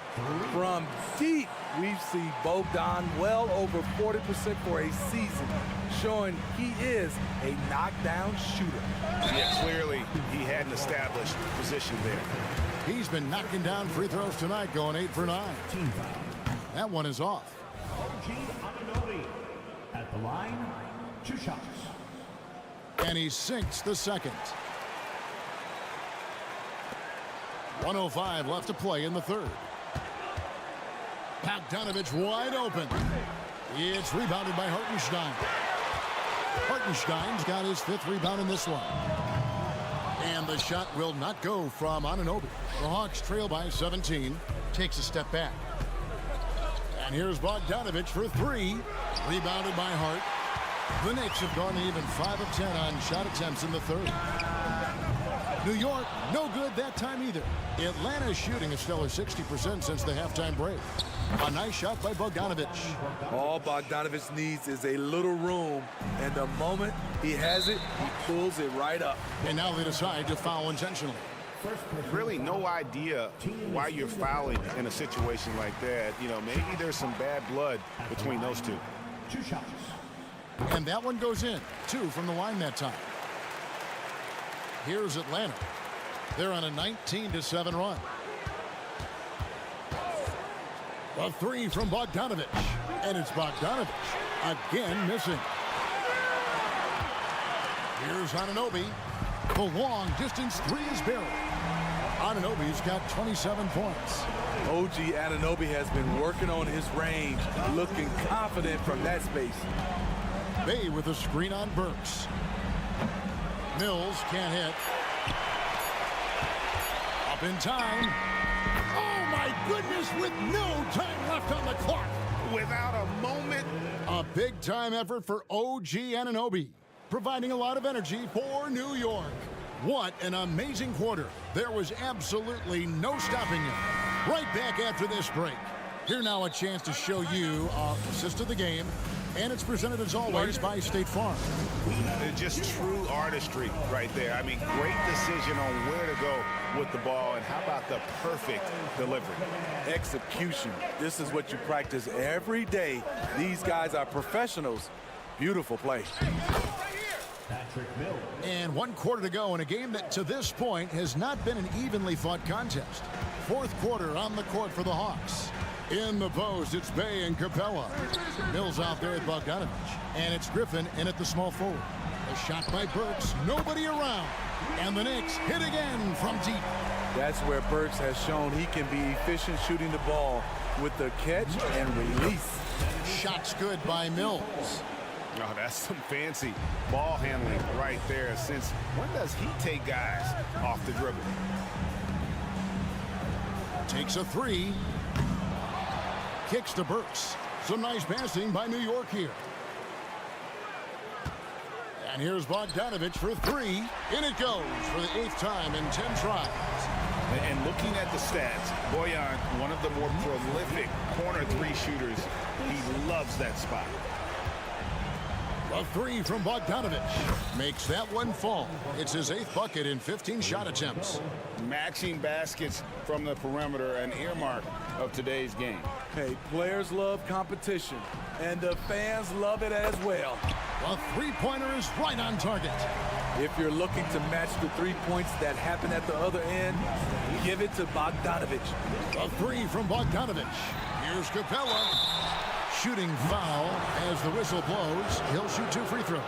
From deep, we've seen Bogdan well over 40% for a season, showing he is a knockdown shooter. Yeah, clearly he had an established position there. He's been knocking down free throws tonight, going 8 for 9. That one is off. OG Anunoby at the line, 2 shots. And he sinks the second. 1:05 left to play in the third. Bogdanovich wide open. It's rebounded by Hartenstein. Hartenstein's got his 5th rebound in this one. And the shot will not go from Anunoby. The Hawks trail by 17. Takes a step back. And here's Bogdanovich for 3. Rebounded by Hart. The Knicks have gone even 5 of 10 on shot attempts in the third. New York, no good that time either. Atlanta shooting a stellar 60% since the halftime break. A nice shot by Bogdanovich. All Bogdanovich needs is a little room, and the moment he has it, he pulls it right up. And now they decide to foul intentionally. Really no idea why you're fouling in a situation like that. You know, maybe there's some bad blood between those two. 2 shots. And that one goes in. 2 from the line that time. Here's Atlanta. They're on a 19-7 run. A 3 from Bogdanovich. And it's Bogdanovich again missing. Here's Anunoby. The long distance 3 is buried. Anunoby's got 27 points. OG Anunoby has been working on his range, looking confident from that space. Bay with a screen on Burks. Mills can't hit. Up in time. Oh my goodness, with no time left on the clock. Without a moment A A big-time effort for OG Anunoby, providing a lot of energy for New York. What an amazing quarter. There was absolutely no stopping him. Right back after this break. Here now a chance to show you our assist of the game, and it's presented as always by State Farm. Just true artistry right there. I mean, great decision on where to go with the ball, and how about the perfect delivery? Execution. This is what you practice every day. These guys are professionals. Beautiful play. And 1 quarter to go in a game that to this point has not been an evenly fought contest. 4th quarter on the court for the Hawks. In the post, it's Bay and Capella. Mills out there at Bogdanovich. And it's Griffin in at the small forward. A shot by Burks, nobody around. And the Knicks hit again from deep. That's where Burks has shown he can be efficient shooting the ball with the catch and release. Shots good by Mills. Oh, that's some fancy ball handling right there. Since when does he take guys off the dribble? Takes a 3. Kicks to Burks. Some nice passing by New York here. And here's Bogdanovich for 3. In it goes for the 8th time in 10 tries. And looking at the stats, Bojan, one of the more prolific corner 3 shooters. He loves that spot. A 3 from Bogdanovich makes that one fall. It's his 8th bucket in 15 shot attempts. Matching baskets from the perimeter, an earmark of today's game. Hey, players love competition, and the fans love it as well. A 3-pointer is right on target. If you're looking to match the 3 points that happen at the other end, give it to Bogdanovich. A 3 from Bogdanovich. Here's Capella. Shooting foul as the whistle blows. He'll shoot 2 free throws.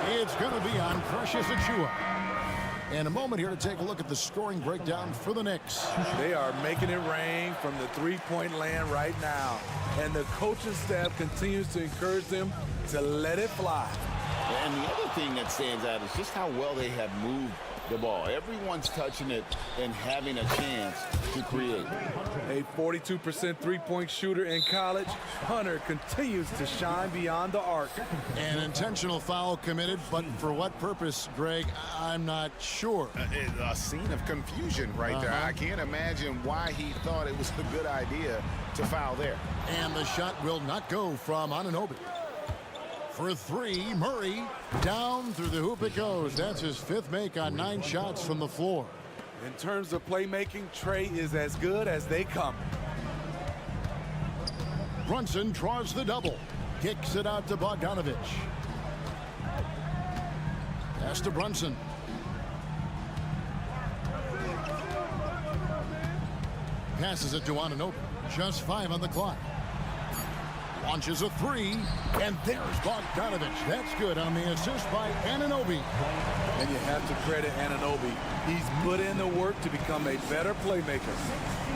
It's going to be on Precious Achiuwa. And a moment here to take a look at the scoring breakdown for the Knicks. They are making it rain from the 3-point land right now. And the coaching staff continues to encourage them to let it fly. And the other thing that stands out is just how well they have moved the ball. Everyone's touching it and having a chance to create. A 42% 3-point shooter in college, Hunter continues to shine beyond the arc. An intentional foul committed, but for what purpose, Greg, I'm not sure. A scene of confusion right there. I can't imagine why he thought it was a good idea to foul there. And the shot will not go from Anunoby. For 3, Murray, down through the hoop it goes. That's his 5th make on 9 shots from the floor. In terms of playmaking, Trey is as good as they come. Brunson draws the double. Kicks it out to Bogdanovich. Pass to Brunson. Passes it to Anunoby. Just 5 on the clock. Launches a 3, and there's Bogdanovich. That's good on the assist by Anunoby. And you have to credit Anunoby. He's put in the work to become a better playmaker.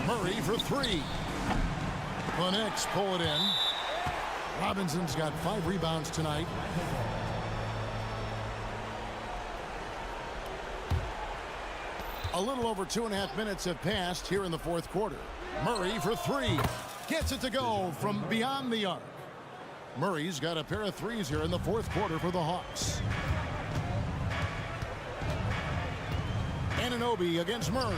Murray for 3. The Knicks pull it in. Robinson's got 5 rebounds tonight. A little over 2.5 minutes have passed here in the 4th quarter. Murray for 3. Gets it to go from beyond the arc. Murray's got a pair of 3s here in the 4th quarter for the Hawks. Anunoby against Murray.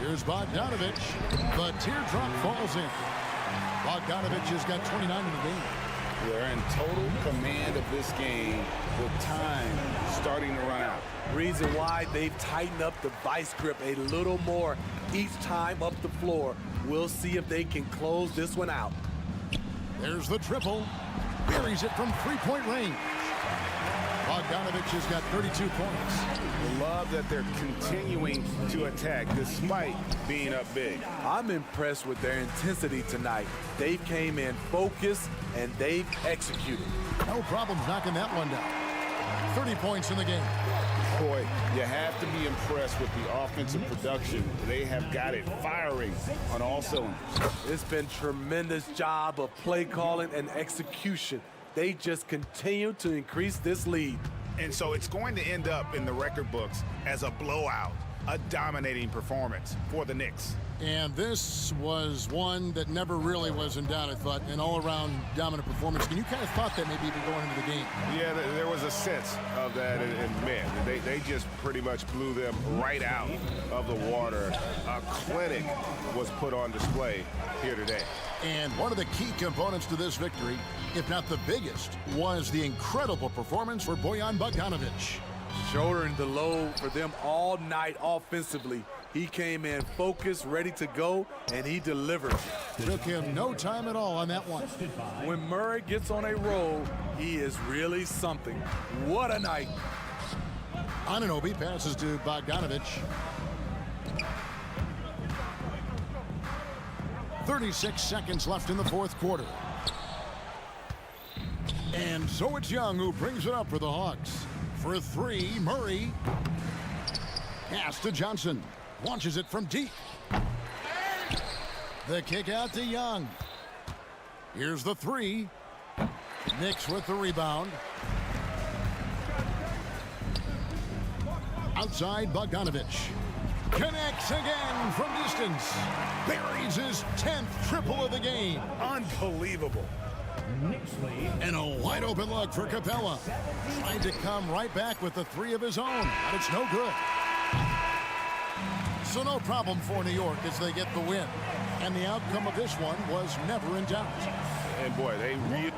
Here's Bogdanovich. The teardrop falls in. Bogdanovich has got 29 in the game. They're in total command of this game with time starting to run out. Reason why they've tightened up the vice grip a little more each time up the floor. We'll see if they can close this one out. There's the triple. Buries it from 3-point range. Bogdanovich has got 32 points. Love that they're continuing to attack despite being up big. I'm impressed with their intensity tonight. They came in focused and they've executed. No problems knocking that one down. 30 points in the game. Boy, you have to be impressed with the offensive production. They have got it firing on all cylinders. It's been tremendous job of play calling and execution. They just continue to increase this lead. And so it's going to end up in the record books as a blowout, a dominating performance for the Knicks. And this was one that never really was in doubt, I thought, an all-around dominant performance. And you kind of thought that maybe even going into the game. Yeah, there was a sense of that, and man, they just pretty much blew them right out of the water. A clinic was put on display here today. And one of the key components to this victory, if not the biggest, was the incredible performance for Bojan Bogdanovic. Shouldering the load for them all night offensively. He came in focused, ready to go, and he delivered. Took him no time at all on that one. When Murray gets on a roll, he is really something. What a night. Anunoby passes to Bogdanovic. 36 seconds left in the fourth quarter. And so it's Young who brings it up for the Hawks. For three, Murray. Pass to Johnson. Launches it from deep. The kick out to Young. Here's the three. Knicks with the rebound. Outside Bogdanovic. Connects again from distance. Buries his 10th triple of the game. Unbelievable. And a wide open look for Capella. Trying to come right back with the three of his own, but it's no good. So no problem for New York as they get the win. And the outcome of this one was never in doubt. And boy, they really...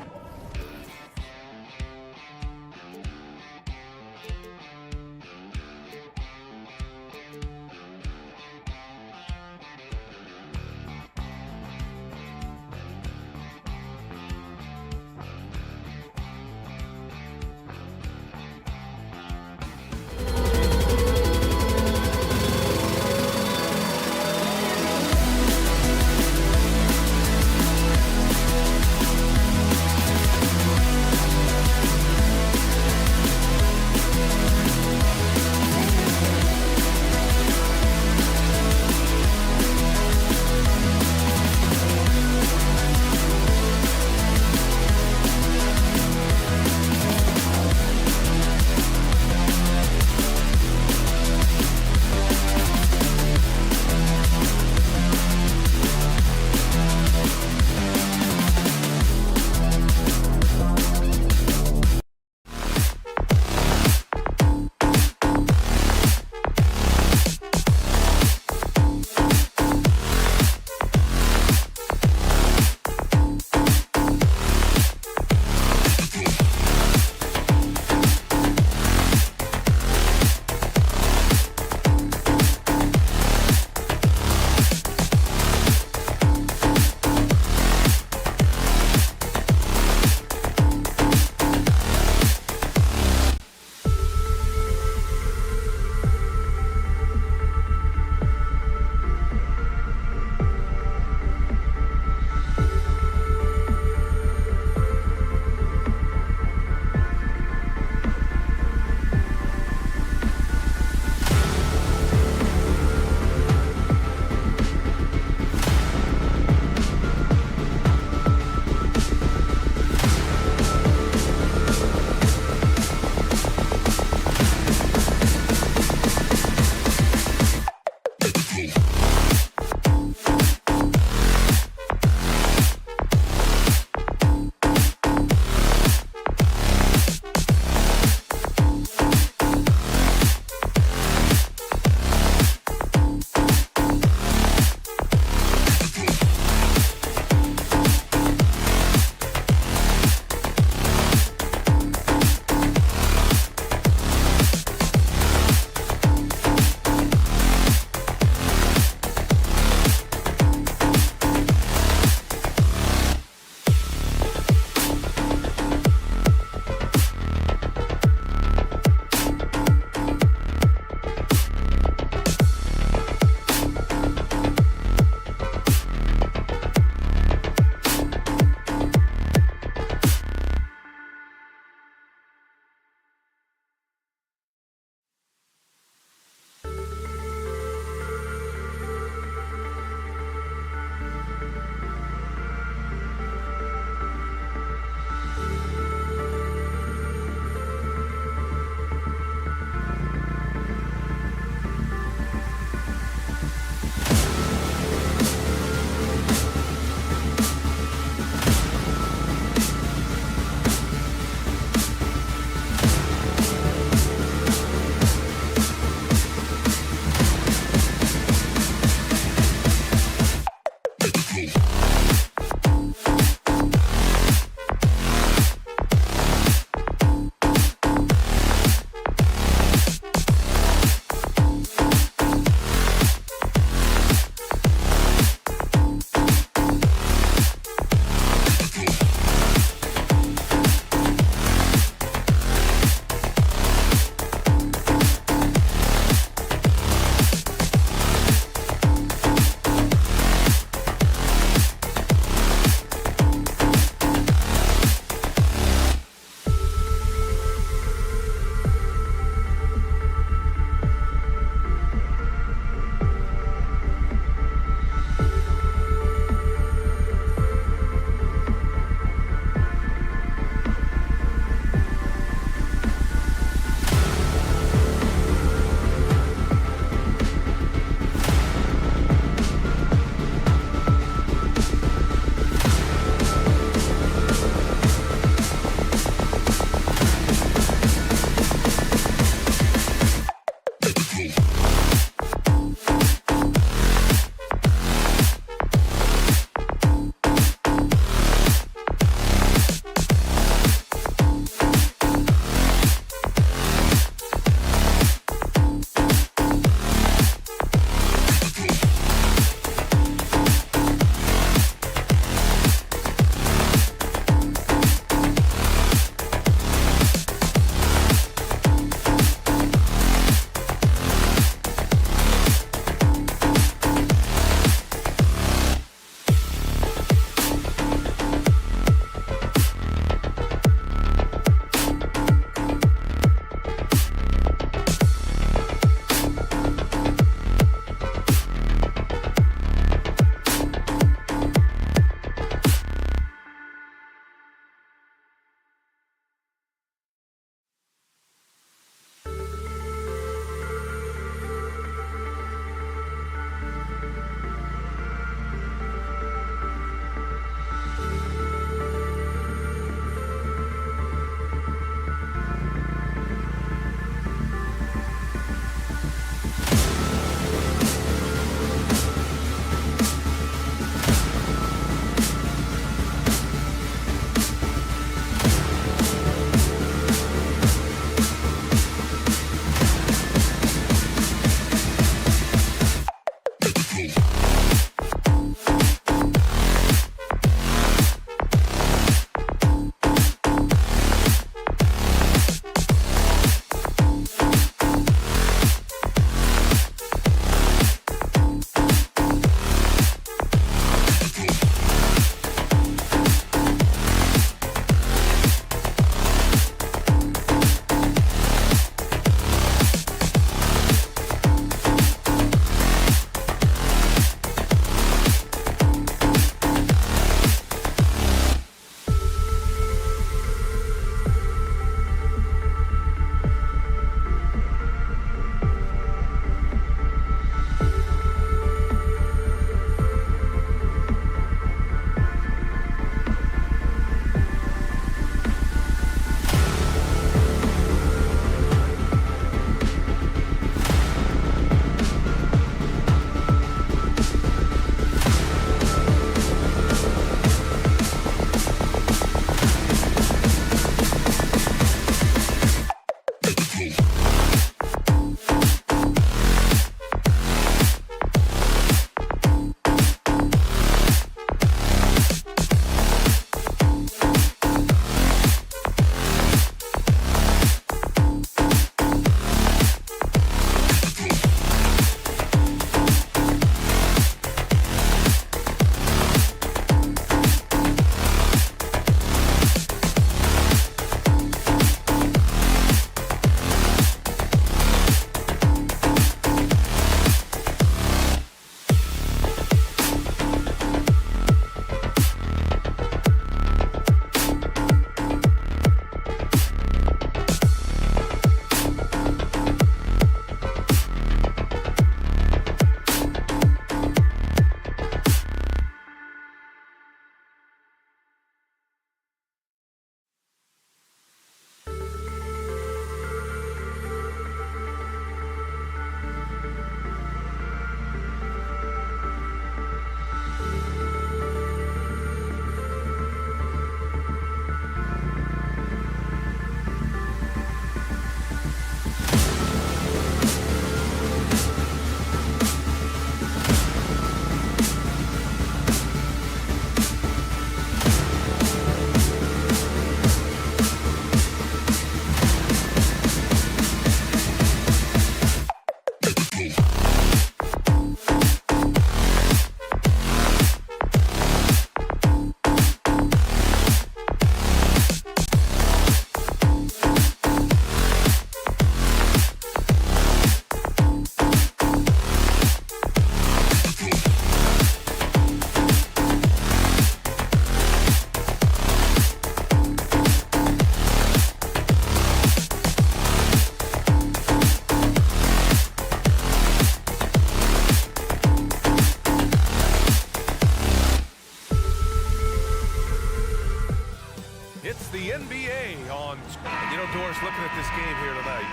And you know, Doris, looking at this game here tonight,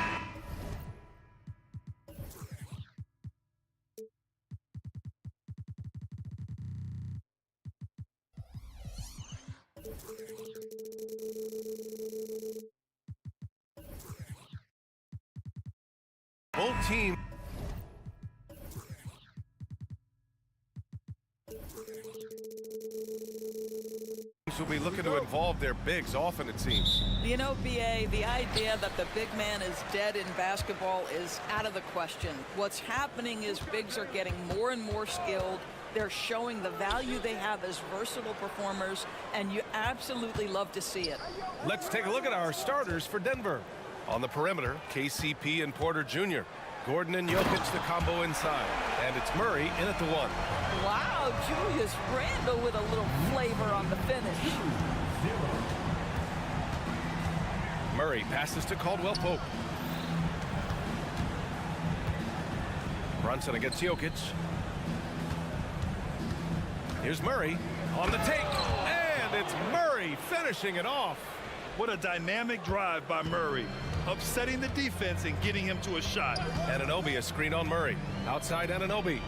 both teams will be looking to involve their bigs often, it seems. You know, BA, the idea that the big man is dead in basketball is out of the question. What's happening is bigs are getting more and more skilled. They're showing the value they have as versatile performers, and you absolutely love to see it. Let's take a look at our starters for Denver. On the perimeter, KCP and Porter Jr. Gordon and Jokic, the combo inside. And it's Murray in at the 1. Wow, Julius Randle with a little flavor on the finish. Murray passes to Caldwell Pope. Brunson against Jokic. Here's Murray on the take. And it's Murray finishing it off. What a dynamic drive by Murray, upsetting the defense and getting him to a shot. Anunoby, a screen on Murray. Outside Anunoby.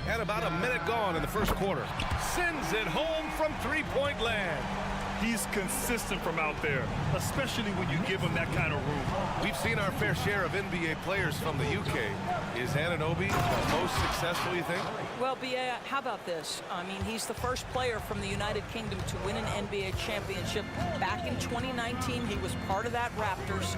And about a minute gone in the first quarter. Sends it home from three-point land. He's consistent from out there, especially when you give him that kind of room. We've seen our fair share of NBA players from the UK. Is Anunoby the most successful, you think? Well, BA, how about this? I mean, he's the first player from the United Kingdom to win an NBA championship. Back in 2019, he was part of that Raptors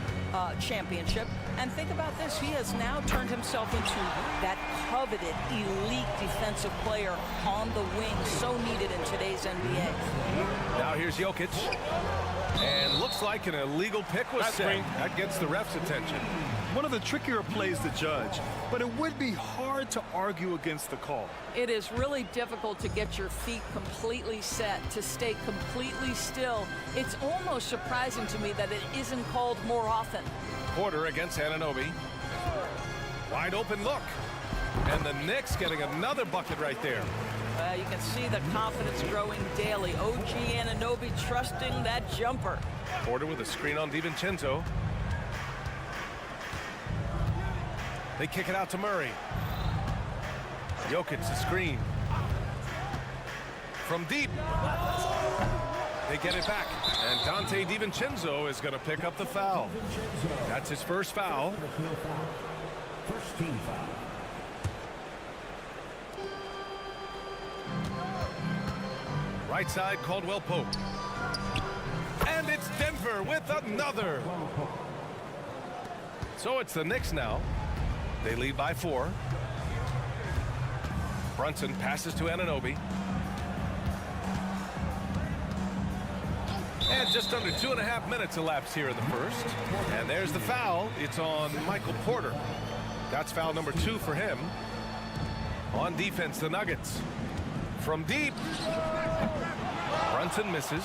championship. And think about this. He has now turned himself into that coveted elite defensive player on the wing, so needed in today's NBA. Now here's Jokic. And looks like an illegal pick was set. That gets the ref's attention. One of the trickier plays to judge, but it would be hard to argue against the call. It is really difficult to get your feet completely set, to stay completely still. It's almost surprising to me that it isn't called more often. Porter against Anunoby. Wide open look. And the Knicks getting another bucket right there. You can see the confidence growing daily. OG Anunoby trusting that jumper. Porter with a screen on DiVincenzo. They kick it out to Murray. Jokic, the screen. From deep. They get it back. And Dante DiVincenzo is going to pick up the foul. That's his first foul. First team foul. Right side, Caldwell Pope. And it's Denver with another. So it's the Knicks now. They lead by 4. Brunson passes to Anunoby. And just under 2.5 minutes elapsed here in the first. And there's the foul. It's on Michael Porter. That's foul number 2 for him. On defense, the Nuggets. From deep. Brunson misses.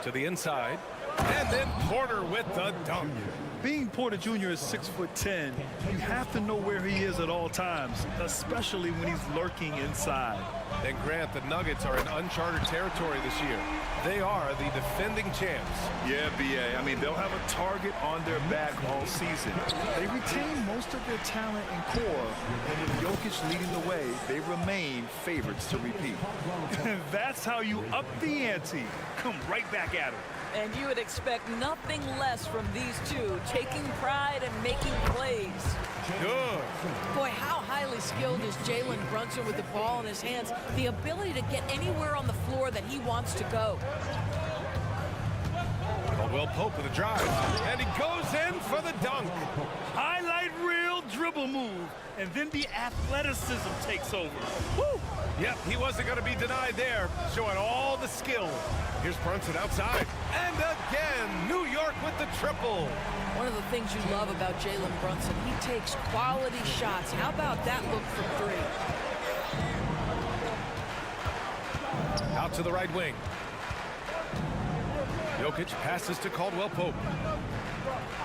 To the inside. And then Porter with the dunk. Being Porter Jr. is 6'10", you have to know where he is at all times, especially when he's lurking inside. And Grant, the Nuggets are in uncharted territory this year. They are the defending champs. Yeah, BA. I mean, they'll have a target on their back all season. They retain most of their talent and core, and with Jokic leading the way, they remain favorites to repeat. That's how you up the ante. Come right back at them. And you would expect nothing less from these two, taking pride and making plays. Good. Boy, how highly skilled is Jalen Brunson with the ball in his hands? The ability to get anywhere on the floor that he wants to go. Caldwell Pope with a drive. And he goes in for the dunk. Highlight reel dribble move, and then the athleticism takes over. Woo! Yep, he wasn't going to be denied there, showing all the skill. Here's Brunson outside. And again, New York with the triple. One of the things you love about Jalen Brunson, he takes quality shots. How about that look from 3? Out to the right wing. Jokic passes to Caldwell Pope.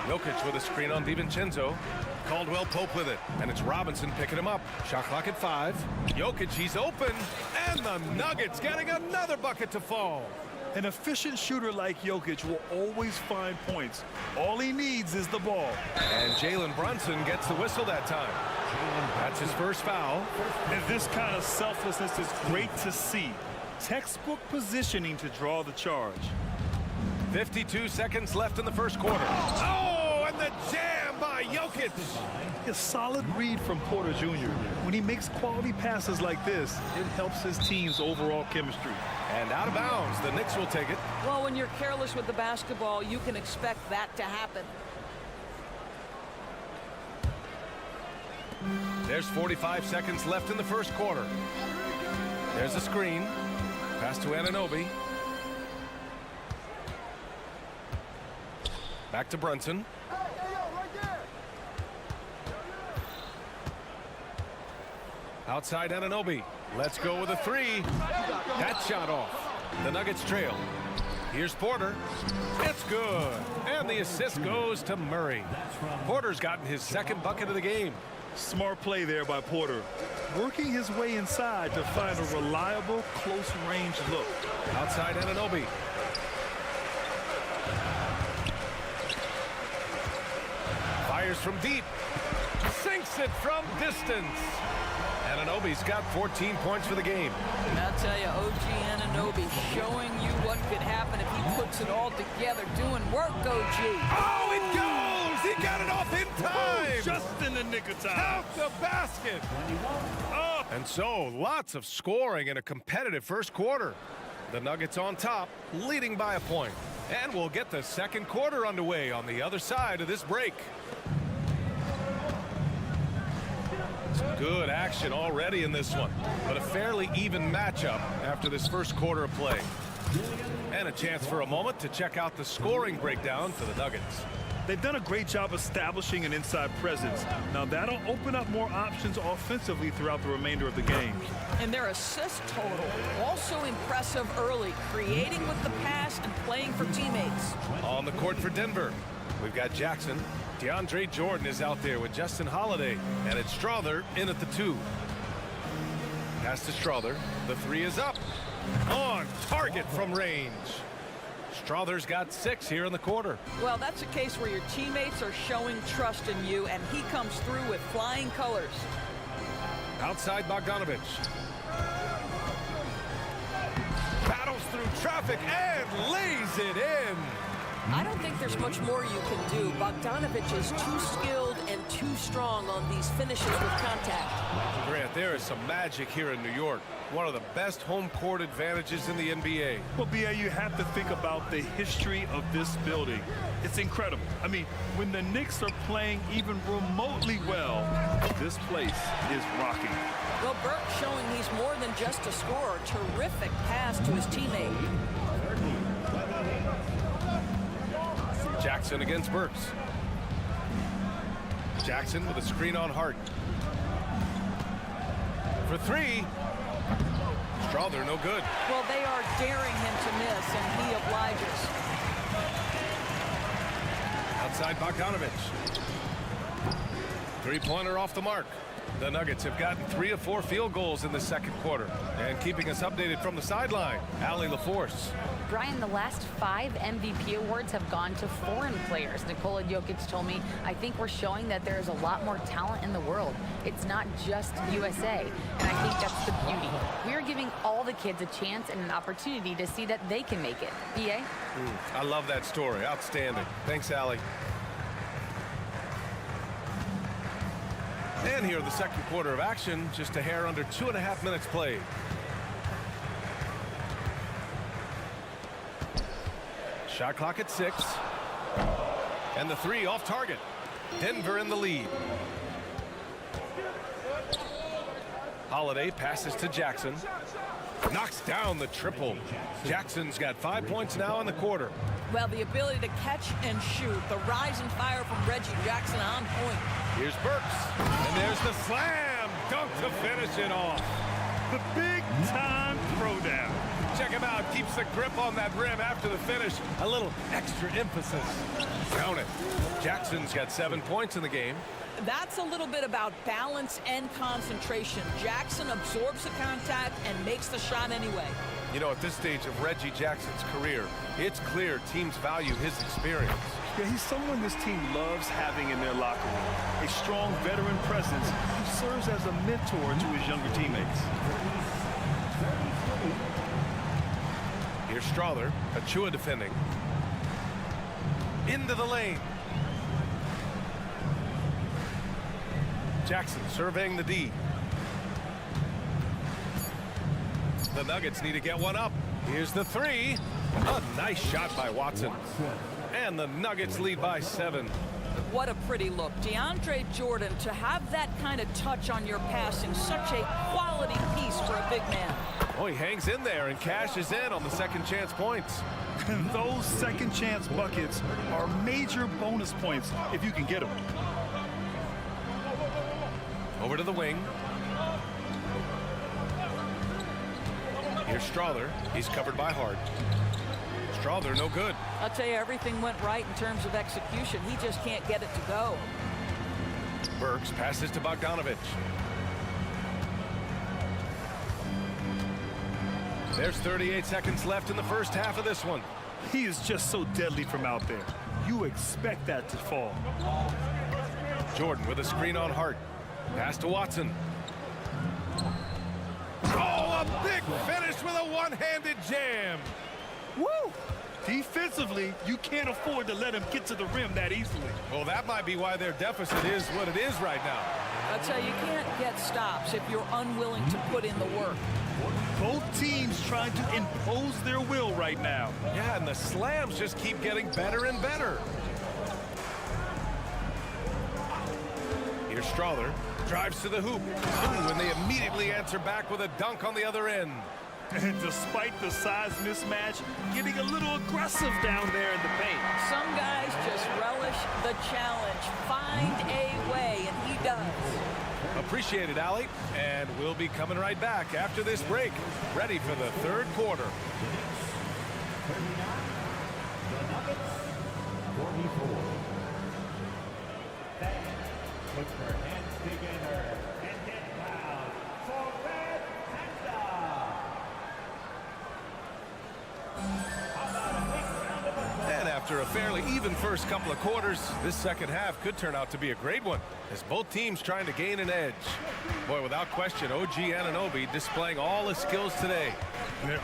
Jokic with a screen on DiVincenzo. Caldwell Pope with it, and it's Robinson picking him up. Shot clock at 5. Jokic, he's open, and the Nuggets getting another bucket to fall. An efficient shooter like Jokic will always find points. All he needs is the ball. And Jalen Brunson gets the whistle that time. That's his first foul. And this kind of selflessness is great to see. Textbook positioning to draw the charge. 52 seconds left in the first quarter. Oh, and the jam by Jokic. A solid read from Porter Jr. When he makes quality passes like this, it helps his team's overall chemistry. And out of bounds, the Knicks will take it. Well, when you're careless with the basketball, you can expect that to happen. There's 45 seconds left in the first quarter. There's a screen. Pass to Anunoby. Back to Brunson. Outside Anunoby. Let's go with a 3. That shot off. The Nuggets trail. Here's Porter. It's good. And the assist goes to Murray. Porter's gotten his second bucket of the game. Smart play there by Porter. Working his way inside to find a reliable, close-range look. Outside Anunoby. Fires from deep. Sinks it from distance. Anunoby's got 14 points for the game. And I'll tell you, OG Anunoby showing you what could happen if he puts it all together. Doing work, OG. Oh, it goes! He got it off in time! Just in the nick of time. Count the basket! Oh. And so, lots of scoring in a competitive first quarter. The Nuggets on top, leading by a point. And we'll get the second quarter underway on the other side of this break. Some good action already in this one, but a fairly even matchup after this first quarter of play. And a chance for a moment to check out the scoring breakdown for the Nuggets. They've done a great job establishing an inside presence. Now that'll open up more options offensively throughout the remainder of the game. And their assist total, also impressive early, creating with the pass and playing for teammates. On the court for Denver, we've got Jackson. DeAndre Jordan is out there with Justin Holiday, and it's Strother in at the 2. Pass to Strother. The 3 is up. On target from range. Strother's got 6 here in the quarter. Well, that's a case where your teammates are showing trust in you, and he comes through with flying colors. Outside Bogdanovich. Battles through traffic and lays it in. I don't think there's much more you can do. Bogdanovich is too skilled and too strong on these finishes with contact. Grant, there is some magic here in New York. One of the best home court advantages in the NBA. Well, B.A., you have to think about the history of this building. It's incredible. I mean, when the Knicks are playing even remotely well, this place is rocking. Well, Burke showing he's more than just a scorer. Terrific pass to his teammate. Jackson against Burks. Jackson with a screen on Hart. For 3. Strother, no good. Well, they are daring him to miss, and he obliges. Outside Bogdanovich. 3-pointer off the mark. The Nuggets have gotten 3 of 4 field goals in the second quarter. And keeping us updated from the sideline, Allie LaForce. Brian, the last 5 MVP awards have gone to foreign players. Nikola Jokic told me, I think we're showing that there's a lot more talent in the world. It's not just USA. And I think that's the beauty. We are giving all the kids a chance and an opportunity to see that they can make it. B.A.? I love that story. Outstanding. Thanks, Allie. And here, the second quarter of action, just a hair under 2.5 minutes played. Shot clock at 6. And the 3 off target. Denver in the lead. Holiday passes to Jackson. Knocks down the triple. Jackson's got 5 points now in the quarter. Well, the ability to catch and shoot. The rise and fire from Reggie Jackson on point. Here's Burks. And there's the slam dunk to finish it off. The big-time throwdown. Check him out. Keeps the grip on that rim after the finish. A little extra emphasis. Count it. Jackson's got 7 points in the game. That's a little bit about balance and concentration. Jackson absorbs the contact and makes the shot anyway. You know, at this stage of Reggie Jackson's career, it's clear teams value his experience. Yeah, he's someone this team loves having in their locker room. A strong veteran presence who serves as a mentor to his younger teammates. Here's Strother, Achua defending. Into the lane. Jackson surveying the D. The Nuggets need to get one up. Here's the three. A nice shot by Watson. And the Nuggets lead by 7. What a pretty look. DeAndre Jordan, to have that kind of touch on your passing, such a quality piece for a big man. Oh, he hangs in there and cashes in on the second chance points. And those second chance buckets are major bonus points if you can get them. Over to the wing. Here's Strother. He's covered by Hart. Strother, no good. I'll tell you, everything went right in terms of execution. He just can't get it to go. Burks passes to Bogdanovich. There's 38 seconds left in the first half of this one. He is just so deadly from out there. You expect that to fall. Jordan with a screen on Hart. Pass to Watson. Oh, a big finish with a one-handed jam. Woo! Defensively, you can't afford to let him get to the rim that easily. Well, that might be why their deficit is what it is right now. I'll tell you, you can't get stops if you're unwilling to put in the work. Both teams trying to impose their will right now. Yeah, and the slams just keep getting better and better. Here's Strother. Drives to the hoop. Ooh, and they immediately answer back with a dunk on the other end. And despite the size mismatch, getting a little aggressive down there in the paint. Some guys just relish the challenge. Find a way, and he does. Appreciate it, Allie. And we'll be coming right back after this break. Ready for the third quarter. The Nuggets, 44. Put your hands together and get loud for Red Panda. And after a fairly even first couple of quarters, this second half could turn out to be a great one, as both teams trying to gain an edge. Boy, without question, OG Anunoby displaying all his skills today.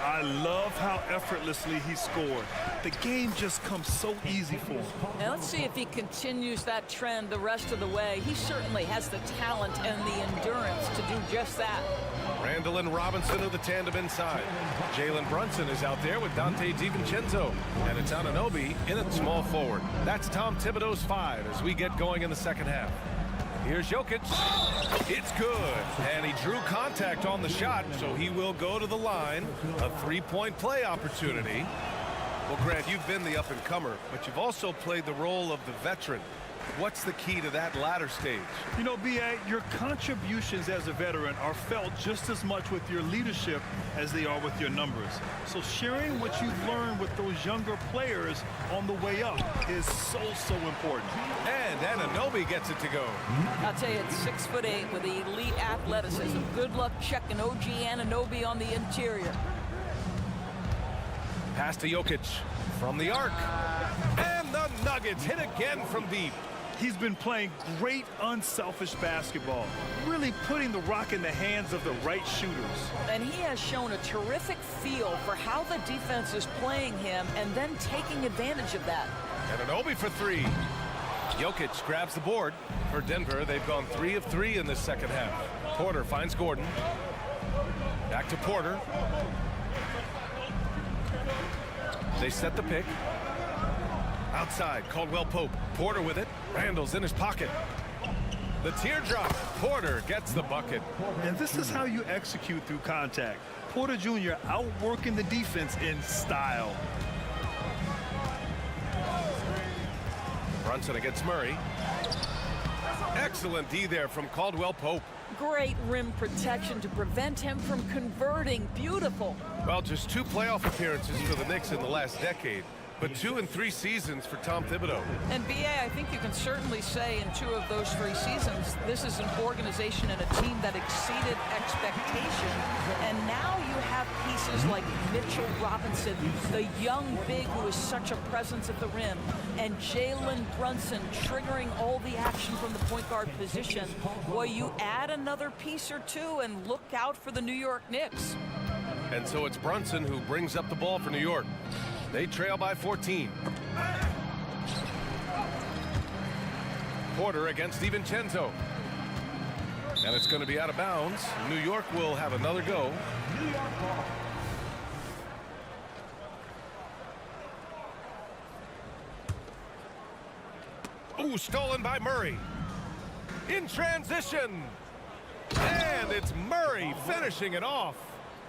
I love how effortlessly he scored. The game just comes so easy for him. Now let's see if he continues that trend the rest of the way. He certainly has the talent and the endurance to do just that. Randall and Robinson are the tandem inside. Jalen Brunson is out there with Dante DiVincenzo. And it's Anunoby in at small forward. That's Tom Thibodeau's 5 as we get going in the second half. Here's Jokic. It's good. And he drew contact on the shot, so he will go to the line. A three-point play opportunity. Well, Grant, you've been the up-and-comer, but you've also played the role of the veteran. What's the key to that latter stage? You know, B.A., your contributions as a veteran are felt just as much with your leadership as they are with your numbers. So sharing what you've learned with those younger players on the way up is so important. And Anunoby gets it to go. I'll tell you, it's 6'8" with elite athleticism. Good luck checking OG Anunoby on the interior. Pass to Jokic from the arc. And the Nuggets hit again from deep. He's been playing great unselfish basketball, really putting the rock in the hands of the right shooters. And he has shown a terrific feel for how the defense is playing him and then taking advantage of that. Anunoby for 3. Jokic grabs the board. For Denver, they've gone 3 of 3 in this second half. Porter finds Gordon. Back to Porter. They set the pick. Outside, Caldwell Pope. Porter with it. Randall's in his pocket. The teardrop. Porter gets the bucket. And this is how you execute through contact. Porter Jr. outworking the defense in style. Brunson against Murray. Excellent D there from Caldwell Pope. Great rim protection to prevent him from converting. Beautiful. Well, just 2 playoff appearances for the Knicks in the last decade, but 2 in 3 seasons for Tom Thibodeau. And BA, I think you can certainly say in 2 of those 3 seasons, this is an organization and a team that exceeded expectation. And now you have pieces like Mitchell Robinson, the young big who is such a presence at the rim, and Jalen Brunson triggering all the action from the point guard position. Boy, you add another piece or 2 and look out for the New York Knicks. And so it's Brunson who brings up the ball for New York. They trail by 14. Porter against DiVincenzo. And it's going to be out of bounds. New York will have another go. Ooh, stolen by Murray. In transition. And it's Murray finishing it off.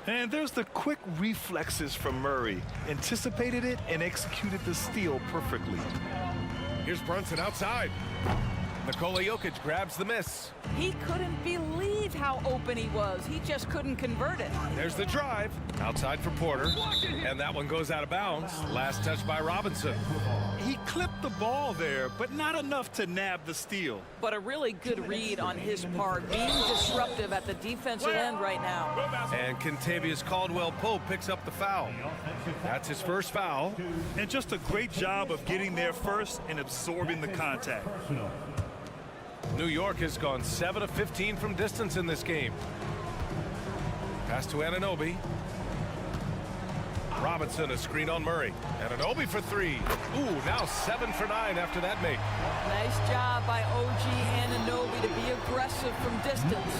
And there's the quick reflexes from Murray. Anticipated it and executed the steal perfectly. Here's Brunson outside. Nikola Jokic grabs the miss. He couldn't believe how open he was. He just couldn't convert it. There's the drive. Outside for Porter. And that one goes out of bounds. Last touch by Robinson. He clipped the ball there, but not enough to nab the steal. But a really good read on his part, being disruptive at the defensive end right now. And Kentavious Caldwell-Pope picks up the foul. That's his first foul. And just a great job of getting there first and absorbing the contact. New York has gone 7 of 15 from distance in this game. Pass to Anunoby. Robinson, a screen on Murray. Anunoby for 3. Ooh, now 7 for 9 after that make. Nice job by OG Anunoby to be aggressive from distance.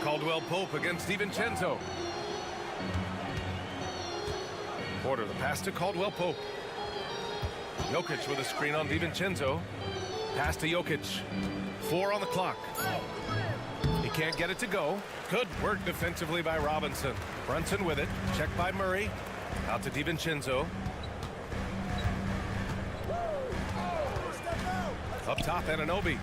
Caldwell-Pope against DiVincenzo. Porter, the pass to Caldwell-Pope. Jokic with a screen on DiVincenzo. Pass to Jokic. 4 on the clock. He can't get it to go. Good work defensively by Robinson. Brunson with it. Checked by Murray. Out to DiVincenzo. Up top, Anunoby.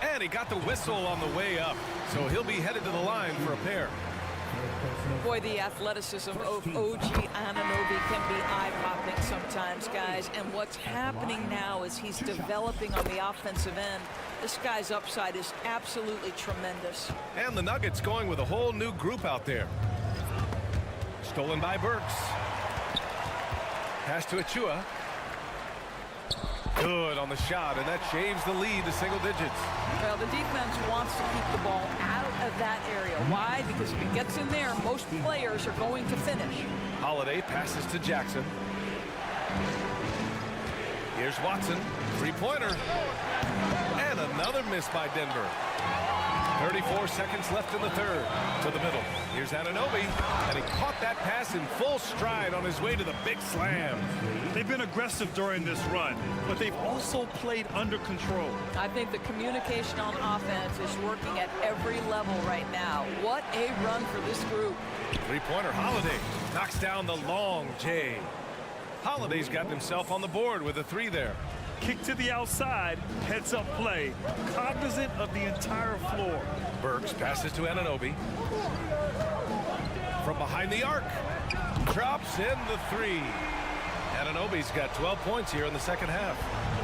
And he got the whistle on the way up. So he'll be headed to the line for a pair. Boy, the athleticism of OG Anunoby can be eye-popping sometimes, guys. And what's happening now is he's developing on the offensive end. This guy's upside is absolutely tremendous. And the Nuggets going with a whole new group out there. Stolen by Burks. Pass to Achua. Good on the shot, and that shaves the lead to single digits. Well, the defense wants to keep the ball out of that area. Why? Because if it gets in there, most players are going to finish. Holiday passes to Jackson. Here's Watson. 3-pointer. And another miss by Denver. 34 seconds left in the third. To the middle. Here's Anunoby. And he caught that pass in full stride on his way to the big slam. They've been aggressive during this run, but they've also played under control. I think the communication on offense is working at every level right now. What a run for this group. 3-pointer Holiday knocks down the long J. Holiday's gotten himself on the board with a 3 there. Kick to the outside, heads up play, cognizant of the entire floor. Burks passes to Anunoby. From behind the arc. Drops in the 3. Anunoby's got 12 points here in the second half.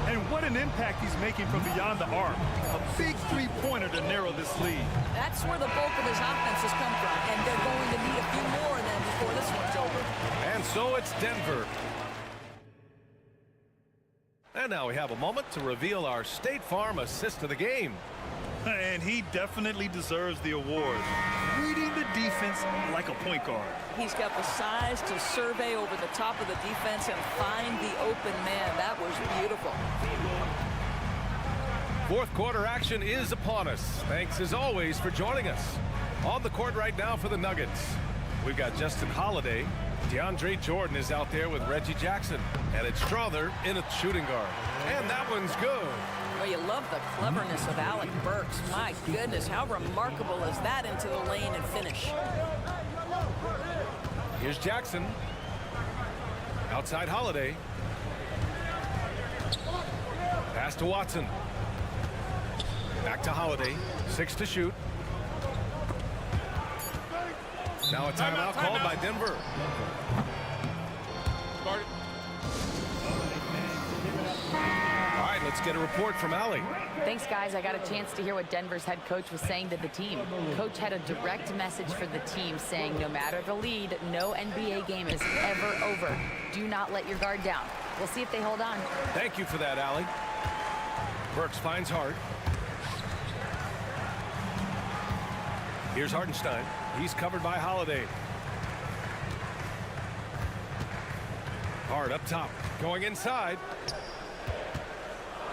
And what an impact he's making from beyond the arc. A big 3-pointer to narrow this lead. That's where the bulk of his offense has come from, and they're going to need a few more of them before this one's over. And so it's Denver. And now we have a moment to reveal our State Farm assist of the game. And he definitely deserves the award. Reading the defense like a point guard. He's got the size to survey over the top of the defense and find the open man. That was beautiful. Fourth quarter action is upon us. Thanks as always for joining us. On the court right now for the Nuggets, we've got Justin Holiday. DeAndre Jordan is out there with Reggie Jackson. And it's Strother in a shooting guard. And that one's good. Well, you love the cleverness of Alec Burks. My goodness, how remarkable is that into the lane and finish. Here's Jackson. Outside Holiday. Pass to Watson. Back to Holiday. 6 to shoot. Now a timeout called by Denver. All right, let's get a report from Allie. Thanks, guys. I got a chance to hear what Denver's head coach was saying to the team. Coach had a direct message for the team saying no matter the lead, no NBA game is ever over. Do not let your guard down. We'll see if they hold on. Thank you for that, Allie. Burks finds Hart. Here's Hartenstein. He's covered by Holiday. Hart up top. Going inside.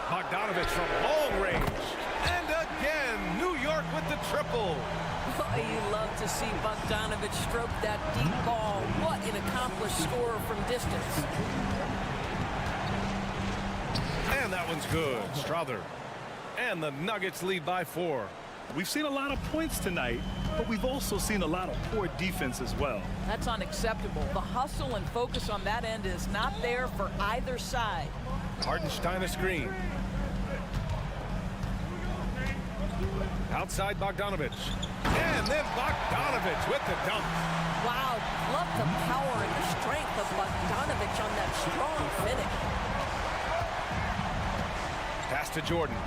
Bogdanovich from long range. And again, New York with the triple. Oh, you love to see Bogdanovich stroke that deep ball. What an accomplished scorer from distance. And that one's good. Strother. And the Nuggets lead by 4. We've seen a lot of points tonight, but we've also seen a lot of poor defense as well. That's unacceptable. The hustle and focus on that end is not there for either side. Hartenstein a screen. Outside Bogdanovich. And then Bogdanovich with the dunk. Wow, love the power and the strength of Bogdanovich on that strong finish. Pass to Jordan.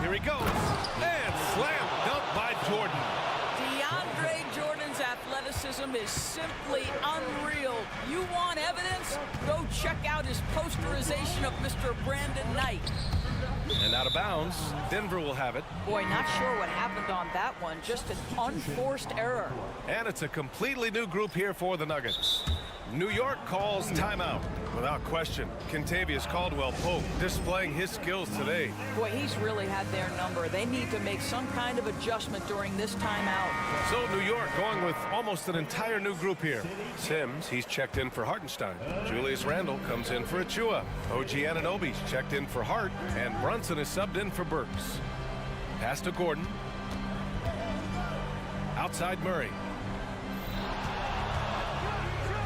Here he goes. And slam dunk by Jordan. DeAndre Jordan's athleticism is simply unreal. You want evidence? Go check out his posterization of Mr. Brandon Knight. And out of bounds. Denver will have it. Boy, not sure what happened on that one. Just an unforced error. And it's a completely new group here for the Nuggets. New York calls timeout. Without question, Kentavious Caldwell-Pope displaying his skills today. Boy, he's really had their number. They need to make some kind of adjustment during this timeout. So New York going with almost an entire new group here. Sims, he's checked in for Hartenstein. Julius Randle comes in for Achua. OG Anunoby's checked in for Hart. And Brunson is subbed in for Burks. Pass to Gordon. Outside Murray.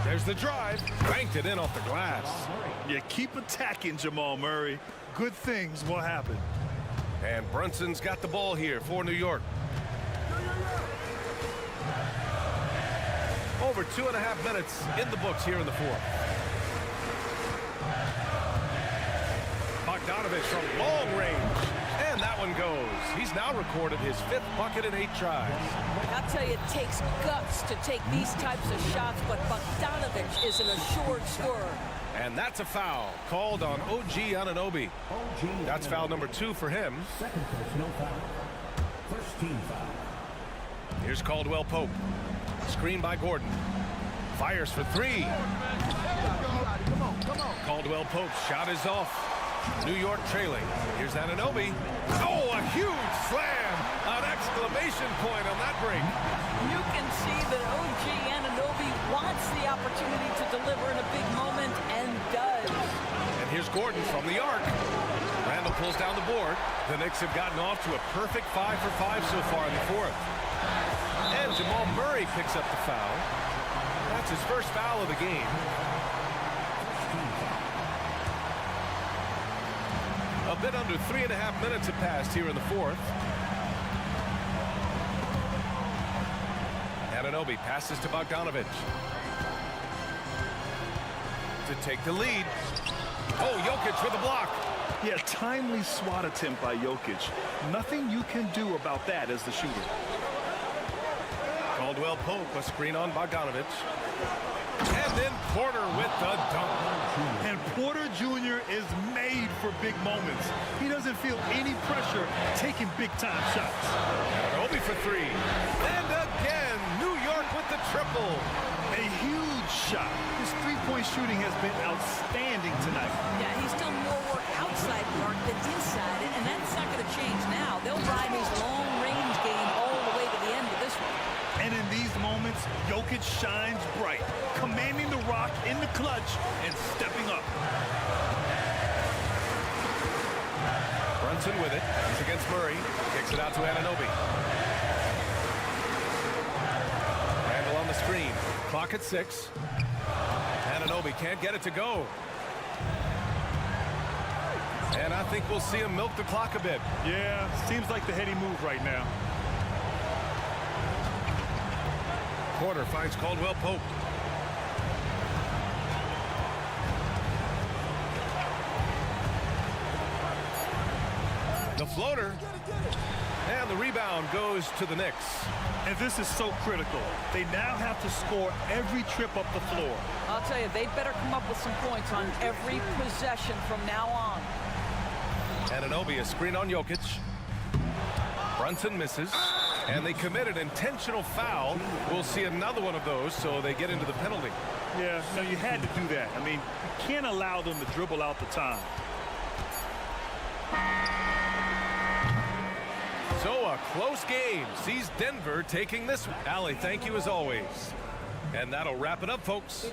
There's the drive. Banked it in off the glass. You keep attacking, Jamal Murray. Good things will happen. And Brunson's got the ball here for New York. Over 2.5 minutes in the books here in the fourth. Bogdanovich from long range. And that one goes. He's now recorded his 5th bucket in 8 tries. I'll tell you, it takes guts to take these types of shots, but Bogdanovich is an assured scorer. And that's a foul called on OG Anunoby. That's foul number 2 for him. Second personal foul. First team foul. Here's Caldwell-Pope. Screen by Gordon. Fires for 3. Caldwell-Pope's shot is off. New York trailing. Here's Anunoby. Oh, a huge slam! An exclamation point on that break. You can see that OG Anunoby wants the opportunity to deliver in a big moment and does. And here's Gordon from the arc. Randle pulls down the board. The Knicks have gotten off to a perfect 5 for 5 so far in the fourth. And Jamal Murray picks up the foul. That's his first foul of the game. A bit under 3.5 minutes have passed here in the fourth. Anunoby passes to Bogdanovich. To take the lead. Oh, Jokic with a block. Yeah, timely swat attempt by Jokic. Nothing you can do about that as the shooter. Caldwell-Pope, a screen on Bogdanovich. And then Porter with the dunk. And Porter Jr. is made for big moments. He doesn't feel any pressure taking big-time shots. Anunoby for 3. And again, New York with the triple. A huge shot. His three-point shooting has been outstanding tonight. Yeah, he's done more work outside the arc than inside it, and that's not going to change now. They'll ride his long-range game all the way to the end of this one. And in these moments, Jokic shines bright, commanding the rock in the clutch and stepping up. Brunson with it. He's against Murray. Kicks it out to Anunoby. Randall on the screen. Clock at 6. Anunoby can't get it to go. And I think we'll see him milk the clock a bit. Yeah, seems like the heady move right now. Porter finds Caldwell Pope. The floater. And the rebound goes to the Knicks. And this is so critical. They now have to score every trip up the floor. I'll tell you, they better come up with some points on every possession from now on. Anunoby, a screen on Jokic. Brunson misses. And they commit an intentional foul. We'll see another one of those, so they get into the penalty. Yeah, no, you had to do that. I mean, you can't allow them to dribble out the time. So a close game sees Denver taking this one. Allie, thank you as always. And that'll wrap it up, folks.